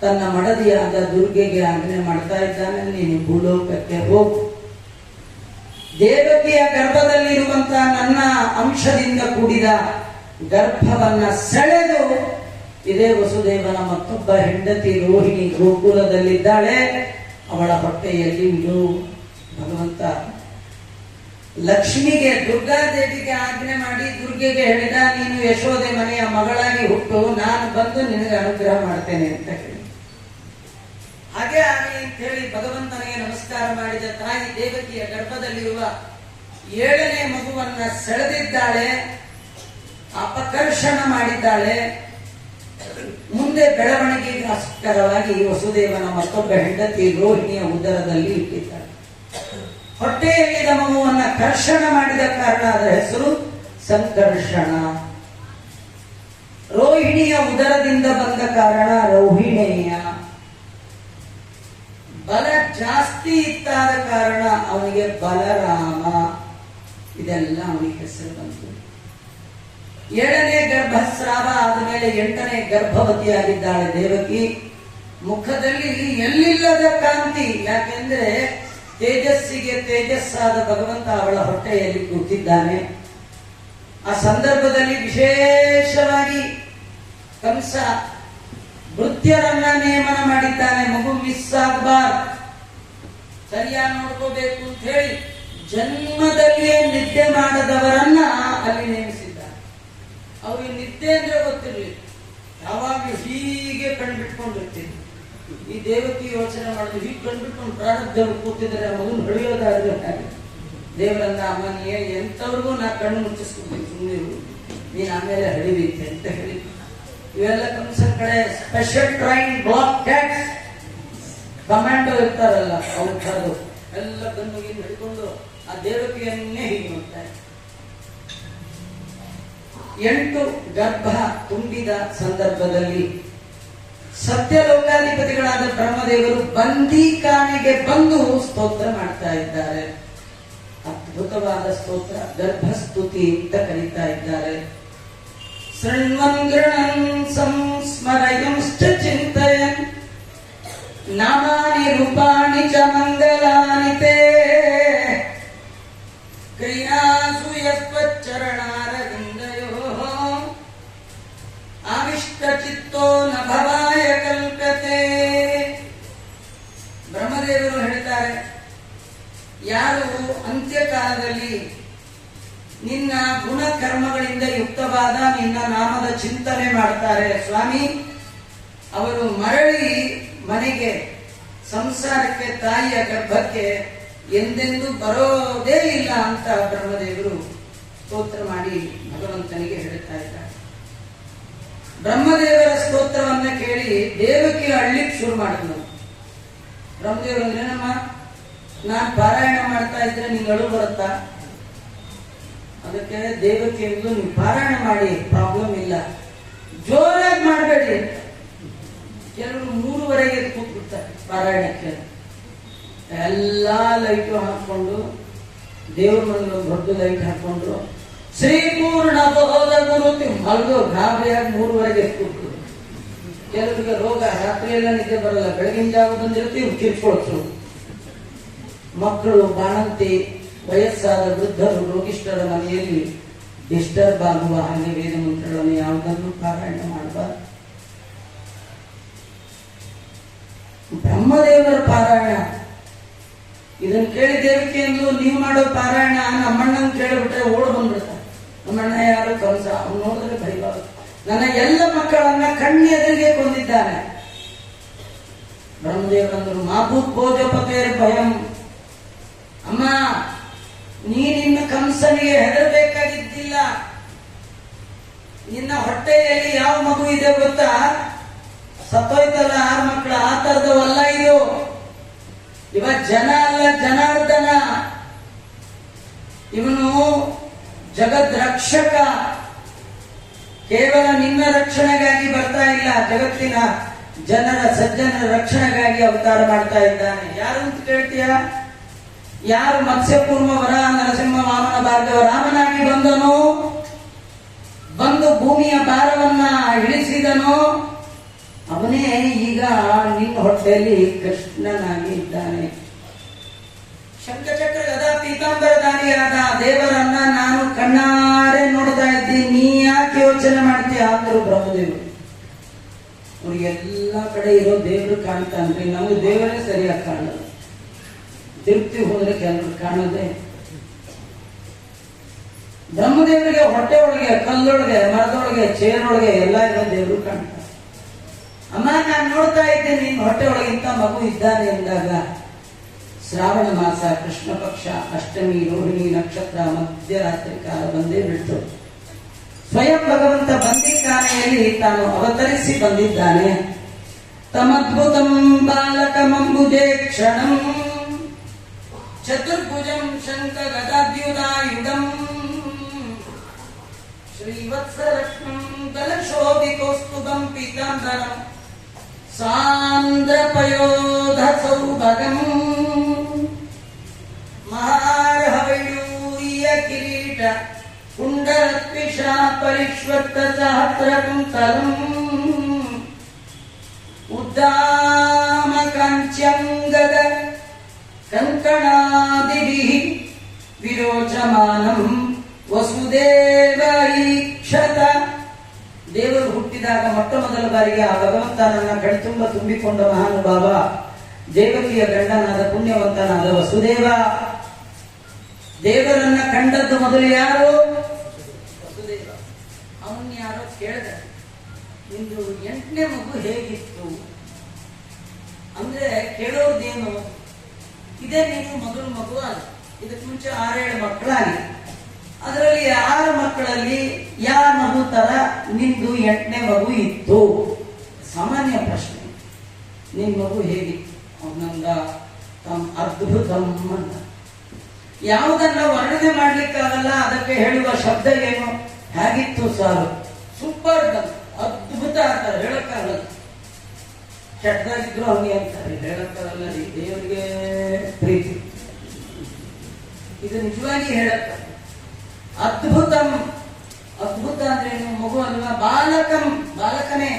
ತನ್ನ ಮಡದಿಯಾದ ದುರ್ಗೆಗೆ ಆಜ್ಞೆ ಮಾಡ್ತಾ ಇದ್ದಾನೆ, ನೀನು ಭೂಲೋಕಕ್ಕೆ ಹೋಗು. ದೇವಕಿಯ ಗರ್ಭದಲ್ಲಿರುವಂತಹ ನನ್ನ ಅಂಶದಿಂದ ಕೂಡಿದ ಗರ್ಭವನ್ನ ಸೆಳೆದು ಇದೇ ವಸುದೇವನ ಮತ್ತೊಬ್ಬ ಹೆಂಡತಿ ರೋಹಿಣಿ ಗೋಕುಲದಲ್ಲಿದ್ದಾಳೆ, ಅವಳ ಹೊಟ್ಟೆಯಲ್ಲಿ ಇಡು. ಭಗವಂತ ಲಕ್ಷ್ಮಿಗೆ, ದುರ್ಗಾದೇವಿಗೆ ಆಜ್ಞೆ ಮಾಡಿ ದುರ್ಗೆಗೆ ಹೇಳಿದ, ನೀನು ಯಶೋದೆ ಮನೆಯ ಮಗಳಾಗಿ ಹುಟ್ಟು, ನಾನು ಬಂದು ನಿನಗೆ ಅನುಗ್ರಹ ಮಾಡ್ತೇನೆ ಅಂತ ಹೇಳಿ. ಹಾಗೆ ಆಗಲಿ ಅಂತ ಹೇಳಿ ಭಗವಂತನಿಗೆ ನಮಸ್ಕಾರ ಮಾಡಿದ ತಾಯಿ ದೇವಕಿಯ ಗರ್ಭದಲ್ಲಿರುವ 7ನೇ ಮಗುವನ್ನ ಸೆಳೆದಿದ್ದಾಳೆ, ಅಪಕರ್ಷಣ ಮಾಡಿದ್ದಾಳೆ. ಮುಂದೆ ಬೆಳವಣಿಗೆಗೋಸ್ಕರವಾಗಿ ವಸುದೇವನ ಮತ್ತೊಬ್ಬ ಹೆಂಡತಿ ರೋಹಿಣಿಯ ಉದರದಲ್ಲಿ ಇಟ್ಟಿದ್ದಾಳೆ. ಹೊಟ್ಟೆಯಲ್ಲಿದ್ದ ಮಗುವನ್ನ ಕರ್ಷಣ ಮಾಡಿದ ಕಾರಣ ಅದರ ಹೆಸರು ಸಂಕರ್ಷಣ. ರೋಹಿಣಿಯ ಉದರದಿಂದ ಬಂದ ಕಾರಣ ರೋಹಿಣೇಯ. ಬಲ ಜಾಸ್ತಿ ಇತ್ತಾದ ಕಾರಣ ಅವನಿಗೆ ಬಲರಾಮ. ಇದೆಲ್ಲ ಅವನಿಗೆ ಹೆಸರು ಬಂತು. 7ನೇ ಗರ್ಭಸ್ರಾವ ಆದಮೇಲೆ 8ನೇ ಗರ್ಭವತಿಯಾಗಿದ್ದಾಳೆ ದೇವಕಿ. ಮುಖದಲ್ಲಿ ಎಲ್ಲಿಲ್ಲದ ಕಾಂತಿ, ಯಾಕೆಂದ್ರೆ ತೇಜಸ್ಸಿಗೆ ತೇಜಸ್ಸಾದ ಭಗವಂತ ಅವಳ ಹೊಟ್ಟೆಯಲ್ಲಿ ಕೂತಿದ್ದಾನೆ. ಆ ಸಂದರ್ಭದಲ್ಲಿ ವಿಶೇಷವಾಗಿ ಕಂಸ ಭೃತ್ಯರನ್ನ ನೇಮನ ಮಾಡಿದ್ದಾನೆ. ಮಗು ಮಿಸ್ ಆಗಬಾರ್ದು, ಸರಿಯಾಗಿ ನೋಡ್ಕೋಬೇಕು ಅಂತ ಹೇಳಿ ಜನ್ಮದಲ್ಲಿಯೇ ನಿದ್ದೆ ಮಾಡದವರನ್ನ ಅಲ್ಲಿ ನೇಮಿಸಿದ್ದಾರೆ. ಅವ್ರಿಗೆ ನಿದ್ದೆ ಅಂದ್ರೆ ಗೊತ್ತಿರಲಿಲ್ಲ, ಯಾವಾಗಲೂ ಹೀಗೆ ಕಣ್ಬಿಟ್ಕೊಂಡಿರ್ತೀನಿ. ಈ ದೇವಕಿ ಯೋಚನೆ ಮಾಡಿದ್ರು, ಹೀಗೆ ಕಣ್ಬಿಟ್ಕೊಂಡು ಪ್ರಾರಬ್ಧರು ಕೂತಿದ್ರೆ ಆ ಮಗನ ಹೊಳೆಯೋದಾದ್ರೆ ದೇವರನ್ನ ಅಮ್ಮ ನೀ ಎಂತವ್ರಿಗೂ ನಾ ಕಣ್ಣು ಮುಚ್ಚಿಸ್ಕೊಡ್ತೀನಿ, ಸುಮ್ಮನೆ ನೀನ್ ಆಮೇಲೆ ಹಡಿಬೇಕು ಅಂತ ಹೇಳಿ. ಇವೆಲ್ಲ ಕಂಸನ್ ಕಡೆ special train black cats commando ಇರ್ತಾರಲ್ಲ, ಅವ್ರು ಕರೆದು ಎಲ್ಲ ಗಂಡುಗಿನ ಹಿಡ್ಕೊಂಡು ಆ ದೇವಕಿಯನ್ನೇ ಹೀಗೆ ನೋಡ್ತಾರೆ. 8 ಗರ್ಭ ತುಂಬಿದ ಸಂದರ್ಭದಲ್ಲಿ ಸತ್ಯಲೋಕಾಧಿಪತಿಗಳಾದ ಬ್ರಹ್ಮದೇವರು ಬಂದೀಖಾನೆಗೆ ಬಂದು ಸ್ತೋತ್ರ ಮಾಡ್ತಾ ಇದ್ದಾರೆ. ಅದ್ಭುತವಾದ ಸ್ತೋತ್ರ, ಗರ್ಭಸ್ತುತಿ ಅಂತ ಕರೀತಾ ಇದ್ದಾರೆ. ಶೃಣ್ವನ್ ಗೃಣನ್ ಸಂಸ್ಮರಯಂಶ್ಚ ಚಿಂತಯನ್ ನಾಮಾನಿ ರೂಪಾಣಿ ಚ ಮಂಗಲಾನಿ ತೇ ಕ್ರಿಯಾಸು ಯಸ್ವಚ್ಚರಣಾರವಿಂದಯೋಃ ಆವಿಷ್ಟ ಚಿತ್ತೋ ನ ಭವಾಯ ಕಲ್ಪತೆ. ಬ್ರಹ್ಮದೇವರು ಹೇಳ್ತಾರೆ, ಯಾರು ಅಂತ್ಯಕಾಲದಲ್ಲಿ ನಿನ್ನ ಗುಣ ಕರ್ಮಗಳಿಂದ ಯುಕ್ತವಾದ ನಿನ್ನ ನಾಮದ ಚಿಂತನೆ ಮಾಡ್ತಾರೆ ಸ್ವಾಮಿ, ಅವರು ಮರಳಿ ಮನೆಗೆ ಸಂಸಾರಕ್ಕೆ ತಾಯಿಯ ಗರ್ಭಕ್ಕೆ ಎಂದೆಂದೂ ಬರೋದೇ ಇಲ್ಲ ಅಂತ ಬ್ರಹ್ಮದೇವರು ಸ್ತೋತ್ರ ಮಾಡಿ ಭಗವಂತನಿಗೆ ಹೇಳ್ತಾ ಇದ್ದಾರೆ. ಬ್ರಹ್ಮದೇವರ ಸ್ತೋತ್ರವನ್ನ ಕೇಳಿ ದೇವಕಿ ಅಳ್ಲಿಕ್ಕೆ ಶುರು ಮಾಡಿದ್ನು. ಬ್ರಹ್ಮದೇವರು ಅಂದ್ರೇನಮ್ಮ, ನಾನ್ ಪಾರಾಯಣ ಮಾಡ್ತಾ ಇದ್ರೆ ನಿಂಗೆ ಅಳು ಬರುತ್ತಾ? ಅದಕ್ಕೆ ದೇವಕಿ ಎಂದು ನೀವು ಪಾರಾಯಣ ಮಾಡಿ, ಪ್ರಾಬ್ಲಮ್ ಇಲ್ಲ, ಜೋರಾಗಿ ಮಾಡಬೇಡಿ. ಕೆಲವರು 3:30 ಕೂತ್ಬಿಡ್ತಾರೆ ಪಾರಾಯಣಕ್ಕೆ. ಎಲ್ಲಾ ಲೈಟು ಹಾಕೊಂಡು, ದೇವ್ರ ಮನೆಗೆ ಒಂದು ದೊಡ್ಡ ಲೈಟ್ ಹಾಕೊಂಡು ಶ್ರೀಪೂರ್ಣ ಬೋಧ ಗುರು ಮಲ್ಗೋ ಗಾಬರಿಯಾಗಿ 3:30 ಕೂತ್ರು. ಕೆಲವರಿಗೆ ರೋಗ, ರಾತ್ರಿ ಎಲ್ಲ ನಿದ್ದೆ ಬರಲ್ಲ, ಬೆಳಗಿನ ಜಾವ ಬಂದಿರ್ತೀವಿ ಕಿರ್ಕೊಳ್ತು. ಮಕ್ಕಳು, ಬಾಣಂತಿ, ವಯಸ್ಸಾದ ವೃದ್ಧರು, ರೋಗಿಷ್ಠರ ಮನೆಯಲ್ಲಿ ಡಿಸ್ಟರ್ಬ್ ಆಗುವ ಹಾಗೆ ವೇದ ಮಂತ್ರಗಳನ್ನು ಯಾವುದನ್ನು ಪಾರಾಯಣ ಮಾಡಬಾರ್ದು. ಬ್ರಹ್ಮದೇವರ ಪಾರಾಯಣ ಇದನ್ನು ಕೇಳಿ ದೇವಕಿ ಎಂದು ನೀವು ಮಾಡೋ ಪಾರಾಯಣ ನಮ್ಮಣ್ಣನ ಕೇಳಿಬಿಟ್ರೆ ಓಡ್ ಬಂದ್ಬಿಡ್ತಾರೆ. ನಮ್ಮಣ್ಣ ಯಾರು ಕಂಸ, ಅವ್ನು ನೋಡಿದ್ರೆ ಭಯವಾಗುತ್ತೆ. ನನ್ನ ಎಲ್ಲ ಮಕ್ಕಳನ್ನ ಕಣ್ಣೆದುರಿಗೆ ಕೊಂದಿದ್ದಾನೆ. ಬ್ರಹ್ಮದೇವರಂದ್ರು, ಮಾಭೂತ್ ಭೋಜಪತೇರ್ ಭಯಂ. ಅಮ್ಮ, ನೀನಿನ್ನ ಕಂಸನಿಗೆ ಹೆದರಬೇಕಾಗಿದ್ದಿಲ್ಲ. ನಿನ್ನ ಹೊಟ್ಟೆಯಲ್ಲಿ ಯಾವ ಮಗು ಇದೆ ಗೊತ್ತಾ? ಸತ್ತೋಯ್ತಲ್ಲ 6 ಮಕ್ಕಳು, ಆ ತರದವಲ್ಲ ಇದು. ಇವ ಜನ ಅಲ್ಲ, ಜನಾರ್ದನ. ಇವನು ಜಗದ್ ರಕ್ಷಕ. ಕೇವಲ ನಿನ್ನ ರಕ್ಷಣೆಗಾಗಿ ಬರ್ತಾ ಇಲ್ಲ, ಜಗತ್ತಿನ ಜನರ ಸಜ್ಜನರ ರಕ್ಷಣೆಗಾಗಿ ಅವತಾರ ಮಾಡ್ತಾ ಇದ್ದಾನೆ. ಯಾರು ಅಂತ ಕೇಳ್ತೀಯ? ಯಾರು ಮತ್ಸ್ಯಕೂರ್ಮ ವರ ನರಸಿಂಹ ವಾಮನ ಭಾರ್ಗವ ರಾಮನಾಗಿ ಬಂದನೋ, ಬಂದು ಭೂಮಿಯ ಭಾರವನ್ನ ಇಳಿಸಿದನೋ, ಅವನೇ ಈಗ ನಿನ್ನ ಹೊಟ್ಟೆಯಲ್ಲಿ ಕೃಷ್ಣನಾಗಿ ಇದ್ದಾನೆ. ಶಂಖಚಕ್ರ ಗದಾ ಪೀತಾಂಬರಧಾರಿಯಾದ ದೇವರನ್ನ ನಾನು ಕಣ್ಣಾರೆ ನೋಡ್ತಾ ಇದ್ದೀನಿ, ನೀ ಯಾಕೆ ಯೋಚನೆ ಮಾಡ್ತೀಯ ಅಂದರು ಬ್ರಹ್ಮದೇವರು. ಅವ್ರಿಗೆ ಎಲ್ಲ ಕಡೆ ಇರೋ ದೇವರು ಕಾಣ್ತಾನ್ರಿ, ನಮಗೆ ದೇವರೇ ಸರಿಯಾಗಿ ಕಾಣೋದು. ತಿರುಪ್ತಿ ಹೋದ್ರೆ ಕೆಲವರು ಕಾಣೋದೆ. ಬ್ರಹ್ಮದೇವರಿಗೆ ಹೊಟ್ಟೆ ಒಳಗೆ, ಕಲ್ಲೊಳಗೆ, ಮರದೊಳಗೆ, ಚೇರೊಳಗೆ ಎಲ್ಲ ಇರೋ ದೇವರು ಕಾಣ್ತಾರೆ. ಅಮ್ಮ, ನಾನು ನೋಡ್ತಾ ಇದ್ದೇನೆ ನಿನ್ನ ಹೊಟ್ಟೆ ಒಳಗೆ ಇಂಥ ಮಗು ಇದ್ದಾನೆ ಎಂದಾಗ ಶ್ರಾವಣ ಮಾಸ, ಕೃಷ್ಣ ಪಕ್ಷ, ಅಷ್ಟಮಿ, ರೋಹಿಣಿ ನಕ್ಷತ್ರ, ಮಧ್ಯರಾತ್ರಿ ಕಾಲ ಬಂದೇ ಬಿಡ್ತು. ಸ್ವಯಂ ಭಗವಂತ ಬಂದೀಖಾನೆಯಲ್ಲಿ ತಾನು ಅವತರಿಸಿ ಬಂದಿದ್ದಾನೆ. ತಮದ್ಭುತಂ ಬಾಲಕಮಂಬುಜೇ ಕ್ಷಣಂ ಚತುರ್ಭುಜಂ ಶಂಖ ಗದಾದ್ಯುಧಾಯುಧಂ ಶ್ರೀವತ್ಸರತ್ನಂ ಕಲಶೋಭಿಕೌಸ್ತುಭಂ ಪೀತಾಂಬರಂ ಸಾಂದ್ರಪಯೋಧ ಸೌಭಗಂ ಮಹಾರ್ಹವಯೂರ್ಯ ಕಿರೀಟ ಕುಂಡಲತ್ವಿಷಾ ಪರಿಷ್ವತ್ತ ಸಹಸ್ರಕುಂತಲಂ ಉದ್ದಾಮ ಕಾಂಚ್ಯಂಗದ ಕಂಕಣಾದಿಭಿಃ ವಿರೋಚಮಾನಂ ವಸುದೇವ ಈಕ್ಷತ. ದೇವರು ಹುಟ್ಟಿದಾಗ ಮೊಟ್ಟ ಮೊದಲ ಬಾರಿಗೆ ಆ ಭಗವಂತನನ್ನ ಕಣ್ತುಂಬ ತುಂಬಿಕೊಂಡ ಮಹಾನುಭಾವ ದೇವಕಿಯ ಗಂಡನಾದ ಪುಣ್ಯವಂತನಾದ ವಸುದೇವ. ದೇವರನ್ನ ಕಂಡದ್ದು ಮೊದಲು ಯಾರು? ವಸುದೇವ. ಅವನ್ ಯಾರೋ ಕೇಳಿದ, ನಿಂದು 8ನೇ ಮಗು ಹೇಗಿತ್ತು ಅಂದ್ರೆ ಕೇಳೋದೇನು, ಇದೇ ನೀನು ಮೊದಲು ಮಗು ಅಲ್ಲ, ಇದಕ್ಕೆ ಮುಂಚೆ 6-7 ಮಕ್ಕಳಾಗಿ, ಅದರಲ್ಲಿ 6 ಮಕ್ಕಳಲ್ಲಿ ಯಾವ ಮಗು ತರ ನಿಂದು 8ನೇ ಮಗು ಇತ್ತು? ಸಾಮಾನ್ಯ ಪ್ರಶ್ನೆ. ನಿನ್ ಮಗು ಹೇಗಿತ್ತು? ಅವನಂದ ಅದ್ಭುತಂ ಅಂತ. ಯಾವುದನ್ನ ವರ್ಣನೆ ಮಾಡ್ಲಿಕ್ಕಾಗಲ್ಲ, ಅದಕ್ಕೆ ಹೇಳುವ ಶಬ್ದ ಏನು? ಹೇಗಿತ್ತು ಸಾರು, ಸೂಪರ್, ಅದ್ಭುತ ಅಂತಾರೆ, ಹೇಳಕ್ಕಾಗಲ್ಲ. ಕೆಟ್ಟದಾಗಿದ್ರು ಅವನಿಗೆ ಅಂತಾರೆ, ಹೇಳಕ್ಕಾಗಲ್ಲ ರೀ, ದೇವರಿಗೆ ಪ್ರೀತಿ. ಇದು ನಿಜವಾಗಿ ಹೇಳಕ್ಕ. ಅದ್ಭುತಂ, ಅದ್ಭುತ ಅಂದ್ರೆ ಏನು? ಮಗು ಅಲ್ವಾ? ಬಾಲಕಂ, ಬಾಲಕನೇ.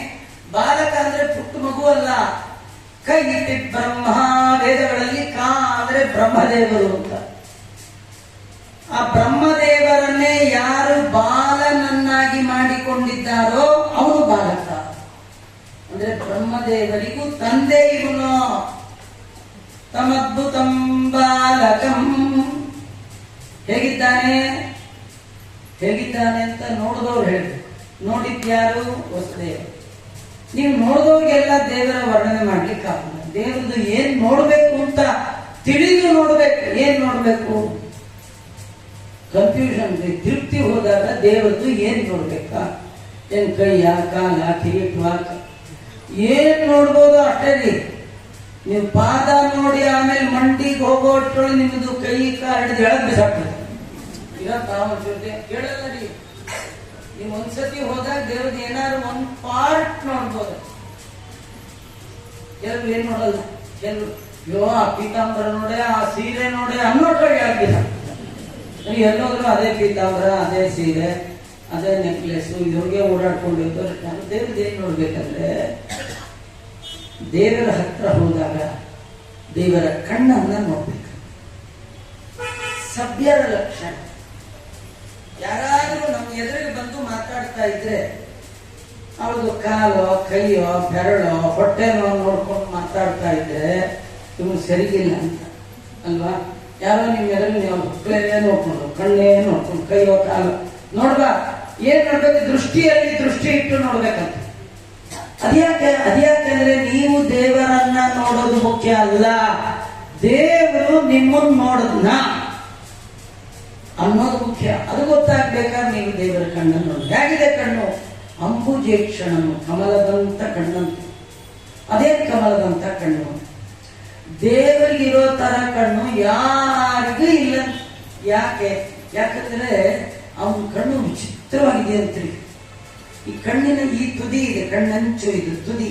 ಬಾಲಕ ಅಂದ್ರೆ ಪುಟ್ಟ ಮಗು ಅಲ್ಲ. ಕೈ ಇಟ್ಟಿ ಬ್ರಹ್ಮ, ವೇದಗಳಲ್ಲಿ ಕಾ ಅಂದ್ರೆ ಬ್ರಹ್ಮದೇವರು ಅಂತ. ಆ ಬ್ರಹ್ಮದೇವರನ್ನೇ ಯಾರು ಬಾಲನನ್ನಾಗಿ ಮಾಡಿಕೊಂಡಿದ್ದಾರೋ ಅವನು ಬಾಲಕ. ಅಂದ್ರೆ ಬ್ರಹ್ಮದೇವರಿಗೂ ತಂದೆ ಇವನು. ತಮದ್ಭುತಂ ಬಾಲಕಂ. ಹೇಗಿದ್ದಾನೆ ಹೇಗಿದ್ದಾನೆ ಅಂತ ನೋಡಿದವ್ರು ಹೇಳ್ಬೇಕು. ನೋಡಿದ್ಯಾರು? ವಸುದೇವ. ನೀವು ನೋಡಿದವ್ರಿಗೆಲ್ಲ ದೇವರ ವರ್ಣನೆ ಮಾಡ್ಲಿಕ್ಕಾಗಲ್ಲ. ದೇವರದು ಏನ್ ನೋಡ್ಬೇಕು ಅಂತ ತಿಳಿದು ನೋಡ್ಬೇಕು. ಏನ್ ನೋಡ್ಬೇಕು? ಕನ್ಫ್ಯೂಷನ್. ತೃಪ್ತಿ ಹೋದಾಗ ದೇವರದು ಏನ್ ನೋಡ್ಬೇಕಾ? ಏನ್ ಕೈಯ, ಕಾಲ, ಕಿರೀಟ, ಏನ್ ನೋಡ್ಬೋದು ಅಷ್ಟೇ ರೀ. ನೀವು ಪಾದ ನೋಡಿ ಆಮೇಲೆ ಮಂಡಿಗೆ ಹೋಗೋ ಅಷ್ಟೊಳಗೆ ನಿಮ್ಮದು ಕೈ ಕಾಲು ಹಿಡಿದು ಎಳಗ್ ಬಿಸಾಕ್ತದೆ. ಈಗ ತಾವು ಜೊತೆ ಕೇಳಲ್ಲ ರೀ. ನೀವು ಒಂದ್ಸತಿ ಹೋದಾಗ ದೇವ್ರದ್ದು ಏನಾದ್ರು ಒಂದ್ ಪಾರ್ಟ್ ನೋಡ್ಬೋದು. ಕೆಲವು ಏನ್ ನೋಡಲ್ಲ. ಕೆಲವು ಯೋ ಆ ಪೀತಾಂಬರ ನೋಡೆ, ಆ ಸೀರೆ ನೋಡೆ ಅನ್ನೋಟ್ರಾಗ ಎಳಗ್ ಬಿಸಾಕ್ತದೆ. ಎಲ್ಲೋದ್ರು ಅದೇ ಪೀತಾಂಬರ, ಅದೇ ಸೀರೆ, ಅದೇ ನೆಕ್ಲೆಸ್, ಇವ್ರಿಗೆ ಓಡಾಡ್ಕೊಂಡಿರ್ತಾರೆ. ನಾನು ದೇವ್ರದ್ದು ಏನ್ ನೋಡ್ಬೇಕಂದ್ರೆ, ದೇವರ ಹತ್ರ ಹೋದಾಗ ದೇವರ ಕಣ್ಣನ್ನ ನೋಡ್ಬೇಕು. ಸಭ್ಯರ ಲಕ್ಷಣ. ಯಾರಾದ್ರೂ ನಮ್ಮ ಎದುರಿಗೆ ಬಂದು ಮಾತಾಡ್ತಾ ಇದ್ರೆ ಅವ್ರದ್ದು ಕಾಲೋ, ಕೈಯೋ, ಬೆರಳೋ, ಹೊಟ್ಟೆನೋ ನೋಡ್ಕೊಂಡು ಮಾತಾಡ್ತಾ ಇದ್ರೆ ಇವ್ನು ಸರಿಗಿಲ್ಲ ಅಂತ ಅಲ್ವಾ? ಯಾರೋ ನಿಮ್ ಎದುರಿಗೆ ನೀವು ಹೊಟ್ಟೆ ನೋಡ್ಕೊಂಡು, ಕಣ್ಣೇ ನೋಡ್ಕೊಂಡು, ಕೈಯೋ, ಕಾಲೋ ನೋಡ್ಬಾ. ಏನ್ ನೋಡ್ಬೇಕು? ದೃಷ್ಟಿಯಲ್ಲಿ ದೃಷ್ಟಿ ಇಟ್ಟು ನೋಡ್ಬೇಕಂತ. ಅದ್ಯಾಕೆಂದ್ರೆ ನೀವು ದೇವರನ್ನ ನೋಡೋದು ಮುಖ್ಯ ಅಲ್ಲ, ದೇವರು ನಿಮ್ಮನ್ನು ನೋಡೋದ್ನ ಅನ್ನೋದು ಮುಖ್ಯ. ಅದು ಗೊತ್ತಾಗ್ಬೇಕಾದ್ರೆ ನೀವು ದೇವರ ಕಣ್ಣನ್ನು ನೋಡಿ. ಹೇಗಿದೆ ಕಣ್ಣು? ಅಂಬುಜೇಕ್ಷಣನು, ಕಮಲದಂತ ಕಣ್ಣಂತೆ. ಅದೇ ಕಮಲದಂತ ಕಣ್ಣು. ದೇವರಿಗಿರೋ ತರ ಕಣ್ಣು ಯಾರಿಗೂ ಇಲ್ಲ. ಯಾಕಂದ್ರೆ ಅವನ ಕಣ್ಣು ವಿಚಿತ್ರವಾಗಿದೆ ಅಂತೀವಿ. ಈ ಕಣ್ಣಿನ ಈ ತುದಿ ಇದೆ, ಕಣ್ಣಂಚು ಇದು ತುದಿ.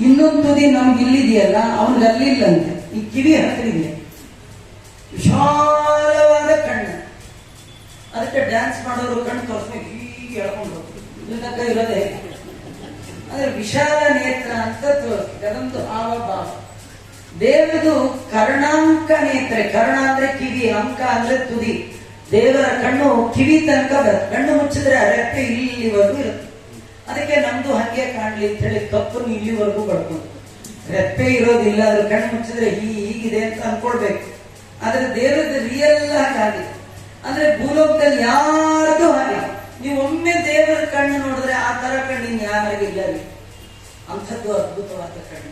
ಇನ್ನೊಂದು ತುದಿ ನಮ್ಗೆ ಇಲ್ಲಿದೆಯಲ್ಲ, ಅವನಿಗೆ ಅಲ್ಲಿಲ್ಲಂತೆ. ಈ ಕಿವಿ ಹತ್ರ ಇದೆ, ವಿಶಾಲವಾದ ಕಣ್ಣು. ಅದಕ್ಕೆ ಡ್ಯಾನ್ಸ್ ಮಾಡೋರು ಕಣ್ಣು ತೋರಿಸ್ಬೇಕು, ಹೀಗೆ ಎಳ್ಕೊಂಡು ಹೋಗ್ಬೇಕು. ಇರೋದೇ ಅಂದ್ರೆ ವಿಶಾಲ ನೇತ್ರ ಅಂತ ತೋರಿಸ್ಬೇಕು. ಅದೊಂದು ಹಾವಭಾವ. ದೇವರದು ಕರ್ಣಾಂಕ ನೇತ್ರೆ. ಕರ್ಣ ಅಂದ್ರೆ ಕಿವಿ, ಅಂಕ ಅಂದ್ರೆ ತುದಿ. ದೇವರ ಕಣ್ಣು ಕಿವಿ ತನಕ ಬರುತ್ತೆ. ಕಣ್ಣು ಮುಚ್ಚಿದ್ರೆ ರೆಪ್ಪೆ ಇಲ್ಲಿವರೆಗೂ ಇರುತ್ತೆ. ಅದಕ್ಕೆ ನಮ್ದು ಹಂಗೆ ಕಾಣ್ಲಿ ಅಂತ ಹೇಳಿ ಕಪ್ಪನ್ನು ಇಲ್ಲಿವರೆಗೂ ಬಡ್ಕೊಂಡು, ರೆಪ್ಪೆ ಇರೋದಿಲ್ಲ. ಅದ್ರ ಕಣ್ಣು ಮುಚ್ಚಿದ್ರೆ ಹೀಗಿದೆ ಅಂತ ಅನ್ಕೊಳ್ಬೇಕು. ಆದ್ರೆ ದೇವರದ ರಿಯಲ್ ಆಗಿದೆ. ಅಂದ್ರೆ ಭೂಲೋಕದಲ್ಲಿ ಯಾರ್ದು ಹಾಗೆ. ನೀವು ಒಮ್ಮೆ ದೇವರ ಕಣ್ಣು ನೋಡಿದ್ರೆ ಆ ತರ ಕಣ್ಣಿನ ಯಾರಿಗಿಲ್ಲ ರೀ. ಅಂಥದ್ದು ಅದ್ಭುತವಾದ ಕಣ್ಣು.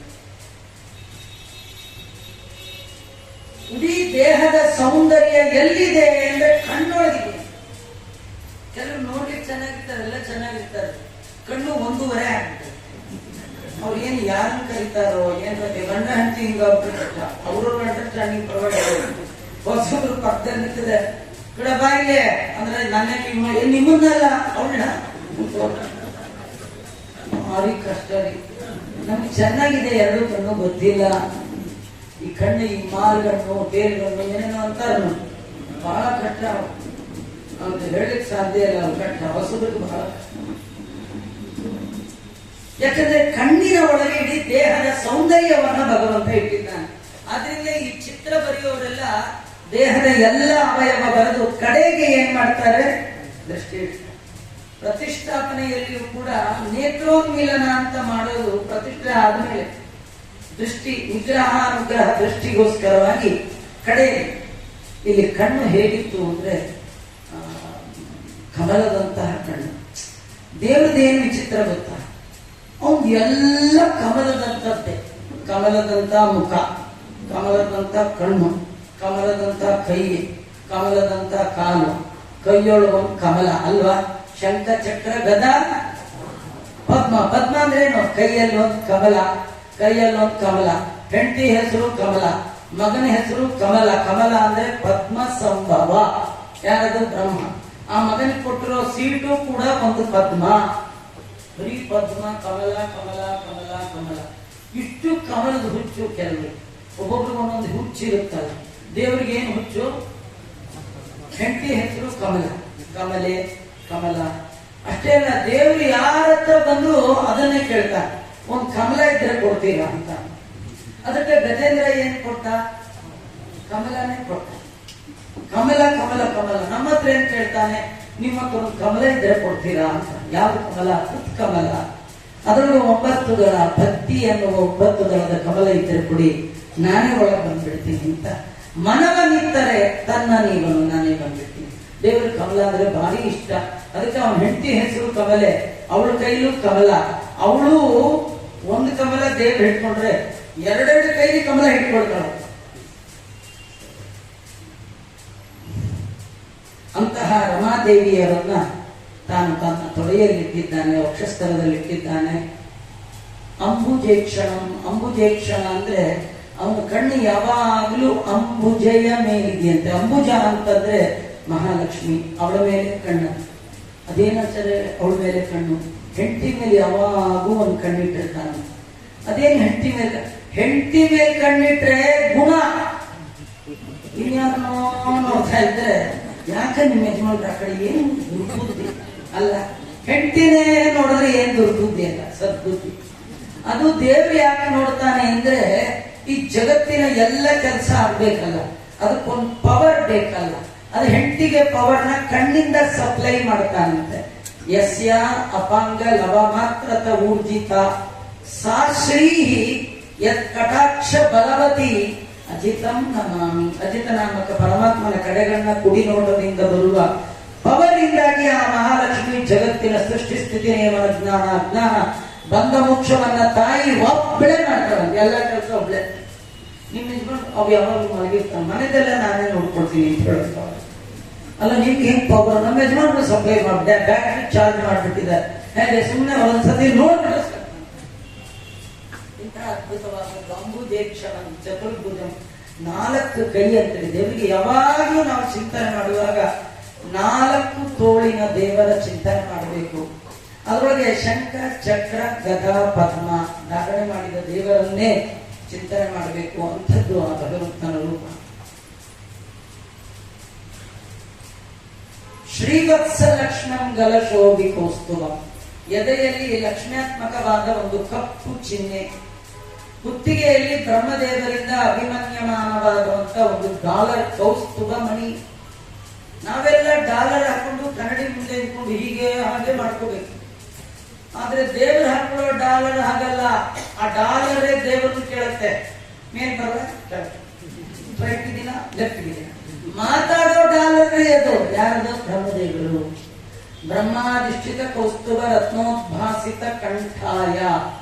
ಇಡೀ ದೇಹದ ಸೌಂದರ್ಯ ಎಲ್ಲಿದೆ ಅಂದ್ರೆ ಕಣ್ಣೊಳಗಿದೆ. ಕೆಲವರು ನೋಡ್ಲಿಕ್ಕೆ ಚೆನ್ನಾಗಿರ್ತಾರೆ, ಎಲ್ಲ ಚೆನ್ನಾಗಿರ್ತಾರೆ, ಕಣ್ಣು 1.5 ಆಗ್ಬಿಡ್ತಾರೆ. ಅವ್ರು ಏನ್ ಯಾರನ್ನ ಕರೀತಾರೋ ಏನ್ ಗಂಡ ಹೆಂಡತಿ ಹಿಂಗ ಅವರು ಅಂಡರ್ಸ್ಟ್ಯಾಂಡಿಂಗ್ ಪ್ರೊವೈಡ್. ಹೊಸಬ್ರು ಪಕ್ಕದಲ್ಲಿ ನಿಂತಿದೆ, ಕಡೆ ಬಾಯಿಗೆ ಅಂದ್ರೆ ನನ್ನ ನಿಮ್ಮನ್ನೆಲ್ಲ ಅವಳ ಭಾರಿ ಕಷ್ಟ ರೀ. ನಮ್ಗೆ ಚೆನ್ನಾಗಿದೆ ಎರಡು ಕಣ್ಣು, ಗೊತ್ತಿಲ್ಲ. ಈ ಕಣ್ಣು, ಈ ಮಾಲ್ಗಣ್ಣು, ತೇಲ್ಗಣ್ಣು ಏನೇನೋ ಅಂತಾರ, ಬಹಳ ಕಷ್ಟ. ಅಂತ ಹೇಳಲಿಕ್ಕೆ ಸಾಧ್ಯ ಇಲ್ಲ. ಕಷ್ಟ ಹೊಸಬ್ರಿಗೆ ಬಹಳ ಕಷ್ಟ. ಯಾಕಂದ್ರೆ ಕಣ್ಣಿನ ಒಳಗೆ ಇಡೀ ದೇಹದ ಸೌಂದರ್ಯವನ್ನ ಭಗವಂತ ಇಟ್ಟಿದ್ದಾನೆ. ಆದ್ರಿಂದ ಈ ಚಿತ್ರ ಬರೆಯುವವರೆಲ್ಲ ದೇಹದ ಎಲ್ಲ ಅವಯವ ಬರೆದು ಕಡೆಗೆ ಏನ್ ಮಾಡ್ತಾರೆ? ದೃಷ್ಟಿ. ಪ್ರತಿಷ್ಠಾಪನೆಯಲ್ಲಿಯೂ ಕೂಡ ನೇತ್ರೋನ್ಮಿಲನ ಅಂತ ಮಾಡೋದು ಪ್ರತಿಷ್ಠೆ ಆದ್ಮೇಲೆ ದೃಷ್ಟಿ, ನಿಗ್ರಹ ಅನುಗ್ರಹ ದೃಷ್ಟಿಗೋಸ್ಕರವಾಗಿ ಕಡೆ ಇಲ್ಲಿ ಕಣ್ಣು ಹೇಗಿತ್ತು ಅಂದ್ರೆ ಕಮಲದಂತಹ ಕಣ್ಣು. ದೇವ್ರದೇನು ವಿಚಿತ್ರ ಗೊತ್ತಾ, ಅವನು ಎಲ್ಲ ಕಮಲದಂತದ್ದೇ. ಕಮಲದಂತ ಮುಖ, ಕಮಲದಂತ ಕಣ್ಣು, ಕಮಲದಂತ ಕೈ, ಕಮಲದಂತ ಕಾಲು, ಕೈಯೊಳಗೊಂದು ಕಮಲ ಅಲ್ವಾ? ಶಂಖ ಚಕ್ರ ಗದ ಪದ್ಮ. ಪದ್ಮ ಅಂದ್ರೆ ಏನು? ಕೈಯಲ್ಲಿ ಒಂದು ಕಮಲ, ಕೈಯಲ್ಲಿ ಒಂದು ಕಮಲ. ಹೆಂಡತಿ ಹೆಸರು ಕಮಲ, ಮಗನ ಹೆಸರು ಕಮಲ. ಕಮಲ ಅಂದ್ರೆ ಪದ್ಮ ಸಂಭವ. ಯಾರದು? ಬ್ರಹ್ಮ. ಆ ಮಗನಿಗೆ ಕೊಟ್ಟಿರೋ ಸೀಟು ಕೂಡ ಒಂದು ಪದ್ಮ. ಬರೀ ಪದ್ಮ, ಕಮಲ ಕಮಲ ಕಮಲ ಕಮಲ. ಇಷ್ಟು ಕಮಲದ ಹುಚ್ಚು ಕೆಲವರು. ಒಬ್ಬೊಬ್ರಿಗೆ ಒಂದೊಂದು ಹುಚ್ಚು ಇರುತ್ತಲ್ಲ. ದೇವರಿಗೆ ಏನು ಹುಚ್ಚು? ಹೆಂಡತಿ ಹೆಸರು ಕಮಲ, ಕಮಲೆ, ಕಮಲ. ಅಷ್ಟೇ ಅಲ್ಲ, ದೇವರು ಯಾರ ಹತ್ರ ಬಂದು ಅದನ್ನೇ ಕೇಳ್ತಾರೆ, ಒಂದು ಕಮಲ ಇದ್ರೆ ಕೊಡ್ತೀರಾ ಅಂತ. ಅದಕ್ಕೆ ಗಜೇಂದ್ರ ಏನ್ ಕೊಟ್ಟ? ಕಮಲನೇ ಕೊಟ್ಟ. ಕಮಲ ಕಮಲ ಕಮಲ. ನಮ್ಮ ಹತ್ರ ಏನ್ ಕೇಳ್ತಾನೆ? ನಿಮ್ಮ ಹತ್ರ ಒಂದು ಕಮಲ ಇದ್ರೆ ಕೊಡ್ತೀರಾ ಅಂತ. ಯಾವ್ದು ಕಮಲ? ಕಮಲ. ಅದರಲ್ಲೂ 9 ದಳ, ಭಕ್ತಿ ಎನ್ನುವ 9 ದಳದ ಕಮಲ ಇದ್ರೆ ಕೊಡಿ, ನಾನೇ ಒಳಗೆ ಬಂದ್ಬಿಡ್ತೀನಿ ಅಂತ. ಮನವನಿತ್ತರೆ ತನ್ನ ನೀವನು, ನಾನೇ ಬಂದ್ಬಿಡ್ತೀನಿ. ದೇವ್ರ ಕಮಲ ಅಂದ್ರೆ ಭಾರಿ ಇಷ್ಟ. ಅದಕ್ಕೆ ಅವನ ಹೆಂಡತಿ ಹೆಸರು ಕಮಲೆ, ಅವಳ ಕೈಲೂ ಕಮಲ. ಅವಳು ಒಂದು ಕಮಲ ದೇವ್ರು ಹಿಡ್ಕೊಂಡ್ರೆ 2 ಕೈಲಿ ಕಮಲ ಹಿಡ್ಕೊಳ್ತಾಳೆ. ಅಂತಹ ರಮಾದೇವಿಯರನ್ನ ತಾನು ತನ್ನ ತೊಡೆಯಲ್ಲಿಟ್ಟಿದ್ದಾನೆ, ವಕ್ಷಸ್ಥಳದಲ್ಲಿಟ್ಟಿದ್ದಾನೆ. ಅಂಬುಜೇಕ್ಷಣಂ. ಅಂಬುಜೇಕ್ಷಣ ಅಂದ್ರೆ ಅವನ ಕಣ್ಣು ಯಾವಾಗಲೂ ಅಂಬುಜೆಯ ಮೇಲಿದೆಯಂತೆ. ಅಂಬುಜ ಅಂತಂದ್ರೆ ಮಹಾಲಕ್ಷ್ಮಿ, ಅವಳ ಮೇಲೆ ಕಣ್ಣು. ಅದೇನಂತಾರೆ? ಅವಳ ಮೇಲೆ ಕಣ್ಣು. ಹೆಂಡತಿ ಮೇಲೆ ಯಾವಾಗೂ ಒಂದು ಕಣ್ಣಿಟ್ಟಿರ್ತಾನೆ. ಅದೇನು ಹೆಂಡತಿ ಮೇಲೆ? ಹೆಂಡತಿ ಮೇಲೆ ಕಣ್ಣಿಟ್ರೆ ಗುಣ. ಇನ್ಯಾರನೋ ನೋಡ್ತಾ ಇದ್ರೆ ಯಾಕೆ ನಿಮ್ಮ ಯಜಮಾನ್ರ ಆ ಕಡೆ ಏನು ದುರ್ಬುದ್ಧಿ ಅಲ್ಲ, ಹೆಂಡತಿನೇ ನೋಡಿದ್ರೆ ಏನ್ ದುರ್ಬುದ್ಧಿ ಅಲ್ಲ, ಸದ್ಬುದ್ಧಿ. ಅದು ದೇವ್ರು ಯಾಕೆ ನೋಡ್ತಾನೆ ಅಂದ್ರೆ ಈ ಜಗತ್ತಿನ ಎಲ್ಲ ಕೆಲಸ ಆಗ್ಬೇಕಲ್ಲ, ಅದಕ್ಕೊಂದು ಪವರ್ ಬೇಕಲ್ಲ. ಅದು ಹೆಂಡತಿಗೆ ಪವರ್ನ ಕಣ್ಣಿಂದ ಸಪ್ಲೈ ಮಾಡ್ತಾನಂತೆ. ಯಸ್ಯ ಅಪಾಂಗ ಲವ ಮಾತ್ರತ ಊರ್ಜಿತ ಸಾ ಶ್ರೀ ಯತ್ ಕಟಾಕ್ಷ ಬಲವತಿ ಅಜಿತಂ ನಮಾಮಿ. ಅಜಿತ ನಾಮಕ ಪರಮಾತ್ಮನ ಕಡೆಗಳನ್ನ ಕುಡಿ ನೋಟದಿಂದ ಬರುವ ಪವರಿಂದಾಗಿ ಆ ಮಹಾಲಕ್ಷ್ಮಿ ಜಗತ್ತಿನ ಸೃಷ್ಟಿ ಸ್ಥಿತಿ ನಿಯಮನ ಜ್ಞಾನ ಅಜ್ಞಾನ ಬಂಧ ಮೋಕ್ಷವನ್ನ ತಾಯಿ ಒಬ್ಬಳೆ ಮಾಡ್ತಾಳೆ. ಎಲ್ಲ ಕೆಲಸ ಒಬ್ಳೆ. ನಿಮ್ ಯಜಮಾನ್ ಅವ್ ಯಾವಾಗ ಮಲಗಿರ್ತಾನೆ, ಮನೆದೆಲ್ಲ ನಾನೇ ನೋಡ್ಕೊಡ್ತೀನಿ ಅಂತ ಹೇಳ್ತಾವೆ. ಅಲ್ಲ ನಿಮ್ಗೆ ಹೆಂಗ್ ಪವರ್? ನಮ್ಮ ಯಜಮಾನ್ ಸಪ್ಲೈ ಮಾಡಿದೆ, ಬ್ಯಾಟ್ರಿ ಚಾರ್ಜ್ ಮಾಡ್ಬಿಟ್ಟಿದ್ದಾರೆ. ಹೇಗೆ ಸುಮ್ಮನೆ ಒಂದ್ಸತಿ ನೋಡ್ಬಿಡ. ಇಂತಹ ಅದ್ಭುತವಾದ ಅಂಬುಜೇಕ್ಷಣ ಚತುರ್ಭುಜಂ, 4 ಕೈ ಅಂತೇಳಿ ದೇವರಿಗೆ ಯಾವಾಗಲೂ ನಾವು ಚಿಂತನೆ ಮಾಡುವಾಗ 4 ತೋಳಿನ ದೇವರ ಚಿಂತನೆ ಮಾಡಬೇಕು. ಅದರೊಳಗೆ ಶಂಖ ಚಕ್ರ ಗದ ಪದ್ಮ ಧಾರಣೆ ಮಾಡಿದ ದೇವರನ್ನೇ ಚಿಂತನೆ ಮಾಡಬೇಕು. ಅಂಥದ್ದು ಆ ಭಗವಂತನ ರೂಪ. ಶ್ರೀವತ್ಸ ಲಕ್ಷ್ಮಂ ಗಲಶೋಭಿ ಕೌಸ್ತುಭ. ಎದೆಯಲ್ಲಿ ಲಕ್ಷ್ಮ್ಯಾತ್ಮಕವಾದ ಒಂದು ಕಪ್ಪು ಚಿಹ್ನೆ, ಕುತ್ತಿಗೆಯಲ್ಲಿ ಬ್ರಹ್ಮದೇವರಿಂದ ಅಭಿಮನ್ಯಮಾನವಾದಂತ ಒಂದು ಡಾಲರ್ ಕೌಸ್ತುಭ ಮಣಿ. ನಾವೆಲ್ಲ ಡಾಲರ್ ಹಾಕೊಂಡು ಕನ್ನಡಿ ಮುಂದೆ ಇಟ್ಕೊಂಡು ಹೀಗೆ ಹಾಗೆ ಮಾಡ್ಕೋಬೇಕು. ಆದ್ರೆ ದೇವರು ಹಾಕೊಳ್ಳೋ ಡಾಲರ್ ಹಾಗಲ್ಲ. ಆ ಡಾಲರೇ ದೇವರನ್ನು ಕೇಳುತ್ತೆ. ಮೇಲ್ ಬರ ರೈಟ್ ಇದೀನ ಲೆಫ್ಟ್ ಇದೀನ. ಮಾತಾಡೋ ಡಾಲರ್ ಅದು ಯಾರದು? ಬ್ರಹ್ಮದೇವರು. ಬ್ರಹ್ಮಾಧಿಷ್ಠಿತ ಕೌಸ್ತುಭ ರತ್ನೋದ್ಭಾಸಿತ ಕಂಠಾಯ.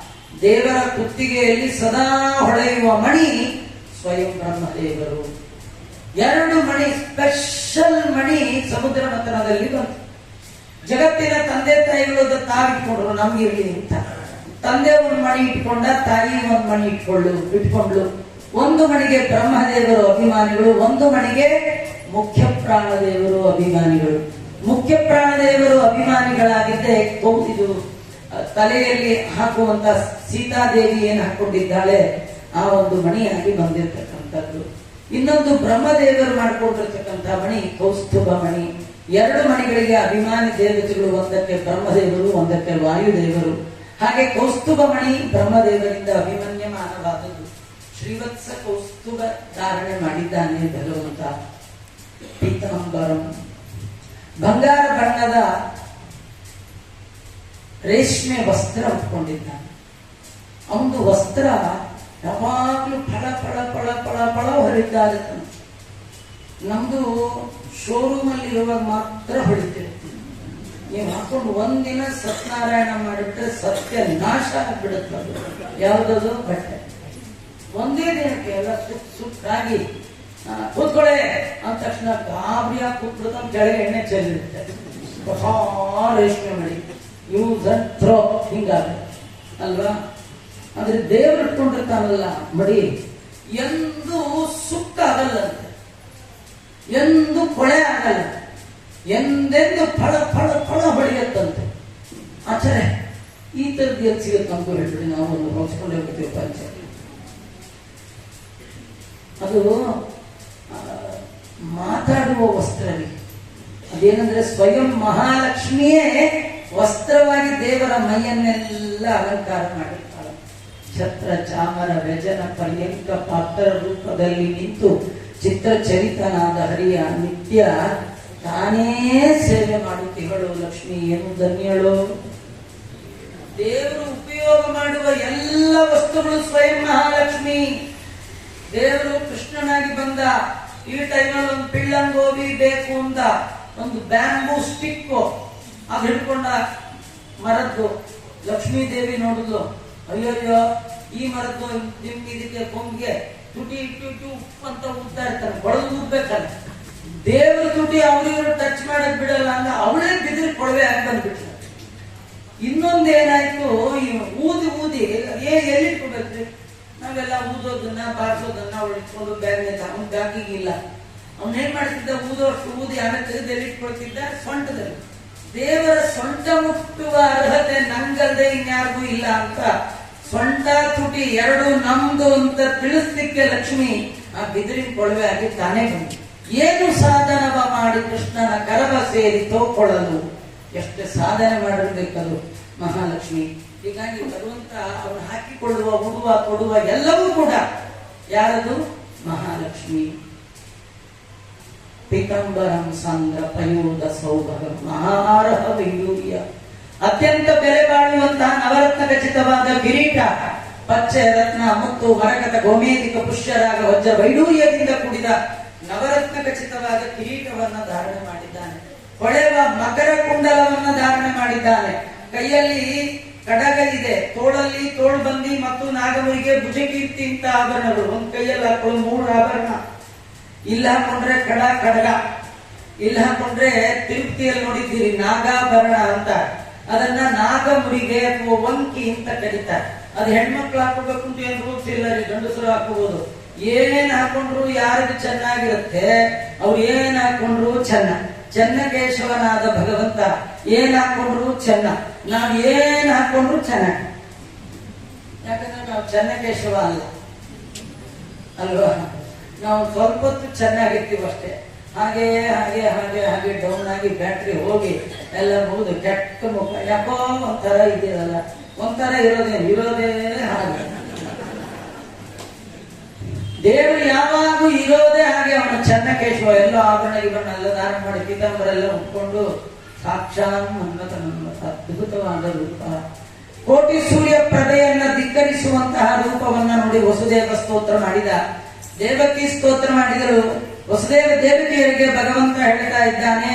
ದೇವರ ಕುತ್ತಿಗೆಯಲ್ಲಿ ಸದಾ ಹೊಳೆಯುವ ಮಣಿ ಸ್ವಯಂ ಬ್ರಹ್ಮದೇವರು. 2 ಮಣಿ, ಸ್ಪೆಷಲ್ ಮಣಿ ಸಮುದ್ರ ಮಥನದಲ್ಲಿ ಬಂತು. ಜಗತ್ತಿನ ತಂದೆ ತಾಯಿಗಳು ತಾವಿಟ್ಕೊಂಡ್ರು, ನಮ್ಗಿರ್ಲಿ ಅಂತ. ತಂದೆ ಒಂದು ಮಣಿ ಇಟ್ಕೊಂಡ, ತಾಯಿ ಒಂದು ಮಣಿ ಇಟ್ಕೊಂಡ್ಲು. ಒಂದು ಮಣಿಗೆ ಬ್ರಹ್ಮದೇವರು ಅಭಿಮಾನಿಗಳು, ಒಂದು ಮಣಿಗೆ ಮುಖ್ಯ ಪ್ರಾಣದೇವರು ಅಭಿಮಾನಿಗಳು. ಮುಖ್ಯ ಪ್ರಾಣದೇವರು ಅಭಿಮಾನಿಗಳಾಗಿದ್ದೆ ಇದು ತಲೆಯಲ್ಲಿ ಹಾಕುವಂತ ಸೀತಾದೇವಿ ಏನ್ ಹಾಕೊಂಡಿದ್ದಾಳೆ ಆ ಒಂದು ಮಣಿಯಾಗಿ ಬಂದಿರತಕ್ಕಂಥದ್ದು. ಇನ್ನೊಂದು ಬ್ರಹ್ಮದೇವರು ಮಾಡ್ಕೊಂಡಿರ್ತಕ್ಕಂಥ ಮಣಿ ಕೌಸ್ತುಭ ಮಣಿ. 2 ಮಣಿಗಳಿಗೆ ಅಭಿಮಾನಿ ದೇವತೆಗಳು, ಒಂದಕ್ಕೆ ಬ್ರಹ್ಮದೇವರು, ಒಂದಕ್ಕೆ ವಾಯುದೇವರು. ಹಾಗೆ ಕೌಸ್ತುಭ ಮಣಿ ಬ್ರಹ್ಮದೇವರಿಂದ ಅಭಿಮನ್ಯಮಾನವಾದದ್ದು. ಶ್ರೀವತ್ಸ ಕೌಸ್ತುಭ ಧಾರಣೆ ಮಾಡಿದ್ದಾನೆ ಭಗವಂತ. ಪೀತಾಂಬರಂ, ಬಂಗಾರ ಬಣ್ಣದ ರೇಷ್ಮೆ ವಸ್ತ್ರ ಉಟ್ಕೊಂಡಿದ್ದಾನೆ. ಅವನು ವಸ್ತ್ರ ಯಾವಾಗ್ಲೂ ಫಳ ಫಳ ಫಳ ಫಳ ಫಳ ಹೊರಿತಾ ಇರ್ತಾನೆ. ನಮ್ದು ಶೋರೂಮ್ ಅಲ್ಲಿ ಇರುವಾಗ ಮಾತ್ರ ಹೊಡಿತೀವಿ. ನೀವು ಹಾಕೊಂಡು ಒಂದಿನ ಸತ್ಯನಾರಾಯಣ ಮಾಡಿಬಿಟ್ರೆ ಸತ್ಯ ನಾಶ ಆಗ್ಬಿಡುತ್ತೆ. ಯಾವ್ದದು ಬಟ್ಟೆ ಒಂದೇ ದಿನಕ್ಕೆ ಎಲ್ಲ ಸುತ್ತಾಗಿ ಕೂತ್ಕೊಳ್ಳೆ ಅಂದ ತಕ್ಷಣ ಗಾಬರಿಯಾಗಿ ಕೂತ್ಬಿಡುತ್ತ ಕೆಳಗೆ ಎಣ್ಣೆ ಚೆಲ್ಲಿರುತ್ತೆ. ರೇಷ್ಮೆ ಮಾಡಿ ಯೂಸ್ ಅಂಡ್ ಥ್ರೋ ಹಿಂಗಾಗ ಅಲ್ವಾ. ಆದ್ರೆ ದೇವ್ರು ಇಟ್ಕೊಂಡಿರ್ತಾನಲ್ಲ ಮಡಿ, ಎಂದು ಸುಕ್ಕಾಗಲ್ಲಂತೆ, ಎಂದು ಕೊಳೆ ಆಗಲ್ಲ, ಎಂದೆಂದು ಫಳ ಫಳ ಫಳ ಹೊಳೆಯತ್ತಂತೆ. ಆಚಾರ್ಯ ಈ ತರದ್ದು ಎಲ್ಲಿ ಸಿಗುತ್ತೆ ನಮಗೂ ಹೇಳ್ಬಿಡಿ, ನಾವು ಒಂದು ಹೊಂಚ್ಕೊಂಡೇ ಹೋಗ್ತೀವಿ ಪಂಚಾಯತ್. ಅದು ಮಾತಾಡುವ ವಸ್ತ್ರವಿ. ಅದೇನಂದ್ರೆ ಸ್ವಯಂ ಮಹಾಲಕ್ಷ್ಮಿಯೇ ವಸ್ತ್ರವಾಗಿ ದೇವರ ಮೈಯನ್ನೆಲ್ಲ ಅಲಂಕಾರ ಮಾಡಿರ್ತಾಳೆ. ಛತ್ರ ಚಾಮರ ವ್ಯಜನ ಪರ್ಯಂಕ ಪಾತ್ರ ರೂಪದಲ್ಲಿ ನಿಂತು ಚಿತ್ರಚರಿತನಾದ ಹರಿಯ ನಿತ್ಯ ತಾನೇ ಸೇವೆ ಮಾಡುತ್ತಿಗಳು ಲಕ್ಷ್ಮಿ. ಏನು ಧನ್ಯಳು. ದೇವರು ಉಪಯೋಗ ಮಾಡುವ ಎಲ್ಲ ವಸ್ತುಗಳು ಸ್ವಯಂ ಮಹಾಲಕ್ಷ್ಮಿ. ದೇವರು ಕೃಷ್ಣನಾಗಿ ಬಂದ ಈ ಟೈಮಲ್ಲಿ ಒಂದು ಪಿಳ್ಳಂಗೋವಿ ಬೇಕು ಅಂತ ಒಂದು ಬ್ಯಾಂಬೂ ಸ್ಟಿಕ್ ಅದು ಹಿಡ್ಕೊಂಡ ಮರದ್ದು. ಲಕ್ಷ್ಮೀ ದೇವಿ ನೋಡಿದ್ಲು, ಅಯ್ಯೋಯ್ಯೋ ಈ ಮರದ್ದು ಇದಕ್ಕೆ ಕೊಂಬಿಗೆ ತುಟಿ ಇಟ್ಟು ಉಪ್ಪು ಅಂತ ಉದ್ದ ಇರ್ತಾರೆ, ಕೊಳದು ಉದ್ಬೇಕಲ್ಲ. ದೇವ್ರ ತುಟಿ ಅವ್ರಿವ್ರು ಟಚ್ ಮಾಡಕ್ ಬಿಡಲ್ಲ ಅಂತ ಅವಳೇ ಬಿದ್ರಿ ಕೊಳವೆ ಆಗಿ ಬಂದ್ಬಿಟ್ರು. ಇನ್ನೊಂದೇನಾಯ್ತು, ಈ ಊದಿ ಊದಿ ಎಲ್ಲಿಟ್ಕೋಬೇಕ್ರಿ ನಾವೆಲ್ಲ ಊದೋದನ್ನ ಬಾರಿಸೋದನ್ನ ಅವಳು ಇಟ್ಕೊಂಡು ಬ್ಯಾಗ್ ಅವನ ಬ್ಯಾಗಿಗೆ ಇಲ್ಲ. ಅವ್ನ ಏನ್ ಮಾಡ್ತಿದ್ದ, ಊದೋಷ್ಟು ಊದಿ ಆಮೇಲೆ ತೆಗೆದು ಎಲ್ಲಿಟ್ಕೊಳ್ತಿದ್ದ ಸೊಂಟದಲ್ಲಿ. ದೇವರ ಸೊಂಟ ಮುಟ್ಟುವ ಅರ್ಹತೆ ನಂಗಲ್ದೆ ಇನ್ಯಾರಿಗೂ ಇಲ್ಲ ಅಂತ ಸೊಂಟ ತುಟಿ ಎರಡು ನಮ್ದು ಅಂತ ತಿಳಿಸ್ಲಿಕ್ಕೆ ಲಕ್ಷ್ಮಿ ಆ ಬಿದಿರಿನ ಕೊಳವೆ ಆಗಿ ತಾನೇ ಬಂತು. ಏನು ಸಾಧನವ ಮಾಡಿ ಕೃಷ್ಣನ ಕರವ ಸೇರಿ ತೋಕೊಳ್ಳಲು. ಎಷ್ಟು ಸಾಧನೆ ಮಾಡಿರ್ಬೇಕದು ಮಹಾಲಕ್ಷ್ಮಿ. ಹೀಗಾಗಿ ಭಗವಂತ ಅವನು ಹಾಕಿಕೊಳ್ಳುವ ಉಡುವ ಕೊಡುವ ಎಲ್ಲವೂ ಕೂಡ ಯಾರದು? ಮಹಾಲಕ್ಷ್ಮಿ. ಪೀತಾಂಬರಂ ಸಾಂದ್ರ ಪಯೋಧ ಸೌಭಗ ಮಹಾರಹ ವೈಡೂರ್ಯ. ಅತ್ಯಂತ ಬೆಲೆ ಬಾಳುವಂತಹ ನವರತ್ನ ಖಚಿತವಾದ ಕಿರೀಟ, ಪಚ್ಚೆ ರತ್ನ ಮುತ್ತು ಮರಕತ ಗೋಮೇಧಿಕ ಪುಷ್ಯರಾಗ ವಜ್ರ ವೈಡೂರ್ಯದಿಂದ ಕೂಡಿದ ನವರತ್ನ ಖಚಿತವಾದ ಕಿರೀಟವನ್ನ ಧಾರಣೆ ಮಾಡಿದ್ದಾನೆ. ಹೊಳೆವ ಮಕರ ಕುಂಡಲವನ್ನ ಧಾರಣೆ ಮಾಡಿದ್ದಾನೆ. ಕೈಯಲ್ಲಿ ಕಡಗ ಇದೆ, ತೋಳಲ್ಲಿ ತೋಳ್ಬಂದಿ ಮತ್ತು ನಾಗಮರಿಗೆ ಭುಜಕೀರ್ತಿ ಇಂತ ಆಭರಣಗಳು. ಒಂದ್ ಕೈಯಲ್ಲಿ ಹಾಕೊಂಡು 3 ಆಭರಣ. ಇಲ್ಲ ಹಾಕೊಂಡ್ರೆ ಕಡಗ, ಇಲ್ಲ ಹಾಕೊಂಡ್ರೆ ತಿರುಪ್ತಿಯಲ್ಲಿ ನೋಡಿದ್ದೀರಿ ನಾಗಾಭರಣ ಅಂತ, ಅದನ್ನ ನಾಗಮುರಿಗೆ ಅಥವಾ ವಂಕಿ ಅಂತ ಕರೀತಾರೆ. ಅದು ಹೆಣ್ಮಕ್ಳು ಹಾಕೋಬೇಕು ಅಂತ ಏನ್ ರೂಲ್ಸ್ ಇಲ್ಲ ರೀ, ಗಂಡಸರು ಹಾಕೋಬಹುದು. ಏನೇನ್ ಹಾಕೊಂಡ್ರು ಯಾರಿಗೂ ಚೆನ್ನಾಗಿರುತ್ತೆ, ಅವ್ರು ಏನ್ ಹಾಕೊಂಡ್ರು ಚೆನ್ನ. ಚೆನ್ನಕೇಶವನಾದ ಭಗವಂತ ಏನ್ ಹಾಕೊಂಡ್ರು ಚೆನ್ನ, ನಾವ್ ಏನ್ ಹಾಕೊಂಡ್ರು ಚೆನ್ನಾಗಿ. ಯಾಕಂದ್ರೆ ನಾವು ಚೆನ್ನಕೇಶವ ಅಲ್ಲ ಅಲ್ವಾ, ನಾವು ಸ್ವಲ್ಪ ಹೊತ್ತು ಚೆನ್ನಾಗಿರ್ತೀವಿ ಅಷ್ಟೇ. ಹಾಗೆ ಹಾಗೆ ಹಾಗೆ ಹಾಗೆ ಡೌನ್ ಆಗಿ ಬ್ಯಾಟ್ರಿ ಹೋಗಿ ಎಲ್ಲ ಮುಗಿದು ಕೆಟ್ಟ ಮುಖ, ಯಾಕೋ ಒಂಥರ ಇದಿರಲ್ಲ, ಒಂಥರ ಇರೋದೇ ಹಾಗೆ. ದೇವರು ಯಾವಾಗೂ ಇರೋದೇ ಹಾಗೆ. ಅವನ ಚೆನ್ನಕೇಶವ ಎಲ್ಲೋ ಆಭರಣ ಗಿಭರಣ ಎಲ್ಲ ದಾನ ಮಾಡಿ ಪೀತಾಂಬರ ಎಲ್ಲ ಉಟ್ಕೊಂಡು ಸಾಕ್ಷಾತ್ ಮನ್ಮಥ ಅದ್ಭುತವಾದ ರೂಪ. ಕೋಟಿ ಸೂರ್ಯ ಪ್ರಭೆಯನ್ನ ಧಿಕ್ಕರಿಸುವಂತಹ ರೂಪವನ್ನ ನೋಡಿ ವಸುದೇವ ಸ್ತೋತ್ರ ಮಾಡಿದ, ದೇವಕಿ ಸ್ತೋತ್ರ ಮಾಡಿದರು. ವಸುದೇವ ದೇವಕಿಯರಿಗೆ ಭಗವಂತ ಹೇಳ್ತಾ ಇದ್ದಾನೆ,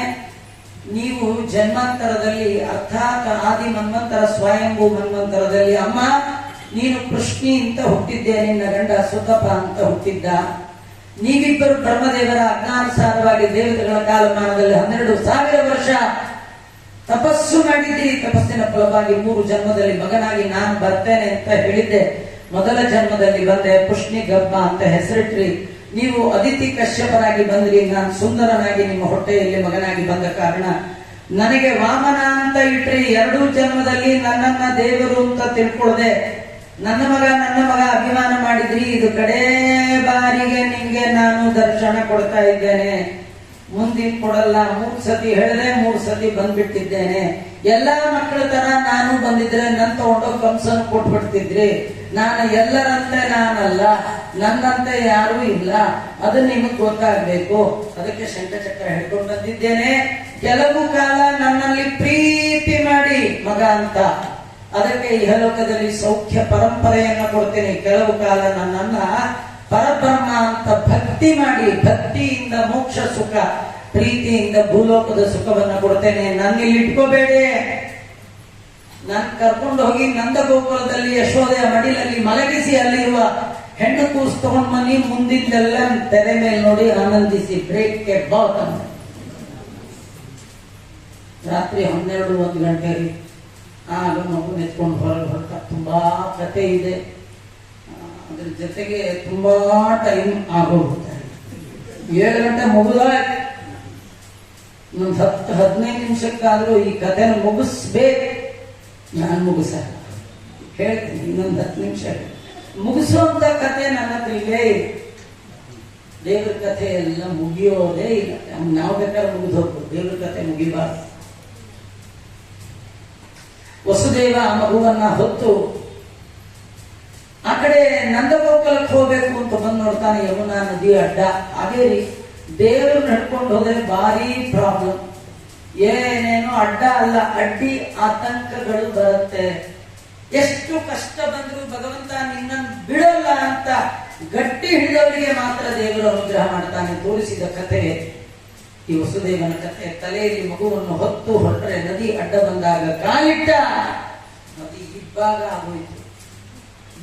ನೀವು ಜನ್ಮಾಂತರದಲ್ಲಿ ಅರ್ಥಾತ್ ಆದಿ ಮನ್ವಂತರ ಸ್ವಯಂಭೂ ಮನ್ವಂತರದಲ್ಲಿ ಅಮ್ಮ ನೀನು ಕೃಷ್ಣಿ ಅಂತ ಹುಟ್ಟಿದ್ದೆ, ನಿನ್ನ ಗಂಡ ಸುತಪ ಅಂತ ಹುಟ್ಟಿದ್ದ. ನೀವಿಬ್ಬರು ಬ್ರಹ್ಮದೇವರ ಅಜ್ಞಾನುಸಾರವಾಗಿ ದೇವತೆಗಳ ಕಾಲಮಾನದಲ್ಲಿ 12,000 ವರ್ಷ ತಪಸ್ಸು ಮಾಡಿದ್ದೀರಿ. ತಪಸ್ಸಿನ ಫಲವಾಗಿ 3 ಜನ್ಮದಲ್ಲಿ ಮಗನಾಗಿ ನಾನು ಬರ್ತೇನೆ ಅಂತ ಹೇಳಿದ್ದೆ. ಮೊದಲ ಜನ್ಮದಲ್ಲಿ ಬಂದೆ, ಪುಷ್ಣಿ ಗಬ್ಬ ಅಂತ ಹೆಸರಿಟ್ರಿ. ನೀವು ಅದಿತಿ ಕಶ್ಯಪರಾಗಿ ಬಂದ್ರಿ, ನಾನು ಸುಂದರನಾಗಿ ನಿಮ್ಮ ಹೊಟ್ಟೆಯಲ್ಲಿ ಮಗನಾಗಿ ಬಂದ ಕಾರಣ ನನಗೆ ವಾಮನ ಅಂತ ಇಟ್ರಿ. 2 ಜನ್ಮದಲ್ಲಿ ನನ್ನನ್ನ ದೇವರು ಅಂತ ತಿಳ್ಕೊಳ್ದೆ ನನ್ನ ಮಗ ಅಭಿಮಾನ ಮಾಡಿದ್ರಿ. ಇದು ಕಡೇ ಬಾರಿಗೆ ನಿಮ್ಗೆ ನಾನು ದರ್ಶನ ಕೊಡ್ತಾ ಇದ್ದೇನೆ, ಮುಂದಿನ ಕೊಡಲ್ಲ. 3 ಸತಿ ಹೇಳಿದ್ರೆ 3 ಸತಿ ಬಂದ್ಬಿಟ್ಟಿದ್ದೇನೆ. ಎಲ್ಲಾ ಮಕ್ಕಳ ತರ ನಾನು ಬಂದಿದ್ರೆ ನನ್ನ ತಗೊಂಡೋಗಿ ಕಂಸನ ಕೊಟ್ಬಿಡ್ತಿದ್ರಿ. ನಾನು ಎಲ್ಲರಂತೆ ನಾನಲ್ಲ, ನನ್ನಂತೆ ಯಾರೂ ಇಲ್ಲ, ಅದು ನಿಮಗ್ ಗೊತ್ತಾಗ್ಬೇಕು. ಅದಕ್ಕೆ ಶಂಖಚಕ್ರ ಹಿಡ್ಕೊಂಡು ಬಂದಿದ್ದೇನೆ. ಕೆಲವು ಕಾಲ ನನ್ನಲ್ಲಿ ಪ್ರೀತಿ ಮಾಡಿ ಮಗ ಅಂತ, ಅದಕ್ಕೆ ಇಹಲೋಕದಲ್ಲಿ ಸೌಖ್ಯ ಪರಂಪರೆಯನ್ನ ಕೊಡ್ತೇನೆ. ಕೆಲವು ಕಾಲ ನನ್ನನ್ನ ಪರಬ್ರಹ್ಮ ಅಂತ ಭಕ್ತಿ ಭಕ್ತಿ ಮಾಡಿ, ಭಕ್ತಿಯಿಂದ ಮೋಕ್ಷ ಸುಖ, ಪ್ರೀತಿಯಿಂದ ಭೂಲೋಕದ ಸುಖವನ್ನ ಕೊಡ್ತೇನೆ, ನನ್ನಲ್ಲಿ ಇಟ್ಕೋಬೇಡಿ. ನಾನು ಕರ್ಕೊಂಡು ಹೋಗಿ ನಂದ ಗೋಕುಲದಲ್ಲಿ ಯಶೋದೆಯ ಮಡಿಲಲ್ಲಿ ಮಲಗಿಸಿ ಅಲ್ಲಿರುವ ಹೆಣ್ಣು ಕೂಸು ತಗೊಂಡ್ ಬನ್ನಿ, ಮುಂದಿಂದೆಲ್ಲ ತೆರೆ ಮೇಲೆ ನೋಡಿ ಆನಂದಿಸಿ, ಬ್ರೇಕ್ಗೆ ಬಾತ್ ಅಂತ. ರಾತ್ರಿ 12-1 ಗಂಟೆಗೆ ಆಗ ಮಗು ನೆತ್ಕೊಂಡು ಹೊರಗೆ ಹೊರಟ. ತುಂಬಾ ಕತೆ ಇದೆ, ಅದ್ರ ಜೊತೆಗೆ ತುಂಬಾ ಟೈಮ್ ಆಗೋಗುತ್ತೆ. 7 ಗಂಟೆ ಮುಗಿದಾಯ್ತು. ಇನ್ನೊಂದು 10-15 ನಿಮಿಷಕ್ಕಾದ್ರೂ ಈ ಕಥೆನ ಮುಗಿಸ್ಬೇಕು. ನಾನು ಮುಗಿಸಲ್ಲ, ಹೇಳ್ತೀನಿ ಇನ್ನೊಂದು 10 ನಿಮಿಷ ಮುಗಿಸುವಂತ ಕಥೆ ನನ್ನ ಹತ್ರ ಇಲ್ಲೇ ಇಲ್ಲ. ದೇವ್ರ ಕಥೆ ಎಲ್ಲ ಮುಗಿಯೋದೇ ಇಲ್ಲ. ನಾವು ಬೇಕಾದ್ರೆ ಮುಗಿದು ಹೋಗ್ಬೋದು, ದೇವ್ರ ಕಥೆ ಮುಗಿಬಾರ್ದು. ವಸುದೇವ ಆ ಮಗುವನ್ನ ಹೊತ್ತು ಆ ಕಡೆ ನಂದಗೋಕುಲಕ್ಕೆ ಹೋಗ್ಬೇಕು ಅಂತ ಬಂದು ನೋಡ್ತಾನೆ, ಯಮುನಾ ನದಿ ಅಡ್ಡ. ಹಾಗೇರಿ ದೇವರು ನಡ್ಕೊಂಡು ಹೋದ್ರೆ ಭಾರಿ ಪ್ರಾಬ್ಲಮ್. ಏನೇನೋ ಅಡ್ಡ ಅಲ್ಲ, ಅಡ್ಡಿ ಆತಂಕಗಳು ಬರುತ್ತೆ. ಎಷ್ಟು ಕಷ್ಟ ಬಂದ್ರು ಭಗವಂತ ನಿನ್ನನ್ನು ಬಿಡಲ್ಲ ಅಂತ ಗಟ್ಟಿ ಹಿಡಿದವರಿಗೆ ಮಾತ್ರ ದೇವರು ಅನುಗ್ರಹ ಮಾಡ್ತಾನೆ. ತೋರಿಸಿದ ಕಥೆ ಈ ವಸುದೇವನ ಕಥೆ. ತಲೆಯಲ್ಲಿ ಮಗುವನ್ನು ಹೊತ್ತು ಹೊರಟ್ರೆ ನದಿ ಅಡ್ಡ ಬಂದಾಗ ಕಾಲಿಟ್ಟ, ನದಿ ಇಬ್ಬಾಗ ಆಗೋಯ್ತು.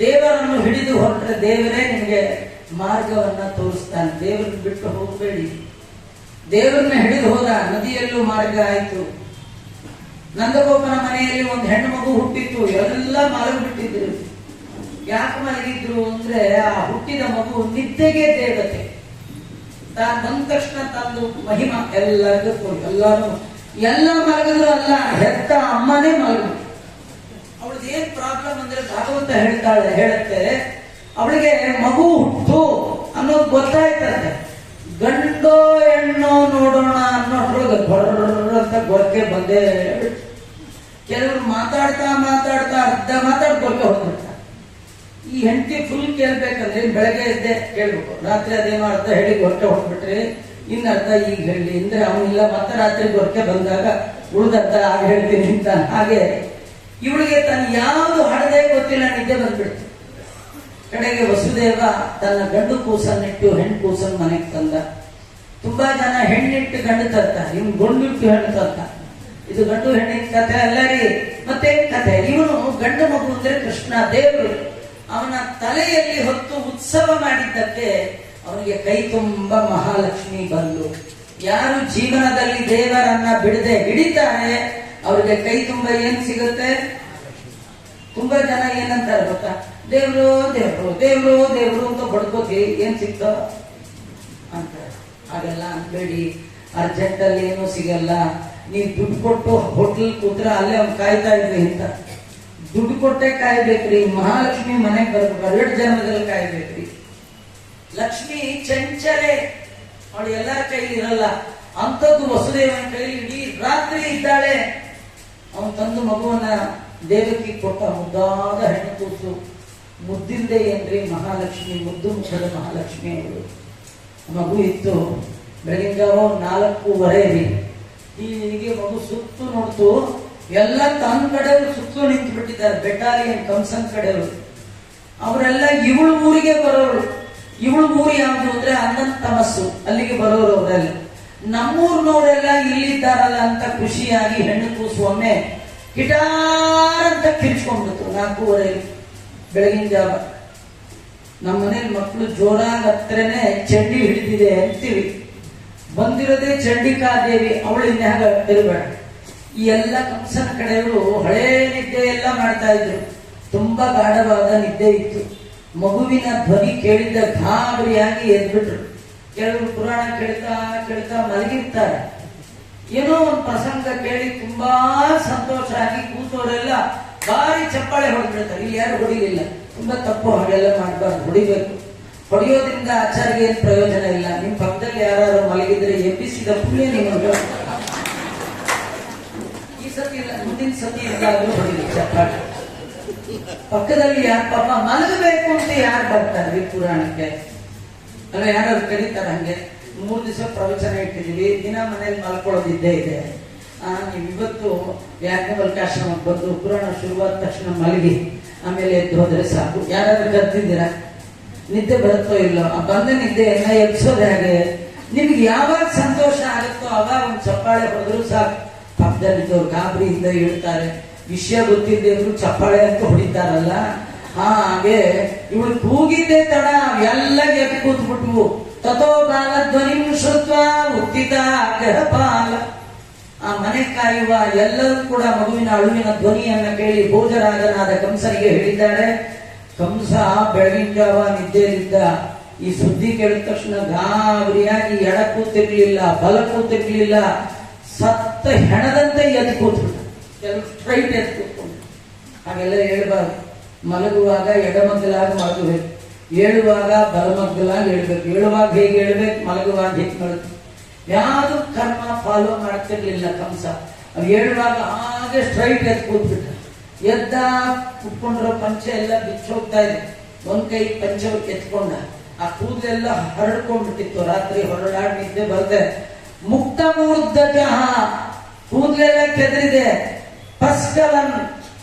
ದೇವರನ್ನು ಹಿಡಿದು ಹೊರಟ್ರೆ ದೇವರೇ ನಿಮಗೆ ಮಾರ್ಗವನ್ನ ತೋರಿಸ್ತಾನೆ. ದೇವರನ್ನು ಬಿಟ್ಟು ಹೋಗಬೇಡಿ. ದೇವರನ್ನ ಹಿಡಿದು ಹೋದ, ನದಿಯಲ್ಲೂ ಮಾರ್ಗ ಆಯ್ತು. ನಂದಗೋಪನ ಮನೆಯಲ್ಲಿ ಒಂದು ಹೆಣ್ಣು ಮಗು ಹುಟ್ಟಿತ್ತು. ಎಲ್ಲ ಮಲಗಿಬಿಟ್ಟಿದ್ರು. ಯಾಕೆ ಮಲಗಿದ್ರು ಅಂದ್ರೆ ಆ ಹುಟ್ಟಿದ ಮಗು ನಿದ್ದೆಗೆ ದೇವತೆ. ತಾನು ಬಂದ ತಕ್ಷಣ ತಂದು ಮಹಿಮಾ ಎಲ್ಲರಿಗೂ ಎಲ್ಲ ಮಲಗಿದ್ರು ಅಲ್ಲ, ಹೆತ್ತ ಅಮ್ಮನೇ ಮಲಗಿದ್ರು. ಅವಳದ್ದು ಏನ್ ಪ್ರಾಬ್ಲಮ್ ಅಂದ್ರೆ ಭಾಗವತ ಹೇಳುತ್ತೆ ಅವಳಿಗೆ ಮಗು ಹುಟ್ಟು ಅನ್ನೋದು ಗೊತ್ತಾಯ್ತಂತೆ. ಗಂಡೋ ಹೆಣ್ಣೋ ನೋಡೋಣ ಅನ್ನೋದ್ರೊಳಗೆ ಅಂತ ಗೊರಕೆ ಬಂದೇ. ಕೆಲವರು ಮಾತಾಡ್ತಾ ಅರ್ಧ ಗೊರಕೆ ಹೋಗ್ಬಿಡ್ತಾರೆ. ಈ ಹೆಂಡತಿ ಫುಲ್ ಕೇಳ್ಬೇಕಂದ್ರೆ ಬೆಳಗ್ಗೆ ಎದ್ದೆ ಕೇಳ್ಬೇಕು, ರಾತ್ರಿ ಅದೇನೋ ಅರ್ಧ ಹೇಳಿ ಗೊರಕೆ ಹೊಡ್ಬಿಟ್ರಿ, ಇನ್ನ ಅರ್ಧ ಈಗ ಹೇಳಿ ಅಂದ್ರೆ ಅವನಿಲ್ಲ. ಮತ್ತೆ ರಾತ್ರಿ ಗೊರಕೆ ಬಂದಾಗ ಉಳಿದರ್ಧ ಆಗ ಹೇಳ್ತೀನಿ ಅಂತ. ಹಾಗೆ ಇವಳಿಗೆ ತನ್ನ ಯಾವುದು ಹಡದೆ ಗೊತ್ತಿಲ್ಲ, ನಿದ್ದೆ ಬಂದ್ಬಿಡ್ತು. ಕಡೆಗೆ ವಸುದೇವ ತನ್ನ ಗಂಡು ಕೂಸನ್ನಿಟ್ಟು ಹೆಣ್ಣು ಕೂಸನ್ ಮನೆಗೆ ತಂದ. ತುಂಬಾ ಜನ ಹೆಣ್ಣಿಟ್ಟು ಗಂಡು ತರ್ತಾರೆ, ಇವ್ನು ಗೊಂಡಿಟ್ಟು ಹೆಣ್ಣು ತರ್ತ. ಇದು ಗಂಡು ಹೆಣ್ಣಿನ ಕಥೆ ಅಲ್ಲ ರೀ, ಮತ್ತೆ ಕಥೆ. ಇವನು ಗಂಡು ಮಗು ಅಂದ್ರೆ ಕೃಷ್ಣ ದೇವರು. ಅವನ ತಲೆಯಲ್ಲಿ ಹೊತ್ತು ಉತ್ಸವ ಮಾಡಿದ್ದಕ್ಕೆ ಅವನಿಗೆ ಕೈ ತುಂಬ ಮಹಾಲಕ್ಷ್ಮಿ ಬಂದು. ಯಾರು ಜೀವನದಲ್ಲಿ ದೇವರನ್ನ ಬಿಡದೆ ಹಿಡಿತಾರೆ ಅವ್ರಿಗೆ ಕೈ ತುಂಬ ಏನ್ ಸಿಗುತ್ತೆ? ತುಂಬಾ ಜನ ಏನಂತಾರೆ ಗೊತ್ತಾ, ದೇವ್ರು ದೇವ್ರು ದೇವ್ರು ದೇವ್ರು ಅಂತ ಬಡ್ಕೋತಿ, ಏನ್ ಸಿಕ್ತ ಅಂತ. ಹಾಗೆಲ್ಲ ಅನ್ಬೇಡಿ, ಅರ್ಜೆಂಟ್ ಅಲ್ಲಿ ಏನೂ ಸಿಗಲ್ಲ. ನೀವು ದುಡ್ಡು ಕೊಟ್ಟು ಹೋಟೆಲ್ ಕೂತ್ರ ಅಲ್ಲೇ ಅವ್ನು ಕಾಯ್ತಾ ಇದ್ರಿ ಅಂತ. ದುಡ್ಡು ಕೊಟ್ಟೆ ಕಾಯ್ಬೇಕ್ರಿ. ಮಹಾಲಕ್ಷ್ಮಿ ಮನೆಗೆ ಬರ್ಬೇಕು, 2 ಜನ್ಮದಲ್ಲಿ ಕಾಯ್ಬೇಕ್ರಿ. ಲಕ್ಷ್ಮಿ ಚಂಚಲೆ, ಅವಳು ಎಲ್ಲರ ಕೈಲಿ ಇರಲ್ಲ. ಅಂಥದ್ದು ವಸುದೇವನ ಕೈಲಿ ಇಡೀ ರಾತ್ರಿ ಇದ್ದಾಳೆ. ಅವನು ತಂದು ಮಗುವನ್ನ ದೇವಕ್ಕೆ ಕೊಟ್ಟ. ಮುದ್ದಾದ ಹೆಣ್ಣು ಕೂಸು, ಮುದ್ದಿಲ್ದೆ ಏನ್ರಿ ಮಹಾಲಕ್ಷ್ಮಿ, ಮುದ್ದು ಮುಖದ ಮಹಾಲಕ್ಷ್ಮಿ ಅವಳು. ಮಗು ಇತ್ತು. ಬೆಳಗಿನ ಜಾವ 4:15 ರೀ. ಹೀಗೆ ಮಗು ಸುತ್ತು ನೋಡ್ತು, ಎಲ್ಲ ತನ್ನ ಕಡೆಯವರು ಸುತ್ತಲೂ ನಿಂತು ಬಿಟ್ಟಿದ್ದಾರೆ. ಬೆಟಾಲಿಯನ್ ಕಂಸನ್ ಕಡೆಯವರು. ಅವರೆಲ್ಲ ಇವಳು ಊರಿಗೆ ಬರೋರು. ಇವಳು ಊರು ಯಾವುದು ಅಂದ್ರೆ ಅನಂತ ತಮಸ್ಸು, ಅಲ್ಲಿಗೆ ಬರೋರು ಅವರೆಲ್ಲ. ನಮ್ಮೂರ್ನವರೆಲ್ಲ ಇಲ್ಲಿದ್ದಾರಲ್ಲ ಅಂತ ಖುಷಿಯಾಗಿ ಹೆಣ್ಣು ಕೂಸು ಒಮ್ಮೆ ಗಿಟಾರ್ ಅಂತ ಕಿರ್ಚ್ಕೊಂಡ್ಬಿಡ್ತು. 4:15 ಬೆಳಗಿನ ಜಾವ. ನಮ್ಮ ಮನೇಲಿ ಮಕ್ಕಳು ಜೋರಾಗಿ ಹತ್ರನೇ ಚಂಡಿ ಹಿಡಿದಿದೆ ಅಂತೀವಿ. ಬಂದಿರೋದೇ ಚಂಡಿಕಾದೇವಿ, ಅವಳು ಇನ್ಯಾಗ ತಿರುಬೇಡ. ಈ ಎಲ್ಲ ಕಂಸನ ಕಡೆಯವರು ಹಳೇ ನಿದ್ದೆ ಎಲ್ಲ ಮಾಡ್ತಾ ಇದ್ರು. ತುಂಬಾ ಗಾಢವಾದ ನಿದ್ದೆ ಇತ್ತು. ಮಗುವಿನ ಧ್ವನಿ ಕೇಳಿದ್ದ ಗಾಬರಿಯಾಗಿ ಎದ್ಬಿಟ್ರು. ಕೆಲವರು ಪುರಾಣ ಕೇಳ್ತಾ ಮಲಗಿರ್ತಾರೆ. ಏನೋ ಒಂದು ಪ್ರಸಂಗ ಕೇಳಿ ತುಂಬಾ ಸಂತೋಷ ಆಗಿ ಕೂತವರೆಲ್ಲ ಭಾರಿ ಚಪ್ಪಾಳೆ ಹೊಡೆದ್ಬಿಡ್ತಾರೆ. ಇಲ್ಲಿ ಯಾರು ಹೊಡಿಲಿಲ್ಲ. ತುಂಬಾ ತಪ್ಪು, ಹಾಗೆಲ್ಲ ಮಾಡಬಾರ್ದು. ಹೊಡಿಬೇಕು. ಹೊಡೆಯೋದ್ರಿಂದ ಆಚಾರ್ಯ ಏನ್ ಪ್ರಯೋಜನ ಇಲ್ಲ. ನಿಮ್ ಪಕ್ಕದಲ್ಲಿ ಯಾರು ಮಲಗಿದ್ರೆ ಎಬ್ಬಿಸಿದ ಪುಣ್ಯ ನಿಮಗೆ. ಈ ಸತಿ ಇಲ್ಲ, ಮುಂದಿನ ಸತಿ ಇದ್ದಾದ್ರೂ ಹೊಡಿಲಿ ಚಪ್ಪಾಳೆ. ಪಕ್ಕದಲ್ಲಿ ಯಾರು ಪಾಪ ಮಲಗಬೇಕು ಅಂತ ಯಾರು ಬರ್ತಾರೆ ಪುರಾಣಕ್ಕೆ ಅಲ್ಲ, ಯಾರಾದ್ರು ಕರೀತಾರ. ಹಂಗೆ 3 ದಿವಸ ಪ್ರವಚನ ಇಟ್ಟಿದೀವಿ, ದಿನ ಮನೇಲಿ ಮಲ್ಕೊಳ್ಳೋದಿದ್ದೇ ಇದೆ. ನೀವು ಇವತ್ತು ಯಾಜ್ಞವಲ್ಕ್ಯಾಶ್ರಮಕ್ಕೆ ಬಂದು ಪುರಾಣ ಶುರುವಾದ ತಕ್ಷಣ ಮಲಗಿ ಆಮೇಲೆ ಎದ್ದು ಹೋದ್ರೆ ಸಾಕು. ಯಾರಾದ್ರೂ ಕರ್ತಿದ್ದೀರಾ? ನಿದ್ದೆ ಬರುತ್ತೋ ಇಲ್ಲೋ, ಆ ಬಂದ ನಿದ್ದೆಯನ್ನ ಎಬ್ಸೋದು ಹೇಗೆ? ನಿಮ್ಗೆ ಯಾವಾಗ ಸಂತೋಷ ಆಗುತ್ತೋ ಅವಾಗ ಒಂದು ಚಪ್ಪಾಳೆ ಹೊಡೆದ್ರು ಸಾಕು, ಪಕ್ಕದಲ್ಲಿದ್ದವ್ರು ಗಾಬರಿಯಿಂದ ಹೇಳ್ತಾರೆ. ವಿಷಯ ಗೊತ್ತಿಲ್ಲದೆ ಇದ್ರು ಚಪ್ಪಾಳೆ ಅಂತ ಹೊಡಿತಾರಲ್ಲ, ಹಾಗೆ ಇವಳು ಕೂಗಿದ್ದೆ ತಡ ಎಲ್ಲ ಎದ್ದು ಕೂತ್ಬಿಟ್ವು. ತಥೋ ಬಾಲ ಧ್ವನಿ ಶ್ರುತ್ವ ಉತ್ತಿತ ಗೃಹಪಾಲ. ಆ ಮನೆ ಕಾಯುವ ಎಲ್ಲರೂ ಕೂಡ ಮಗುವಿನ ಅಳುವಿನ ಧ್ವನಿಯನ್ನ ಕೇಳಿ ಭೋಜರಾಜನಾದ ಕಂಸನಿಗೆ ಹೇಳಿದ್ದಾರೆ. ಕಂಸ ಬೆಳಗಿನ ಜಾವ ನಿದ್ದೆಯಲ್ಲಿದ್ದ. ಈ ಸುದ್ದಿ ಕೇಳಿದ ತಕ್ಷಣ ಗಾಬರಿಯಾಗಿ ಎಡ ಕೂತಿರ್ಲಿಲ್ಲ, ಬಲ ಕೂತಿರ್ಲಿಲ್ಲ, ಸತ್ತ ಹೆಣದಂತೆ ಎದ್ದು ಕೂತ್ಬಿಟ್ಟ. ಕೆಲವು ಸ್ಟ್ರೈಟ್ ಎದ್ದು ಕೂತ್ಕೊಂಡು. ಹಾಗೆಲ್ಲ ಹೇಳ್ಬಾರ್ದು. ಮಲಗುವಾಗ ಎಡಮಗ್ಗಲಾಗಿ ಮಲಗಬೇಕು, ಏಳುವಾಗ ಬಲಮಗ್ಗಲಾಗಿ ಹೇಳ್ಬೇಕು. ಏಳುವಾಗ ಹೇಗೆ ಹೇಳ್ಬೇಕು, ಮಲಗುವಾಗ ಹೇಗೆ ಮಲಗಬೇಕು. ಯಾವುದು ಕರ್ಮ ಫಾಲೋ ಮಾಡ್ತಿರ್ಲಿಲ್ಲ ಕಂಸ. ಅವ್ ಹೇಳುವಾಗ ಹಾಗೆ ಸ್ಟ್ರೈಟ್ ಎದ್ದು ಕೂತ್ಬಿಟ್ಟ. ಎದ್ದ ಕುತ್ಕೊಂಡ್ರ ಪಂಚೆ ಎಲ್ಲ ಬಿಚ್ಚೋಗ್ತಾ ಇದೆ. ಒಂದ್ ಕೈ ಪಂಚೆ ಎತ್ಕೊಂಡ. ಆ ಕೂದಲೆಲ್ಲ ಹರಡ್ಕೊಂಡ್ಬಿಟ್ಟಿತ್ತು. ರಾತ್ರಿ ಹೊರಡಾಡ್ ನಿದ್ದೆ ಬರ್ದೆ. ಮುಕ್ತ ಮೂರ್ಧಜ, ಕೂದಲೆಲ್ಲ ಕೆದರಿದೆ.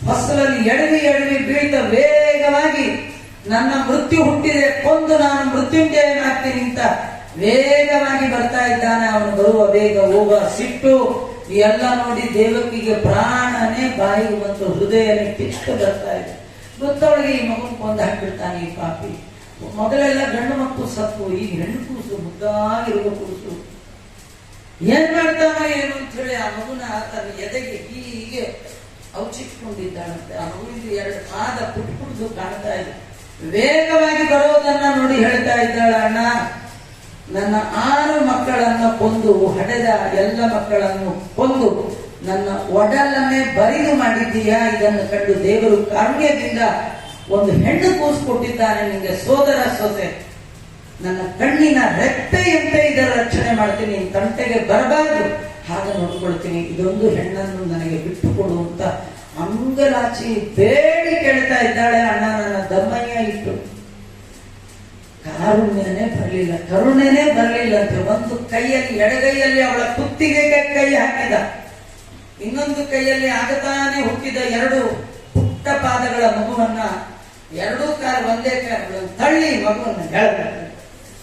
ಫಸಲಲ್ಲಿ ಎಡವಿ ಬೀಳ್ತ ವೇಗವಾಗಿ ನನ್ನ ಮೃತ್ಯು ಹುಟ್ಟಿದೆ, ಕೊಂದು ನಾನು ಮೃತ್ಯುಂಜಯನಾಗ್ತೀನಿ ಅಂತ ವೇಗವಾಗಿ ಬರ್ತಾ ಇದ್ದಾನೆ. ಅವನು ಬರುವ ವೇಗ, ಹೋಗ ಸಿಟ್ಟು ಎಲ್ಲ ನೋಡಿ ದೇವಕಿಗೆ ಪ್ರಾಣನೇ ಬಾಯಿಗೆ ಬಂತು, ಹೃದಯನೇ ಕಿತ್ತು ಬರ್ತಾ ಇದೆ. ಗೊತ್ತವಳಿಗೆ ಈ ಮಗನ್ ಕೊಂದು ಹಾಕ್ಬಿಡ್ತಾನೆ ಈ ಪಾಪಿ. ಮೊದಲೆಲ್ಲ ಗಂಡು ಮಕ್ಕಳು ಸತ್ತು, ಈಗ ಹೆಣ್ಣು ಕೂಸು, ಮುದ್ದಾಗಿರುವ ಕೂಸು. ಏನ್ ಮಾಡ್ತಾನೋ ಏನು ಅಂತ ಹೇಳಿ ಆ ಮಗುನ ತನ್ನ ಎದೆಗೆ ಹೀಗೆ ಔಚಿಟ್ಕೊಂಡಿದ್ದಾಳಂತೆ. ಆ ಮಗುವಿಗೆ ಎರಡು ಪಾದ ಪುಟ್ಟು ಕಾಣ್ತಾ ಇದೆ. ವೇಗವಾಗಿ ಬರೋದನ್ನ ನೋಡಿ ಹೇಳ್ತಾ ಇದ್ದಾಳ, ಅಣ್ಣ ನನ್ನ 6 ಮಕ್ಕಳನ್ನು ಕೊಂದು ಹಡೆದ ಎಲ್ಲ ಮಕ್ಕಳನ್ನು ಕೊಂದು ನನ್ನ ಒಡಲನ್ನೇ ಬರಿದು ಮಾಡಿದ್ದೀಯಾ. ಇದನ್ನು ಕಂಡು ದೇವರು ಕಾರುಣ್ಯದಿಂದ ಒಂದು ಹೆಣ್ಣು ಕೂಸು ಕೊಟ್ಟಿದ್ದಾನೆ ನಿಂಗೆ, ಸೋದರ ಸೊಸೆ. ನನ್ನ ಕಣ್ಣಿನ ರೆಪ್ಪೆಯಂತೆ ಇದರ ರಕ್ಷಣೆ ಮಾಡ್ತೀನಿ, ನಿನ್ ತಂಟೆಗೆ ಬರಬಾರದು, ಹಾಗೆ ನೋಡ್ಕೊಳ್ತೀನಿ. ಇದೊಂದು ಹೆಣ್ಣನ್ನು ನನಗೆ ಬಿಟ್ಟು ಕೊಡು ಅಂತ ಅಂಗಲಾಚಿ ಬೇಡಿ ಕೇಳ್ತಾ ಇದ್ದಾಳೆ. ಅಣ್ಣ ನನ್ನ ದಮ್ಮಯ್ಯ ಇಟ್ಟು ಕಾರುಣ್ಯನೇ ಬರಲಿಲ್ಲ, ಕರುಣೆನೇ ಬರಲಿಲ್ಲ ಅಂತ ಒಂದು ಕೈಯಲ್ಲಿ ಎಡಗೈಯಲ್ಲಿ ಅವಳ ಕುತ್ತಿಗೆ ಕೈ ಹಾಕಿದ, ಇನ್ನೊಂದು ಕೈಯಲ್ಲಿ ಆಗತಾನೆ ಹುಟ್ಟಿದ 2 ಪುಟ್ಟ ಪಾದಗಳ ಮಗುವನ್ನ 2 ಕಾಲು ಒಂದೇ ಕಾಲು ತಳ್ಳಿ ಮಗುವನ್ನ ಹೇಳ್ತಾರೆ.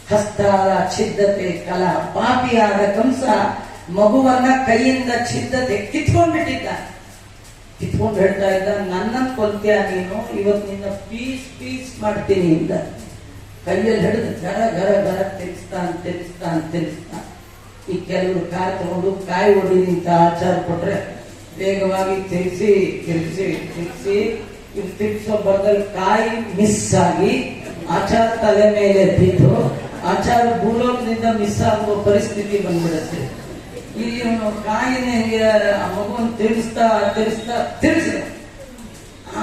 ಹಸ್ತಾರ ಛಿದ್ದತೆ ಕಲ, ಪಾಪಿಯಾದ ಕಂಸ ಮಗುವನ್ನ ಕೈಯಿಂದ ಛಿದ್ದತೆ ಕಿತ್ಕೊಂಡ್ಬಿಟ್ಟಿದ್ದ. ಕಿತ್ಕೊಂಡು ಹೇಳ್ತಾ ಇದ್ದ, ನನ್ನನ್ನು ಕೊಲ್ತ್ಯ ನೀನು, ಇವತ್ತು ನಿನ್ನ ಪೀಸ್ ಮಾಡ್ತೀನಿ ಇಂದ. ಕೈಯಲ್ಲಿ ಹಿಡಿದು ಗರ ಗರ ಗರ ತಿರ್ಸ್ತಾನ್. ಈ ಕೆಲವರು ಕಾಯಿ ತಗೊಂಡು ಕಾಯಿ ಹೊಡೀನಿ ಅಂತ ಆಚಾರ ಕೊಟ್ರೆ ವೇಗವಾಗಿ ತಿರ್ಸಿ ಇವ್ ತಿರ್ಸೋ ಬರದಲ್ಲಿ ಕಾಯಿ ಮಿಸ್ ಆಗಿ ಆಚಾರ ತಲೆ ಮೇಲೆ ಬಿದ್ದು ಆಚಾರ ಭೂಲೋಕದಿಂದ ಮಿಸ್ ಆಗುವ ಪರಿಸ್ಥಿತಿ ಬಂದ್ಬಿಡುತ್ತೆ. ಇಲ್ಲಿ ಇವನು ಕಾಯಿನ ಆ ಮಗುವನ್ನು ತಿರ್ಸಿದ.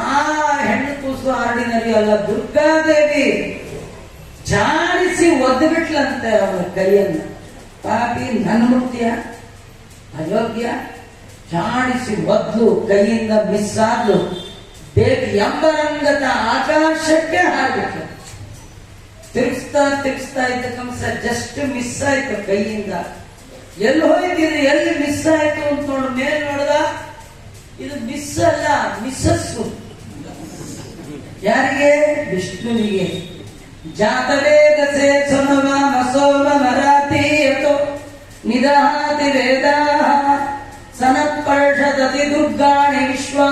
ಆ ಹೆಣ್ಣು ಕೂಸು ಆರ್ಡಿನರಿ ಅಲ್ಲ, ದುರ್ಗಾದೇವಿ ಜಾಡಿಸಿ ಒದ್ದು ಬಿಟ್ಲಂತೆ ಅವನ ಕೈಯನ್ನ. ಪಾಪಿ ನನ್ನ ಮುಕ್ತಿಯ ಅಯೋಗ್ಯ, ಜಾಡಿಸಿ ಒದ್ಲು, ಕೈಯಿಂದ ಮಿಸ್ ಆದ್ಲು. ದೇವಿ ಎಂಬರಂಗದ ಆಕಾಶಕ್ಕೆ ಹಾರ್ಬಿಟ್ಲು. ತಿರ್ಗಿಸ್ತಾ ಇದ್ದ ಕಂಸ ಜಸ್ಟ್ ಮಿಸ್ ಆಯ್ತು ಕೈಯಿಂದ. ಎಲ್ಲಿ ಹೋಯ್ತೀರಿ, ಎಲ್ಲಿ ಮಿಸ್ ಆಯ್ತು ಅಂತ ನೋಡು. ಮೇಲೆ ನೋಡ್ದ, ಇದು ಮಿಸ್ ಅಲ್ಲ, ಮಿಸ್ಸಸ್ಸು. ಯಾರಿಗೆ? ವಿಷ್ಣುವಿಗೆ. ಜಾತವೇದಸೆ ಸೋಮ ಮಸೋಮ ಮರಾತಿ ಯತೋ ನಿದಹಾತಿ ವೇದ ಸನತ್ಪರ್ಷದತಿ ದುರ್ಗಾಣಿ ವಿಶ್ವಾ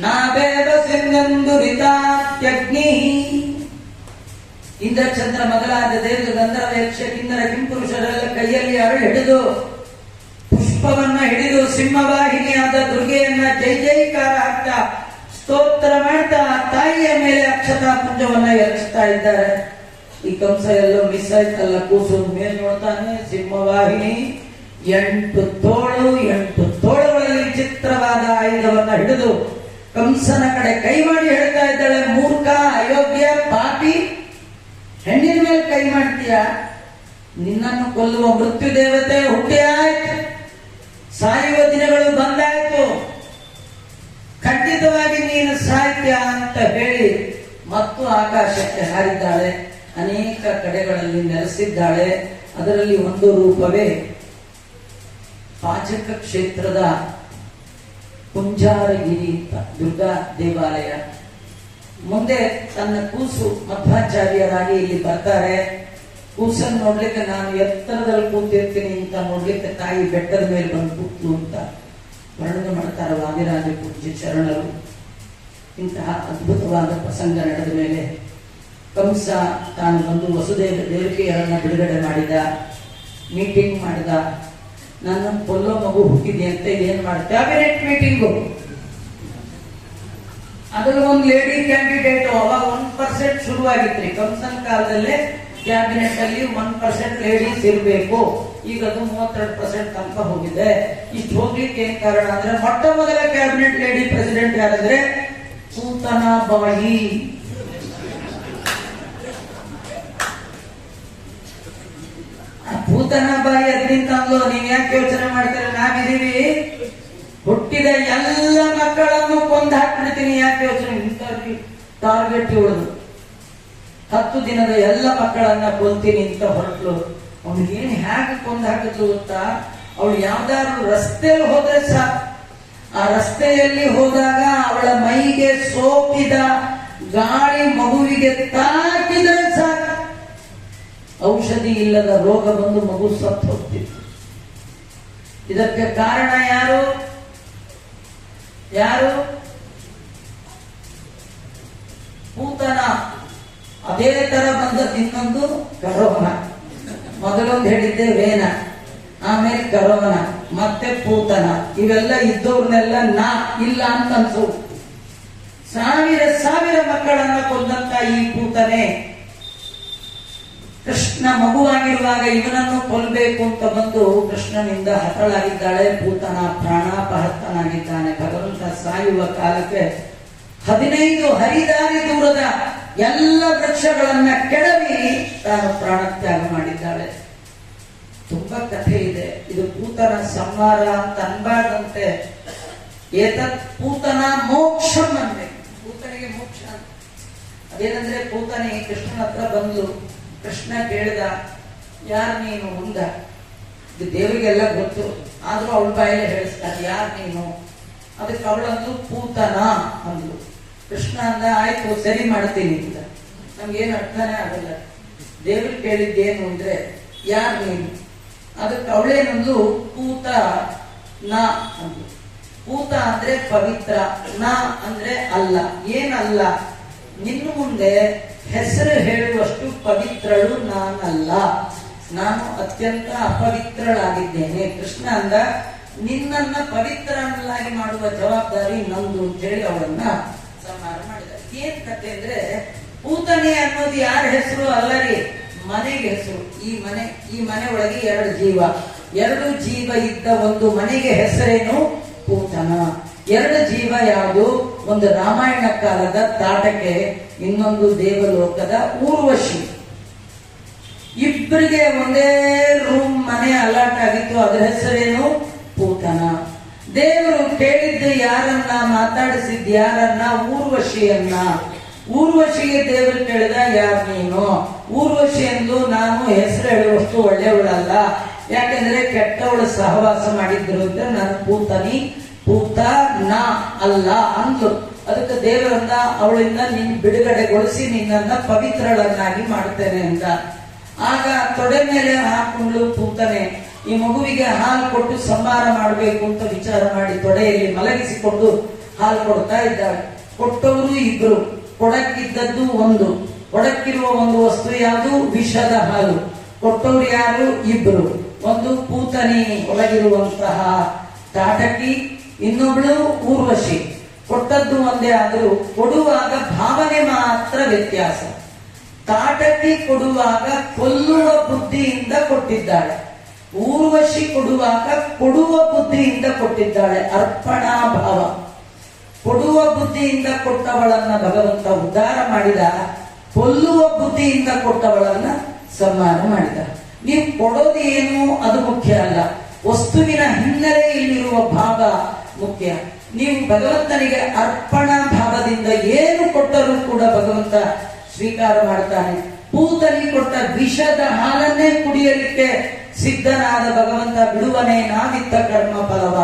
ನಾವೇದ ಸಿಂಧಂದುರಿತಾತ್ಯಗ್ನಿ. ಇಂದ್ರ ಚಂದ್ರ ಮೊದಲಾದ ದೇವರು ಗಂಧರ್ವ ಯಕ್ಷ ಕಿನ್ನರ ಕಿಂಪುರುಷರೆಲ್ಲ ಕೈಯಲ್ಲಿ ಅರಳು ಹಿಡಿದು ಪುಷ್ಪವನ್ನ ಹಿಡಿದು ಸಿಂಹವಾಹಿನಿಯಾದ ದುರ್ಗೆಯನ್ನ ಜೈ ಜೈಕಾರ ಹಾಕ್ತಾ ಸ್ತೋತ್ರ ಮಾಡ್ತಾ ತಾಯಿಯ ಮೇಲೆ ಅಕ್ಷತಾ ಪುಂಜವನ್ನ ಎರಚಿಸ್ತಾ ಇದ್ದಾರೆ. ಈ ಕಂಸ ಎಲ್ಲೋ ಮಿಸ್ ಆಯ್ತಲ್ಲ, ಕೂಸು ಮೇಲೆ ನೋಡ್ತಾನೆ. ಸಿಂಹವಾಹಿನಿ 8 ತೋಳುಗಳಲ್ಲಿ ವಿಚಿತ್ರವಾದ ಆಯುಧವನ್ನ ಹಿಡಿದು ಕಂಸನ ಕಡೆ ಕೈ ಮಾಡಿ ಹೇಳ್ತಾ ಇದ್ದಾಳೆ, ಮೂರ್ಖ, ಅಯೋಗ್ಯ, ಪಾಪಿ, ಹೆಣ್ಣಿನ ಮೇಲೆ ಕೈ ಮಾಡ್ತೀಯ? ನಿನ್ನನ್ನು ಕೊಲ್ಲುವ ಮೃತ್ಯು ದೇವತೆ ಹುಟ್ಟಿ ಆಯ್ತು, ಸಾಯುವ ದಿನಗಳು ಬಂದಾಯ್ತು, ಖಂಡಿತವಾಗಿ ನೀನು ಸಾಹಿತ್ಯ ಅಂತ ಹೇಳಿ ಮತ್ತು ಆಕಾಶಕ್ಕೆ ಹಾರಿದ್ದಾಳೆ. ಅನೇಕ ಕಡೆಗಳಲ್ಲಿ ನೆಲೆಸಿದ್ದಾಳೆ. ಅದರಲ್ಲಿ ಒಂದು ರೂಪವೇ ಪಾಚಕ ಕ್ಷೇತ್ರದ ಕುಂಜಾರಗಿರಿ ಅಂತ ದುರ್ಗಾ ದೇವಾಲಯ. ಮುಂದೆ ತನ್ನ ಕೂಸು ಮಧ್ವಾಚಾರ್ಯರಾಗಿ ಇಲ್ಲಿ ಬರ್ತಾರೆ. ಕೂಸನ್ನು ನೋಡ್ಲಿಕ್ಕೆ ನಾನು ಎತ್ತರದಲ್ಲಿ ಕೂತಿರ್ತೀನಿ ಅಂತ ನೋಡ್ಲಿಕ್ಕೆ ತಾಯಿ ಬೆಟ್ಟದ ಮೇಲೆ ಬಂದು ಕೂತು ಅಂತ ವರ್ಣನೆ ಮಾಡ್ತಾರೆ ವಾದಿರಾಜ ಪೂಜ್ಯ ಶರಣರು. ಇಂತಹ ಅದ್ಭುತವಾದ ಪ್ರಸಂಗ ನಡೆದ ಮೇಲೆ ಕಂಸ ತಾನು ಬಂದು ವಸುದೇವ ದೇವಕಿಯರನ್ನ ಬಿಡುಗಡೆ ಮಾಡಿದ, ಮೀಟಿಂಗ್ ಮಾಡಿದ. ನನ್ನ ಕೊಲ್ಲೋ ಮಗು ಹುಟ್ಟಿದೆ ಅಂತ ಏನ್ ಮಾಡಿ ಕ್ಯಾಬಿನೆಟ್ ಮೀಟಿಂಗು. ಅದ್ರಲ್ಲಿ ಒಂದು ಲೇಡಿ ಕ್ಯಾಂಡಿಡೇಟ್ ಅವಾಗ 1% ಶುರುವಾಗಿತ್ರಿ. ಕಂಸನ್ ಕಾಲದಲ್ಲೇ ಕ್ಯಾಬಿನೆಟ್ ಅಲ್ಲಿ 1% ಲೇಡೀಸ್ ಇರಬೇಕು. ಈಗ ಅದು 32% ತನಕ ಹೋಗಿದೆ. ಇಷ್ಟು ಹೋಗ್ಲಿಕ್ಕೆ ಏನ್ ಕಾರಣ ಅಂದ್ರೆ ಮೊಟ್ಟ ಮೊದಲ ಕ್ಯಾಬಿನೆಟ್ ಲೇಡಿ ಪ್ರೆಸಿಡೆಂಟ್ ಯಾರಂದ್ರೆ ಪೂತನಾಬಾಯಿ. ಪೂತನಾಬಾಯಿ ಅದರಿಂದ ಅಂದ್ಲು, ನೀವ್ ಯಾಕೆ ಯೋಚನೆ ಮಾಡ್ತೀರ, ನಾವಿದೀವಿ, ಹುಟ್ಟಿದ ಎಲ್ಲ ಮಕ್ಕಳನ್ನು ಕೊಂದು ಹಾಕ್ಬಿಡ್ತೀನಿ, ಯಾಕೆ ಯೋಚನೆ. ಟಾರ್ಗೆಟ್ ಇವಳದು, 10 ದಿನದ ಎಲ್ಲ ಮಕ್ಕಳನ್ನ ಕೊಂತೀನಿ ಅಂತ ಹೊರಟ್ಲು. ಅವ್ನಿಗೆ ಏನ್ ಹೇಗೆ ಕೊಂದು ಹಾಕಿದ್ಲು ಗೊತ್ತಾ, ಅವಳು ಯಾವ್ದಾದ್ರು ರಸ್ತೆಯಲ್ಲಿ ಹೋದ್ರೆ ಸಾಕು, ಆ ರಸ್ತೆಯಲ್ಲಿ ಹೋದಾಗ ಅವಳ ಮೈಗೆ ಸೋಕಿದ ಗಾಳಿ ಮಗುವಿಗೆ ತಾಕಿದ್ರೆ ಸಾಕು, ಔಷಧಿ ಇಲ್ಲದ ರೋಗ ಬಂದು ಮಗು ಸತ್ತು ಹೋಗ್ತಿತ್ತು. ಇದಕ್ಕೆ ಕಾರಣ ಯಾರು? ಪೂತನ. ಅದೇ ತರ ಬಂದದ್ದು ಇನ್ನೊಂದು ಕರೋನ. ಮೊದಲೊಂದು ಹೇಳಿದ್ದೆ ವೇನ, ಆಮೇಲೆ ಕರೋನ, ಮತ್ತೆ ಪೂತನ. ಇವೆಲ್ಲ ಇದ್ದವ್ರನ್ನೆಲ್ಲ ನಾ ಇಲ್ಲ ಅಂತ ಅನ್ಸು. ಸಾವಿರ ಮಕ್ಕಳನ್ನ ಕೊಂದಂತ ಈ ಪೂತನೆ ಕೃಷ್ಣ ಮಗುವಾಗಿರುವಾಗ ಇವನನ್ನು ಕೊಲ್ಲಬೇಕು ಅಂತ ಬಂದು ಕೃಷ್ಣನಿಂದ ಹತಳಾಗಿದ್ದಾಳೆ. ಪೂತನ ಪ್ರಾಣಾಪಹರ್ತನಾಗಿದ್ದಾನೆ. ಭಗವಂತ ಸಾಯುವ ಕಾಲಕ್ಕೆ 15 ಹರಿದಾರಿ ದೂರದ ಎಲ್ಲ ವೃಕ್ಷಗಳನ್ನ ಕೆಡವಿ ತಾನು ಪ್ರಾಣತ್ಯಾಗ ಮಾಡಿದ್ದಾಳೆ. ತುಂಬಾ ಕಥೆ ಇದೆ. ಇದು ಪೂತನ ಸಂಹಾರ ಅಂತ ಅನ್ಬಾರ್ದಂತೆ. ಏತತ್ ಪೂತನ ಮೋಕ್ಷಂ ಅನ್ಬೇಕು. ಪೂತನಿಗೆ ಮೋಕ್ಷ ಅದೇನಂದ್ರೆ, ಪೂತನಿ ಕೃಷ್ಣನ ಹತ್ರ ಬಂದು ಕೃಷ್ಣ ಕೇಳಿದ, ಯಾರು ನೀನು ಮುಂದ. ಇದು ದೇವರಿಗೆಲ್ಲ ಗೊತ್ತು, ಆದ್ರೂ ಅವಳ ಬಾಯಲ್ಲೇ ಹೇಳಿಸ್ತಾರೆ, ಯಾರು ನೀನು. ಅದಕ್ಕೆ ಅವಳಂದು ಪೂತನ ಅಂದ್ಲು. ಕೃಷ್ಣ ಅಂದ, ಆಯ್ತು ಸರಿ ಮಾಡ್ತೀನಿ ಅಂತ. ನಮ್ಗೇನು ಅರ್ಥನೇ ಆಗಲ್ಲ. ದೇವ್ರು ಕೇಳಿದ್ದೇನು ಅಂದ್ರೆ ಯಾರು ನೀನು. ಅದಕ್ಕೆ ಅವಳೇನಂದು ಪೂತ ನ ಅಂದ್ಲು. ಪೂತ ಅಂದ್ರೆ ಪವಿತ್ರ, ನ ಅಂದ್ರೆ ಅಲ್ಲ. ಏನಲ್ಲ, ನಿನ್ನ ಮುಂದೆ ಹೆಸರು ಹೇಳುವಷ್ಟು ಪವಿತ್ರಳು ನಾನಲ್ಲ, ನಾನು ಅತ್ಯಂತ ಅಪವಿತ್ರಳಾಗಿದ್ದೇನೆ. ಕೃಷ್ಣ ಅಂದ, ನಿನ್ನನ್ನ ಪವಿತ್ರನಾಗಿ ಮಾಡುವ ಜವಾಬ್ದಾರಿ ನಂದು ಅಂತ ಹೇಳಿ ಅವಳನ್ನ ಸಂಹಾರ ಮಾಡಿದ. ಏನ್ ಕತೆ ಅಂದ್ರೆ, ಪೂತನೆ ಅನ್ನೋದು ಯಾರ ಹೆಸರು ಅಲ್ಲರಿ, ಮನೆಗೆ ಹೆಸರು. ಈ ಮನೆ ಒಳಗೆ 2 ಜೀವ ಇದ್ದ ಒಂದು ಮನೆಗೆ ಹೆಸರೇನು? ಪೂತನ. 2 ಜೀವ ಯಾವುದು? ಒಂದು ರಾಮಾಯಣ ಕಾಲದ ತಾಟಕೆ, ಇನ್ನೊಂದು ದೇವಲೋಕದ ಊರ್ವಶಿ. ಇಬ್ಬರಿಗೆ ಒಂದೇ ರೂಮ್ ಮನೆ ಅಲಾಟ್ ಆಗಿತ್ತು. ಅದರ ಹೆಸರೇನು? ಪೂತನ. ದೇವರು ಕೇಳಿದ್ದು ಯಾರನ್ನ, ಮಾತಾಡಿಸಿದ್ ಯಾರನ್ನ? ಊರ್ವಶಿಯನ್ನ. ಊರ್ವಶಿಗೆ ದೇವರು ಕೇಳಿದ, ಯಾರು ನೀನು? ಊರ್ವಶಿ ಎಂದು, ನಾನು ಹೆಸರು ಹೇಳುವಷ್ಟು ಒಳ್ಳೆಯವಳಲ್ಲ, ಯಾಕೆಂದ್ರೆ ಕೆಟ್ಟವಳು ಸಹವಾಸ ಮಾಡಿದ್ರು ಅಂದ್ರೆ ನಾನು ಪೂತನಿ, ಪೂತ ನ ಅಲ್ಲ ಅಂದ್ಲು. ಅದಕ್ಕೆ ದೇವರನ್ನ ಅವಳಿಂದ ನಿನ್ ಬಿಡುಗಡೆಗೊಳಿಸಿ ನಿನ್ನನ್ನ ಪವಿತ್ರಳನ್ನಾಗಿ ಮಾಡ್ತೇನೆ ಅಂತ. ಆಗ ತೊಡೆ ಮೇಲೆ ಹಾಕೊಂಡು ಪೂತನೆ ಈ ಮಗುವಿಗೆ ಹಾಲು ಕೊಟ್ಟು ಸಂಹಾರ ಮಾಡಬೇಕು ಅಂತ ವಿಚಾರ ಮಾಡಿ ತೊಡೆಯಲ್ಲಿ ಮಲಗಿಸಿಕೊಂಡು ಹಾಲು ಕೊಡ್ತಾ ಇದ್ದಾಳೆ. ಕೊಟ್ಟವರು ಇಬ್ರು, ಕೊಡಕ್ಕಿದ್ದದ್ದು ಒಂದು. ಕೊಡಕ್ಕಿರುವ ಒಂದು ವಸ್ತು ಯಾವುದು? ವಿಷದ ಹಾಲು. ಕೊಟ್ಟವರು ಯಾರು? ಇಬ್ರು. ಒಂದು ಪೂತನಿ ಒಳಗಿರುವಂತಹ ತಾಟಕಿ, ಇನ್ನೊಬ್ಳು ಊರ್ವಶಿ. ಕೊಟ್ಟದ್ದು ಒಂದೇ ಆದರೂ ಕೊಡುವಾಗ ಭಾವನೆ ಮಾತ್ರ ವ್ಯತ್ಯಾಸ. ತಾಟಕಿ ಕೊಡುವಾಗ ಕೊಲ್ಲುವ ಬುದ್ಧಿಯಿಂದ ಕೊಟ್ಟಿದ್ದಾಳೆ, ಊರ್ವಶಿ ಕೊಡುವಾಗ ಕೊಡುವ ಬುದ್ಧಿಯಿಂದ ಕೊಟ್ಟಿದ್ದಾಳೆ. ಅರ್ಪಣಾ ಭಾವ. ಕೊಡುವ ಬುದ್ಧಿಯಿಂದ ಕೊಟ್ಟವಳನ್ನ ಭಗವಂತ ಉದ್ಧಾರ ಮಾಡಿದ, ಕೊಲ್ಲುವ ಬುದ್ಧಿಯಿಂದ ಕೊಟ್ಟವಳನ್ನ ಸಂಹಾರ ಮಾಡಿದ. ನೀವು ಕೊಡೋದು ಏನು ಅದು ಮುಖ್ಯ ಅಲ್ಲ, ವಸ್ತುವಿನ ಹಿನ್ನೆಲೆಯಲ್ಲಿರುವ ಭಾವ ಮುಖ್ಯ. ನೀವು ಭಗವಂತನಿಗೆ ಅರ್ಪಣಾ ಭಾವದಿಂದ ಏನು ಕೊಟ್ಟರೂ ಕೂಡ ಭಗವಂತ ಸ್ವೀಕಾರ ಮಾಡ್ತಾನೆ. ಪೂತನಿ ಕೊಟ್ಟ ವಿಷದ ಹಾಲನ್ನೇ ಕುಡಿಯಲಿಕ್ಕೆ ಸಿದ್ಧನಾದ ಭಗವಂತ ಬಿಡುವನೇ ನಾವಿತ್ತ ಕರ್ಮ ಫಲವ.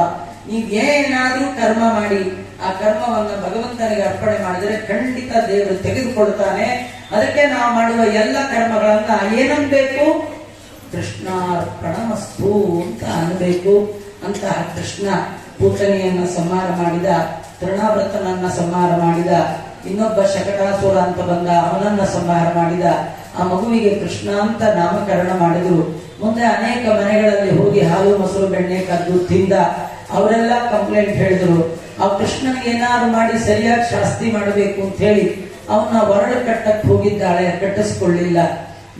ನೀವೇನಾದ್ರೂ ಕರ್ಮ ಮಾಡಿ ಆ ಕರ್ಮವನ್ನು ಭಗವಂತನಿಗೆ ಅರ್ಪಣೆ ಮಾಡಿದರೆ ಖಂಡಿತ ದೇವರು ತೆಗೆದುಕೊಳ್ತಾನೆ. ಅದಕ್ಕೆ ನಾವು ಮಾಡುವ ಎಲ್ಲ ಕರ್ಮಗಳನ್ನ ಏನನ್ಬೇಕು? ಕೃಷ್ಣಾರ್ಪಣಮಸ್ತು ಅಂತ ಅನ್ಬೇಕು. ಅಂತಹ ಕೃಷ್ಣ ಪೂತನಿಯನ್ನ ಸಂಹಾರ ಮಾಡಿದ, ತೃಣಾವ್ರತನನ್ನ ಸಂಹಾರ ಮಾಡಿದ, ಇನ್ನೊಬ್ಬ ಶಕಟಾಸುರ ಅಂತ ಬಂದ ಅವನನ್ನ ಸಂಹಾರ ಮಾಡಿದ. ಆ ಮಗುವಿಗೆ ಕೃಷ್ಣ ಅಂತ ನಾಮಕರಣ ಮಾಡಿದ್ರು. ಮುಂದೆ ಅನೇಕ ಮನೆಗಳಲ್ಲಿ ಹೋಗಿ ಹಾಲು ಮೊಸರು ಬೆಣ್ಣೆ ಕದ್ದು ತಿಂದ. ಅವರೆಲ್ಲ ಕಂಪ್ಲೇಂಟ್ ಹೇಳಿದ್ರು. ಆ ಕೃಷ್ಣನಿಗೆ ಏನಾದ್ರು ಮಾಡಿ ಸರಿಯಾಗಿ ಶಾಸ್ತಿ ಮಾಡಬೇಕು ಅಂತ ಹೇಳಿ ಅವನ್ನ ಹೊರಳು ಕಟ್ಟಕ್ಕೆ ಹೋಗಿದ್ದಾಳೆ, ಕಟ್ಟಿಸ್ಕೊಳ್ಳಿಲ್ಲ.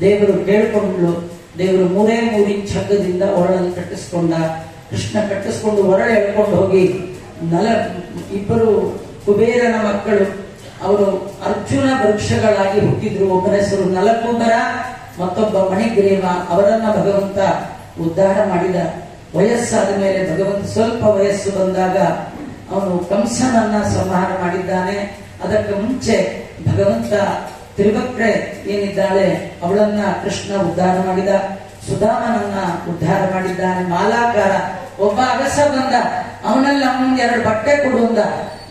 ದೇವರು ಕೇಳ್ಕೊಂಡ್ಲು. ದೇವರು 3 ಇಂಚ್ ಹಗ್ಗದಿಂದ ಹೊರಳನ್ನು ಕಟ್ಟಿಸ್ಕೊಂಡ. ಕೃಷ್ಣ ಕಟ್ಟಿಸ್ಕೊಂಡು ಹೊರಳು ಎಳ್ಕೊಂಡು ಹೋಗಿ ಇಬ್ಬರು ಕುಬೇರನ ಮಕ್ಕಳು, ಅವರು ಅರ್ಜುನ ವೃಕ್ಷಗಳಾಗಿ ಹುಟ್ಟಿದ್ರು. ಒಬ್ಬನ ಹೆಸರು ನಲಕುಬರ, ಮತ್ತೊಬ್ಬ ಮಣಿಗ್ರೀವ. ಅವರನ್ನ ಭಗವಂತ ಉದ್ಧಾರ ಮಾಡಿದ. ವಯಸ್ಸಾದ ಮೇಲೆ ಭಗವಂತ ಸ್ವಲ್ಪ ವಯಸ್ಸು ಬಂದಾಗ ಅವನು ಕಂಸನನ್ನ ಸಂಹಾರ ಮಾಡಿದ್ದಾನೆ. ಅದಕ್ಕೆ ಮುಂಚೆ ಭಗವಂತ ತ್ರಿವಕ್ರೆ ಏನಿದ್ದಾಳೆ ಅವಳನ್ನ ಕೃಷ್ಣ ಉದ್ಧಾರ ಮಾಡಿದ. ಸುಧಾಮನನ್ನ ಉದ್ಧಾರ ಮಾಡಿದ್ದಾನೆ. ಮಾಲಾಕಾರ ಒಬ್ಬ ಅಗಸ ಬಂದ, ಅವನೆಲ್ಲ ಮುಂದೆ 2 ಬಟ್ಟೆ ಕೊಡುವಂದ.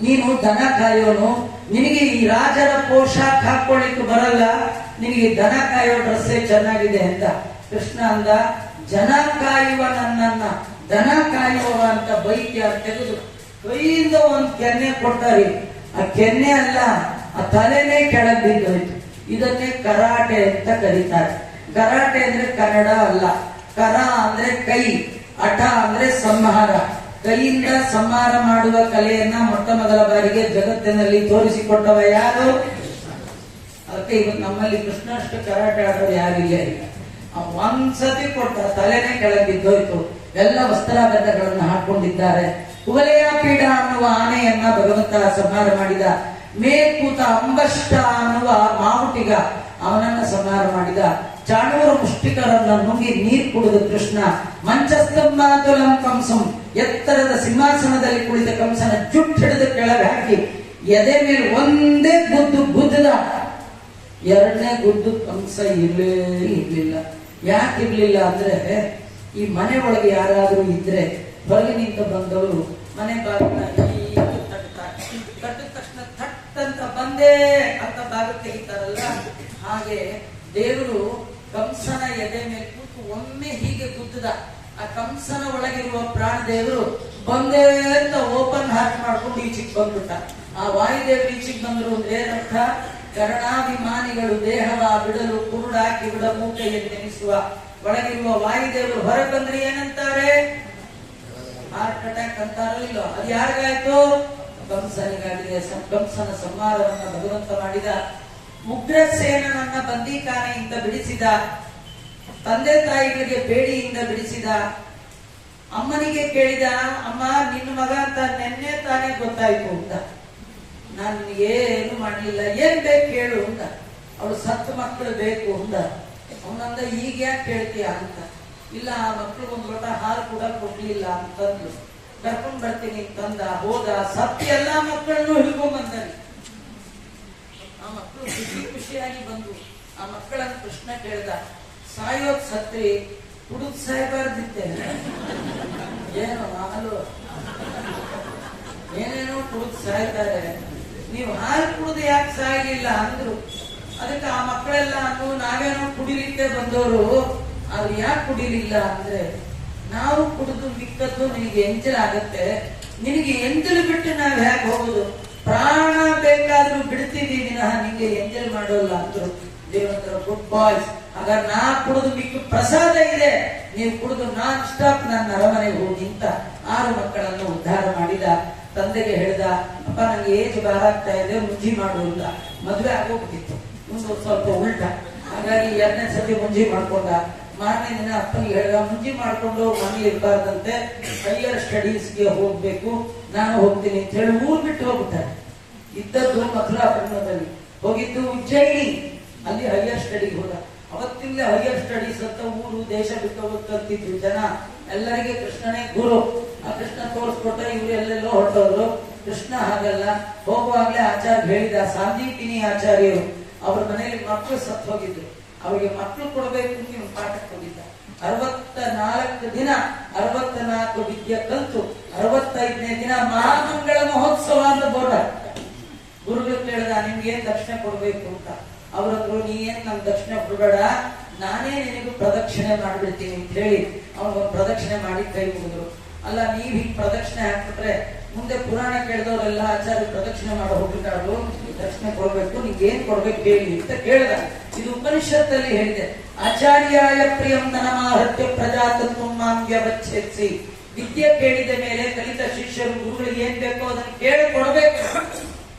ನೀನು ದನ ಕಾಯೋನು, ನಿನಗೆ ಈ ರಾಜರ ಪೋಷಾಕ ಹಾಕೊಳ್ಳಿಕ್ಕೆ ಬರಲ್ಲ, ನಿನಗೆ ದನ ಕಾಯೋ ಡ್ರೆಸ್ಸೇ ಚೆನ್ನಾಗಿದೆ ಅಂತ. ಕೃಷ್ಣ ಅಂದ, ಜನ ಕಾಯುವ ನನ್ನನ್ನ ದನ ಕಾಯುವ ಅಂತ ಬೈಕ್ಯ ತೆಗೆದು ಕೈಯಿಂದ ಒಂದು ಕೆನ್ನೆ ಕೊಡ್ತಾರೆ. ಆ ಕೆನ್ನೆ ಅಲ್ಲ, ಆ ತಲೆನೇ ಕೆಳಗೆ ಬಿದ್ದೋಯ್ತು. ಇದನ್ನೇ ಕರಾಟೆ ಅಂತ ಕರೀತಾರೆ. ಕರಾಟೆ ಅಂದ್ರೆ ಕನ್ನಡ ಅಲ್ಲ. ಕರ ಅಂದ್ರೆ ಕೈ, ಅಠ ಅಂದ್ರೆ ಸಂಹಾರ. ಕೈಯಿಂದ ಸಂಹಾರ ಮಾಡುವ ಕಲೆಯನ್ನ ಮೊಟ್ಟ ಮೊದಲ ಬಾರಿಗೆ ಜಗತ್ತಿನಲ್ಲಿ ತೋರಿಸಿಕೊಟ್ಟವ ಯಾರು? ಅದಕ್ಕೆ ಇವತ್ತು ನಮ್ಮಲ್ಲಿ ಕೃಷ್ಣಾಷ್ಟ ಕರಾಟೆ ಆಡೋರು ಯಾರಿಲ್ಲ. ಒಂದ್ಸತಿ ಕೊಟ್ಟ ತಲೆನೇ ಕೆಳಗೆ ಬಿದ್ದೋಯ್ತು. ಎಲ್ಲ ವಸ್ತ್ರಾಭರಣಗಳನ್ನು ಹಾಕೊಂಡಿದ್ದಾರೆ. ಕುವಲೆಯ ಪೀಠ ಅನ್ನುವ ಆನೆಯನ್ನ ಭಗವಂತ ಸಂಹಾರ ಮಾಡಿದ. ಮೇಲ್ಕೂತ ಅಂಬಷ್ಟ ಅನ್ನುವ ಮಾವುಟಿಗ, ಅವನನ್ನ ಸಂಹಾರ ಮಾಡಿದ. ಚಾಣೂರ ಮುಷ್ಟಿಕರನ್ನ ನುಂಗಿ ನೀರು ಕುಡಿದ ಕೃಷ್ಣ. ಮಂಚಸ್ತಂಭಾತುಲಂ ಕಂಸಂ, ಎತ್ತರದ ಸಿಂಹಾಸನದಲ್ಲಿ ಕುಳಿತ ಕಂಸನ ಜುಟ್ಟು ಹಿಡಿದು ಕೆಳಗೆ ಹಾಕಿ ಎದೆ ಮೇಲೆ ಒಂದೇ ಗುದ್ದದ. 2ನೇ ಗುದ್ದು ಕಂಸ ಇರ್ಲಿಲ್ಲ. ಯಾಕೆ ಇರ್ಲಿಲ್ಲ ಅಂದ್ರೆ, ಈ ಮನೆ ಒಳಗೆ ಯಾರಾದ್ರೂ ಇದ್ರೆ ಹೊರಗಿನಿಂದ ಬಂದವರು ಮನೆ ಬಾಗಿಲ ತಟ್ಟಿದ ತಕ್ಷಣ ಥಟ್ ಅಂತ ಬಂದೇ ಅಂತ ಬಾಗಿಲು ತೆಗಿತಾರಲ್ಲ, ಹಾಗೆ ದೇವರು ಕಂಸನ ಎದೆ ಮೇಲೆ ಕೂತು ಒಮ್ಮೆ ಹೀಗೆ ಗುದ್ದದ. ಆ ಕಂಸನ ಒಳಗಿರುವ ಪ್ರಾಣ ದೇವರು ಬಂದೇ ಅಂತ ಓಪನ್ ಹಾರ್ಟ್ ಮಾಡ್ಕೊಂಡು ಈಚೆಗೆ ಬಂದ್ಬಿಟ್ಟ. ಆ ವಾಯುದೇವರು ಈಚೆಗೆ ಬಂದ್ರು ಅಂದ್ರೆ ಏನರ್ಥ? ಕರ್ಣಾಭಿಮಾನಿಗಳು ದೇಹವ ಬಿಡಲು ಕುರುಡ ಕಿರುಡ ಮೂಕೆಯನ್ನೆನಿಸುವ ಒಳಗಿರುವ ವಾಯುದೇವರು ಹೊರ ಬಂದ್ರೆ ಏನಂತಾರೆ? ಹಾರ್ಟ್ ಅಟ್ಯಾಕ್ ಅಂತಾರಲ್ಲ. ಅದು ಯಾರಿಗಾಯ್ತು? ಕಂಸನಿಗಾಗಿದೆ. ಕಂಸನ ಸಂಹಾರವನ್ನ ಭಗವಂತ ಮಾಡಿದ. ಉಗ್ರಸೇನನನ್ನ ಬಂದೀಖಾನೆಯಿಂದ ಬಿಡಿಸಿದ. ತಂದೆ ತಾಯಿಗಳಿಗೆ ಬೇಡಿಯಿಂದ ಬಿಡಿಸಿದ. ಅಮ್ಮನಿಗೆ ಕೇಳಿದ, ಅಮ್ಮ ನಿನ್ನ ಮಗ ಅಂತ ನೆನ್ನೆ ತಾನೇ ಗೊತ್ತಾಯ್ತು ಅಂತ. ನಾನು ನಿನಗೇನು ಮಾಡ್ಲಿಲ್ಲ, ಏನ್ ಬೇಕು ಕೇಳು ಅಂತ. ಅವಳು 10 ಮಕ್ಕಳು ಬೇಕು ಅಂದ. ಅವನಂದ ಈಗ ಯಾಕೆ ಕೇಳ್ತೀಯ ಅಂತ. ಇಲ್ಲ, ಆ ಮಕ್ಳಿಗೆ 1 ಲೋಟ ಹಾಲು ಕೂಡ ಕೊಡ್ಲಿಲ್ಲ ಅಂತಂದ್ಲು. ಕರ್ಕೊಂಡ್ ಬರ್ತೀನಿ ತಂದ. ಹೋದ, ಸತ್ಯ ಎಲ್ಲಾ ಮಕ್ಕಳನ್ನು ಹಿಡ್ಕೊಂಡ್ ಬಂದಾನೆ. ಆ ಮಕ್ಕಳು ಖುಷಿಯಾಗಿ ಬಂದು ಆ ಮಕ್ಕಳನ್ನು ಕೃಷ್ಣ ಕೇಳ್ದ, ಸಾಯೋದ್ ಸತ್ರಿ ಕುಡಿದ್ ಸಾಯಬಾರ್ದಿತ್ತೆ. ಏನು ಹಾಲು ಏನೇನೋ ಕುಡಿದ್ ಸಾಯ್ತಾರೆ, ನೀವು ಹಾಲು ಕುಡಿದು ಯಾಕೆ ಸಾಯಲಿಲ್ಲ ಅಂದ್ರು. ಅದಕ್ಕೆ ಆ ಮಕ್ಕಳೆಲ್ಲ ಅಂದು, ನಾವೇನೋ ಕುಡಿಲಿಕ್ಕೆ ಬಂದವರು, ಅವ್ರು ಯಾಕೆ ಕುಡಿಲಿಲ್ಲ ಅಂದ್ರೆ, ನಾವು ಕುಡಿದು ಮಿಕ್ಕದ್ದು ನಿನಗೆ ಎಂಜಲಾಗತ್ತೆ, ನಿನಗೆ ಎಂಜಲು ಬಿಟ್ಟು ನಾವ್ ಯಾಕೆ ಹೋಗುದು, ಪ್ರಾಣ ಬೇಕಾದ್ರೂ ಬಿಡ್ತೀವಿ ವಿನಃ ನಿಂಗೆ ಎಂಜಲ್ ಮಾಡೋಲ್ಲ ಅಂದ್ರು. ದೇವಂತರ ಗುಡ್ ಬಾಯ್ಸ್. ಹಾಗಾದ್ರೆ ನಾ ಕುಡಿದು ಮಿಕ್ಕ ಪ್ರಸಾದ ಇದೆ, ನೀವು ಕುಡಿದು ನಾನ್ ಸ್ಟಾಪ್ ನನ್ನ ಅರಮನೆಗೆ ಹೋಗಿ ಅಂತ 6 ಮಕ್ಕಳನ್ನು ಉದ್ಧಾರ ಮಾಡಿದ. ತಂದೆಗೆ ಹೇಳ್ದ, ಅಪ್ಪ ನಂಗೆ ಏಜ್ ಬಾರಾಗ್ತಾ ಇದೆ, ಮುಂಜಿ ಮಾಡುವುದಿಲ್ಲ. ಮದುವೆ ಆಗೋಗ್ಬಿಟ್ಟಿತ್ತು, ಮುಂದೆ ಸ್ವಲ್ಪ ಉಲ್ಟ. ಹಾಗಾಗಿ 2ನೇ ಸತಿ ಮುಂಜಿ ಮಾಡ್ಕೊಂಡ. ಮಾರನೇ ದಿನ ಅಪ್ಪನಿಗೆ ಹೇಳ್ದ, ಮುಂಜಿ ಮಾಡ್ಕೊಂಡು ಮನೇಲಿ ಇರಬಾರ್ದಂತೆ, ಹೈಯರ್ ಸ್ಟಡೀಸ್ಗೆ ಹೋಗ್ಬೇಕು, ನಾನು ಹೋಗ್ತೀನಿ ಅಂತ ಹೇಳಿ ಊರ್ ಬಿಟ್ಟು ಹೋಗ್ಬಿಟ್ಟಾರೆ. ಇದ್ದದ್ದು ಮಥುರಾಪಟ್ಟಣದಲ್ಲಿ, ಹೋಗಿದ್ದು ಉಜ್ಜಯಿನಿ, ಅಲ್ಲಿ ಹೈಯರ್ ಸ್ಟಡಿಗೆ ಹೋದ. ಅವತ್ತಿಂದ ಹೈಯರ್ ಸ್ಟಡೀಸ್ ಅಂತ ಊರು ದೇಶ ಬಿಟ್ಟು ಹೋಗ್ತಿದ್ರು ಜನ. ಎಲ್ಲರಿಗೆ ಕೃಷ್ಣನೇ ಗುರು. ಆ ಕೃಷ್ಣ ತೋರಿಸ್ಕೊಟ್ಟ, ಇವ್ರು ಎಲ್ಲೆಲ್ಲೋ ಹೊರಟೋದ್ರು. ಕೃಷ್ಣ ಹಾಗಲ್ಲ, ಹೋಗುವಾಗ್ಲೇ ಆಚಾರ್ಯ ಹೇಳಿದ, ಸಾಂದೀಪಿನಿ ಆಚಾರ್ಯರು ಅವ್ರ ಮನೆಯಲ್ಲಿ ಮಕ್ಕಳು ಸತ್ತು ಹೋಗಿದ್ರು, ಅವರಿಗೆ ಮಕ್ಕಳು ಕೊಡಬೇಕು ನೀವು ಪಾಠಕ್ಕೆ ಹೋಗಿದ್ದ. 64 ದಿನ 64 ವಿದ್ಯೆ ಕಲ್ತು 65ನೇ ದಿನ ಮಹಾಮಂಗಳ ಮಹೋತ್ಸವ ಅಂತ ಬೋರ್ಡ್. ಗುರುಗಳು ಕೇಳಿದ ನಿಮ್ಗೆ ಏನ್ ದಕ್ಷಿಣೆ ಕೊಡ್ಬೇಕು ಅಂತ. ಅವರಂದ್ರು ನೀ ಏನ್ ನಮ್ ದಕ್ಷಿಣೆ ಕೊಡಬೇಡ, ನಾನೇ ನಿನಗೂ ಪ್ರದಕ್ಷಿಣೆ ಮಾಡ್ಬಿಡ್ತೀನಿ ಅಂತ ಹೇಳಿ ಅವ್ನಿಗೆ ಪ್ರದಕ್ಷಿಣೆ ಮಾಡಿ ಕೈ ಮುಗಿದ್ರು. ಅಲ್ಲ ನೀವ್ ಹಿಂಗ್ ಪ್ರದಕ್ಷಿಣೆ ಹಾಕ್ಬಿಟ್ರೆ ಮುಂದೆ ಪುರಾಣ ಕೇಳಿದವರೆಲ್ಲ ಆಚಾರ್ಯ ಪ್ರದಕ್ಷಿಣೆ ಮಾಡೋ ಹೋಗ್ಬಿಟ್ಟಾರು, ದಕ್ಷಿಣೆ ಕೊಡ್ಬೇಕು, ನಿಂಗೆ ಏನ್ ಕೊಡ್ಬೇಕು ಹೇಳಿ ಅಂತ ಕೇಳಿದ. ಇದು ಉಪನಿಷತ್ತಲ್ಲಿ ಹೇಳಿದೆ. ಆಚಾರ್ಯಾಯ ಪ್ರಿಯಂ ಧನಮಾಹತ್ಯ ಪ್ರಜಾತತ್ವಂ ಮಾಂ ವ್ಯವಚ್ಛೇತ್ಸಿ. ವಿದ್ಯೆ ಕೇಳಿದ ಮೇಲೆ ಕಲಿತ ಶಿಷ್ಯರು ಗುರುಗಳಿಗೆ ಏನ್ ಬೇಕೋ ಅದನ್ನು ಕೇಳಿ ಕೊಡ್ಬೇಕು,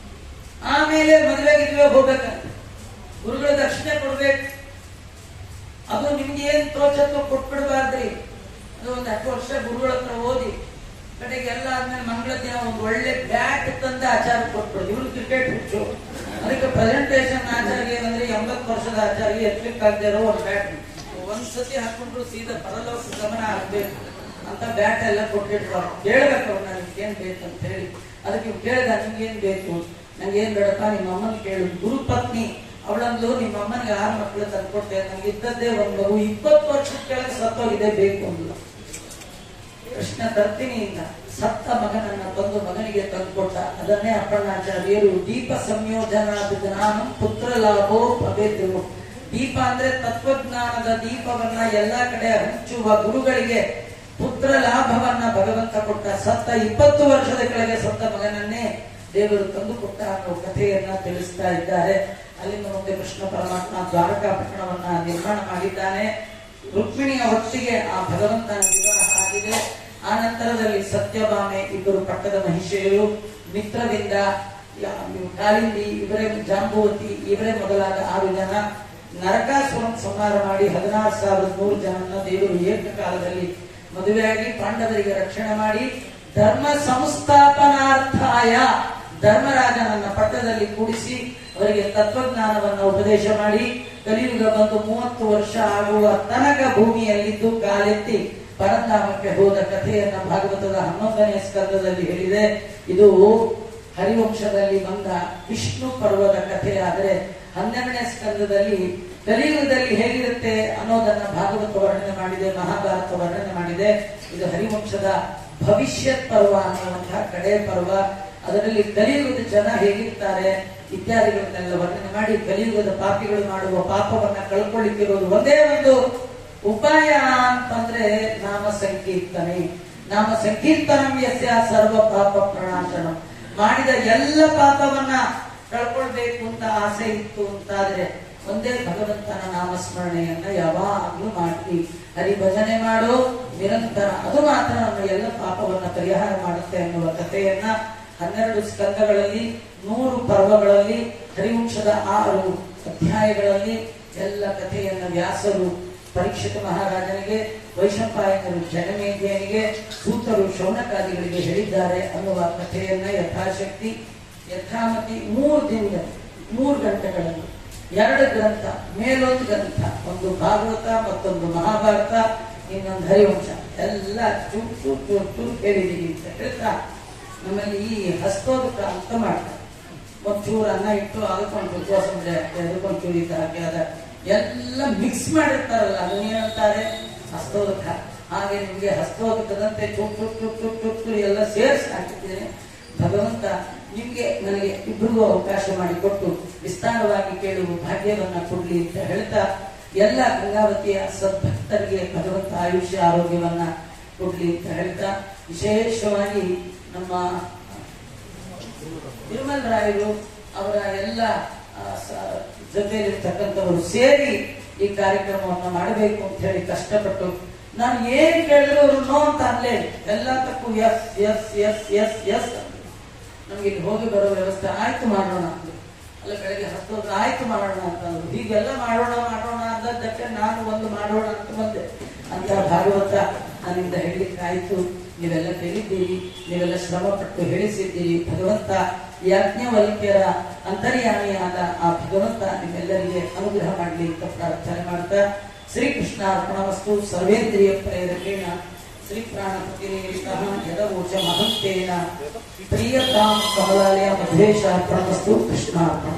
ಆಮೇಲೆ ಮದುವೆಗೆ ಹೋಗ್ಬೇಕಂತ. ಗುರುಗಳ ದಕ್ಷಿಣೆ ಕೊಡ್ಬೇಕು, ಅದು ನಿಮ್ಗೆ ಏನ್ ತೋಚತ್ವ ಕೊಟ್ಬಿಡ್ಬಾರ್ದ್ರಿ. ಅದು ಒಂದ್ 10 ವರ್ಷ ಗುರುಗಳ ಹತ್ರ ಓದಿ ಕಡೆಗೆ ಎಲ್ಲ ಆದ್ಮೇಲೆ ಮಂಗಳ ದಿನ ಒಂದು ಒಳ್ಳೆ ಬ್ಯಾಟ್ ತಂದ ಆಚಾರ ಕೊಟ್ಬಿಡುದು. ಇವ್ರು ಕ್ರಿಕೆಟ್ ಹುಚ್ಚು, ಅದಕ್ಕೆ ಪ್ರೆಸೆಂಟೇಶನ್ ಆಚಾರ್ಯ ಏನಂದ್ರೆ 80 ವರ್ಷದ ಆಚಾರ್ಯ ಎತ್ಲಿಕ್ಕೆ ಆಗದೆ ಇರೋ ಒಂದು ಬ್ಯಾಟ್ ಒಂದ್ಸತಿ ಹಾಕೊಂಡ್ರು ಸೀದಾ ಪರಲೋಕ ಗಮನ ಆಗ್ಬೇಕು ಅಂತ ಬ್ಯಾಟ್ ಎಲ್ಲ ಕೊಟ್ಟಿಟ್ರು. ಕೇಳ್ಬೇಕು ಅವ್ರು ನನಗೆ ಏನ್ ಬೇಕಂತ ಹೇಳಿ. ಅದಕ್ಕೆ ಕೇಳಿದ ನಿಮ್ಗೇನ್ ಬೇಕು? ನಂಗೆ ಏನ್ ಬೇಡಪ್ಪ, ನಿಮ್ಮ ಅಮ್ಮನ ಕೇಳು. ಗುರುಪತ್ನಿ ಅವಳಂದು ನಿಮ್ಮ ಅಮ್ಮನಿಗೆ 6 ಮಕ್ಕಳು ತಂದ್ಕೊಡ್ತೇವೆ, ನಂಗೆ ಇದ್ದದ್ದೇ ಒಂದು ಮಗು 20 ವರ್ಷದ ಕೆಳಗೆ ಸತ್ತೋಗಿದೆ ಬೇಕು ಅಂದ್ಲು. ಕೃಷ್ಣ ತರ್ತಿನಿಯಿಂದ ಸತ್ತ ಮಗನನ್ನ ತಂದು ಮಗನಿಗೆ ತಂದುಕೊಟ್ಟ. ಅದನ್ನೇ ಅಪ್ಪಣ್ಣಾಚಾರ್ಯರು ದೀಪ ಸಂಯೋಜನಾಭಿಜ್ಞಾನಂ ಪುತ್ರ ಲಾಭೋ ಭವೇದ್ರು. ದೀಪ ಅಂದ್ರೆ ತತ್ವಜ್ಞಾನದ ದೀಪವನ್ನ ಎಲ್ಲಾ ಕಡೆ ಹಂಚುವ ಗುರುಗಳಿಗೆ ಪುತ್ರ ಲಾಭವನ್ನ ಭಗವಂತ ಕೊಟ್ಟ. ಸತ್ತ 20 ವರ್ಷದ ಕೆಳಗೆ ಸತ್ತ ಮಗನನ್ನೇ ದೇವರು ತಂದು ಕೊಟ್ಟ ಅನ್ನೋ ಕಥೆಯನ್ನ ತಿಳಿಸ್ತಾ ಇದ್ದಾರೆ. ಅಲ್ಲಿಂದ ಮುಂದೆ ಕೃಷ್ಣ ಪರಮಾತ್ಮ ದ್ವಾರಕಾ ಪಟ್ಟಣವನ್ನ ನಿರ್ಮಾಣ ಮಾಡಿದ್ದಾನೆ. ರುಕ್ಮಿಣಿಯ ಹೊತ್ತಿಗೆ ಆ ಭಗವಂತನ ವಿವಾಹ ಆಗಿದೆ. ಆ ನಂತರದಲ್ಲಿ ಸತ್ಯಭಾಮೆ ಇಬ್ಬರು ಪಟ್ಟದ ಮಹಿಷೆಯರು, ಮಿತ್ರವಿಂದ, ಕಾಲಿಂದಿ ಇವರೇ, ಜಾಂಬುವತಿ ಇವರೇ ಮೊದಲಾದ 6 ಜನ, ನರಕಾಸುರನ್ ಸಂಹಾರ ಮಾಡಿ 16,100 ಜನನ್ನ ದೇವರು ಏಕಕಾಲದಲ್ಲಿ ಮದುವೆಯಾಗಿ ಪಾಂಡವರಿಗೆ ರಕ್ಷಣೆ ಮಾಡಿ ಧರ್ಮ ಸಂಸ್ಥಾಪನಾರ್ಥಾಯ ಧರ್ಮರಾಜನನ್ನ ಪಟ್ಟದಲ್ಲಿ ಕೂಡಿಸಿ ಅವರಿಗೆ ತತ್ವಜ್ಞಾನವನ್ನು ಉಪದೇಶ ಮಾಡಿ ಕಲಿಯುಗ ಬಂದು 30 ವರ್ಷ ಆಗುವ ತನಕ ಭೂಮಿಯಲ್ಲಿದ್ದು ಕಾಲೆತ್ತಿ ಪರಂಧಾಮಕ್ಕೆ ಹೋದ ಕಥೆಯನ್ನ ಭಾಗವತದ 11ನೇ ಸ್ಕಂದದಲ್ಲಿ ಹೇಳಿದೆ. ಇದು ಹರಿವಂಶದಲ್ಲಿ ಬಂದ ವಿಷ್ಣು ಪರ್ವದ ಕಥೆ. ಆದರೆ 12ನೇ ಸ್ಕಂದದಲ್ಲಿ ಕಲಿಯುಗದಲ್ಲಿ ಹೇಗಿರುತ್ತೆ ಅನ್ನೋದನ್ನ ಭಾಗವತ ವರ್ಣನೆ ಮಾಡಿದೆ, ಮಹಾಭಾರತ ವರ್ಣನೆ ಮಾಡಿದೆ. ಇದು ಹರಿವಂಶದ ಭವಿಷ್ಯತ್ ಪರ್ವ ಅನ್ನುವಂತಹ ಕಡೆ ಪರ್ವ. ಅದರಲ್ಲಿ ಕಲಿಯುಗದ ಜನ ಹೇಗಿರ್ತಾರೆ ಇತ್ಯಾದಿಗಳನ್ನೆಲ್ಲ ವರ್ಣನೆ ಮಾಡಿ ಕಲಿಯುಗದ ಪಾಪಿಗಳು ಮಾಡುವ ಪಾಪವನ್ನ ಕಳ್ಕೊಳ್ಳಿಕ್ಕಿರೋದು ಒಂದೇ ಒಂದು ಉಪಾಯ ಅಂತಂದ್ರೆ ನಾಮ ಸಂಕೀರ್ತನೆ. ನಾಮ ಸಂಕೀರ್ತನಂ ಯಸ್ಯ ಸರ್ವ ಪಾಪ ಪ್ರಣಾಶನ. ಮಾಡಿದ ಎಲ್ಲ ಪಾಪವನ್ನ ಕಳ್ಕೊಳ್ಬೇಕು ಅಂತ ಆಸೆ ಇತ್ತು ಅಂತಾದ್ರೆ ಒಂದೇ ಭಗವಂತನ ನಾಮಸ್ಮರಣೆಯನ್ನ ಯಾವಾಗ್ಲೂ ಮಾಡಿ ಹರಿಭಜನೆ ಮಾಡು ನಿರಂತರ. ಅದು ಮಾತ್ರ ನಮ್ಮ ಎಲ್ಲ ಪಾಪವನ್ನ ಪರಿಹಾರ ಮಾಡುತ್ತೆ ಅನ್ನುವ ಕಥೆಯನ್ನ 12 ಸ್ಕಂದಗಳಲ್ಲಿ 100 ಪರ್ವಗಳಲ್ಲಿ ಹರಿವಂಶದ 6 ಅಧ್ಯಾಯಗಳಲ್ಲಿ ಎಲ್ಲ ಕಥೆಯನ್ನ ವ್ಯಾಸರು ಪರೀಕ್ಷಿತ ಮಹಾರಾಜನಿಗೆ, ವೈಶಂಪಾಯನರು ಜನಮೇಜಯನಿಗೆ, ಸೂತರು ಶೌನಕಾದಿಗಳಿಗೆ ಹೇಳಿದ್ದಾರೆ ಅನ್ನುವ ಕಥೆಯನ್ನ ಯಥಾಶಕ್ತಿ ಯಥಾಮತಿ 3 ದಿನದಲ್ಲಿ 3 ಗಂಟೆಗಳಲ್ಲಿ 2 ಗ್ರಂಥ, ಮೇಲೊಂದು ಗ್ರಂಥ, ಒಂದು ಭಾಗವತ ಮತ್ತೊಂದು ಮಹಾಭಾರತ ಇನ್ನೊಂದು ಹರಿವಂಶ ಎಲ್ಲ ಚೂರು ಚೂರು ಚೂರು ಚೂರು ಹೇಳಿದೀವಿ ಅಂತ ಹೇಳ್ತಾ ನಮ್ಮಲ್ಲಿ ಈ ಹಸ್ತೋದಕ ಅಂತ ಮಾಡ್ತಾರೆ. ಒಂಚೂರು ಅನ್ನ ಇಟ್ಟು ಅದಕ್ಕೊಂದು ಕೋಸಂಬರಿ ಅದಕ್ಕೊಂಚೂರು ಈ ತರ ಹಾಕಿ ಎಲ್ಲ ಮಿಕ್ಸ್ ಮಾಡಿರ್ತಾರಲ್ಲ ಅದನ್ನೇನಂತಾರೆ ಹಸ್ತೋದಕ. ಹಾಗೆ ನಿಮ್ಗೆ ಹಸ್ತೋದಕದಂತೆ ಚುಟ್ ಚುಟ್ ಚುಟ್ ಚುಟ್ ಚುಟ್ ಚೂರು ಎಲ್ಲ ಸೇರಿಸಿ ಹಾಕಿದ್ದೇನೆ. ಭಗವಂತ ನಿಮ್ಗೆ ನನಗೆ ಇಬ್ಬರಿಗೂ ಅವಕಾಶ ಮಾಡಿಕೊಟ್ಟು ವಿಸ್ತಾರವಾಗಿ ಕೇಳುವ ಭಾಗ್ಯವನ್ನ ಕೊಡ್ಲಿ ಅಂತ ಹೇಳ್ತಾ ಎಲ್ಲ ಗಂಗಾವತಿಯ ಸದ್ಭಕ್ತರಿಗೆ ಭಗವಂತ ಆಯುಷ್ಯ ಆರೋಗ್ಯವನ್ನ ಕೊಡ್ಲಿ ಅಂತ ಹೇಳ್ತಾ ವಿಶೇಷವಾಗಿ ನಮ್ಮ ತಿರುಮಲ ರಾಯರು ಅವರ ಎಲ್ಲ ಜೊತೆಯಲ್ಲಿರ್ತಕ್ಕಂಥವರು ಸೇರಿ ಈ ಕಾರ್ಯಕ್ರಮವನ್ನು ಮಾಡಬೇಕು ಅಂತ ಹೇಳಿ ಕಷ್ಟಪಟ್ಟು ನಾನು ಏನ್ ಕೇಳಿದ್ರು ಅವರು ನೋ ಅಂತ ಅನ್ಲೇ ಎಲ್ಲದಕ್ಕೂ yes yes yes yes yes ನಮ್ಗೆ ಇಲ್ಲಿ ಹೋಗಿ ಬರೋ ವ್ಯವಸ್ಥೆ ಆಯ್ತು ಮಾಡೋಣ ಅಂತ. ಅಲ್ಲ ಬೆಳಗ್ಗೆ 10 ಆಯ್ತು ಮಾಡೋಣ ಅಂತಂದ್ರು. ಹೀಗೆಲ್ಲ ಮಾಡೋಣ ಮಾಡೋಣ ಅಂದದ್ದಕ್ಕೆ ನಾನು ಒಂದು ಮಾಡೋಣ ಅಂತ ಬಂದೆ ಅಂತ ಭಾಗವತ ನನ್ನಿಂದ ಹೇಳಲಿಕ್ಕೆ ಆಯ್ತು. ನೀವೆಲ್ಲ ಕೇಳಿದ್ದೀರಿ, ನೀವೆಲ್ಲ ಶ್ರಮ ಪಟ್ಟು ಹೇಳಿಸಿದ್ದೀರಿ. ಭಗವಂತ ಯಾಜ್ಞವಲ್ಕ್ಯರ ಅಂತರ್ಯಾಮಿಯಾದ ಆ ಭಗವಂತ ನಿಮ್ಮೆಲ್ಲರಿಗೆ ಅನುಗ್ರಹ ಮಾಡಲಿ ಅಂತ ಪ್ರಾರ್ಥನೆ ಮಾಡ್ತಾ ಶ್ರೀಕೃಷ್ಣ ಅರ್ಪಣಮಸ್ತು. ಸರ್ವೇಂದ್ರಿಯ ಪ್ರೇರಕೇಣ ಶ್ರೀ ಪ್ರಾಣಪತಿರೇರಿತಃ ಯದವೋಚಮಹಂತೇನ ಪ್ರಿಯತಾಂ ಕಮಲಾಲಯ ಮಧ್ವೇಶ ಅರ್ಪಣಮಸ್ತು. ಕೃಷ್ಣಾರ್ಪಣ.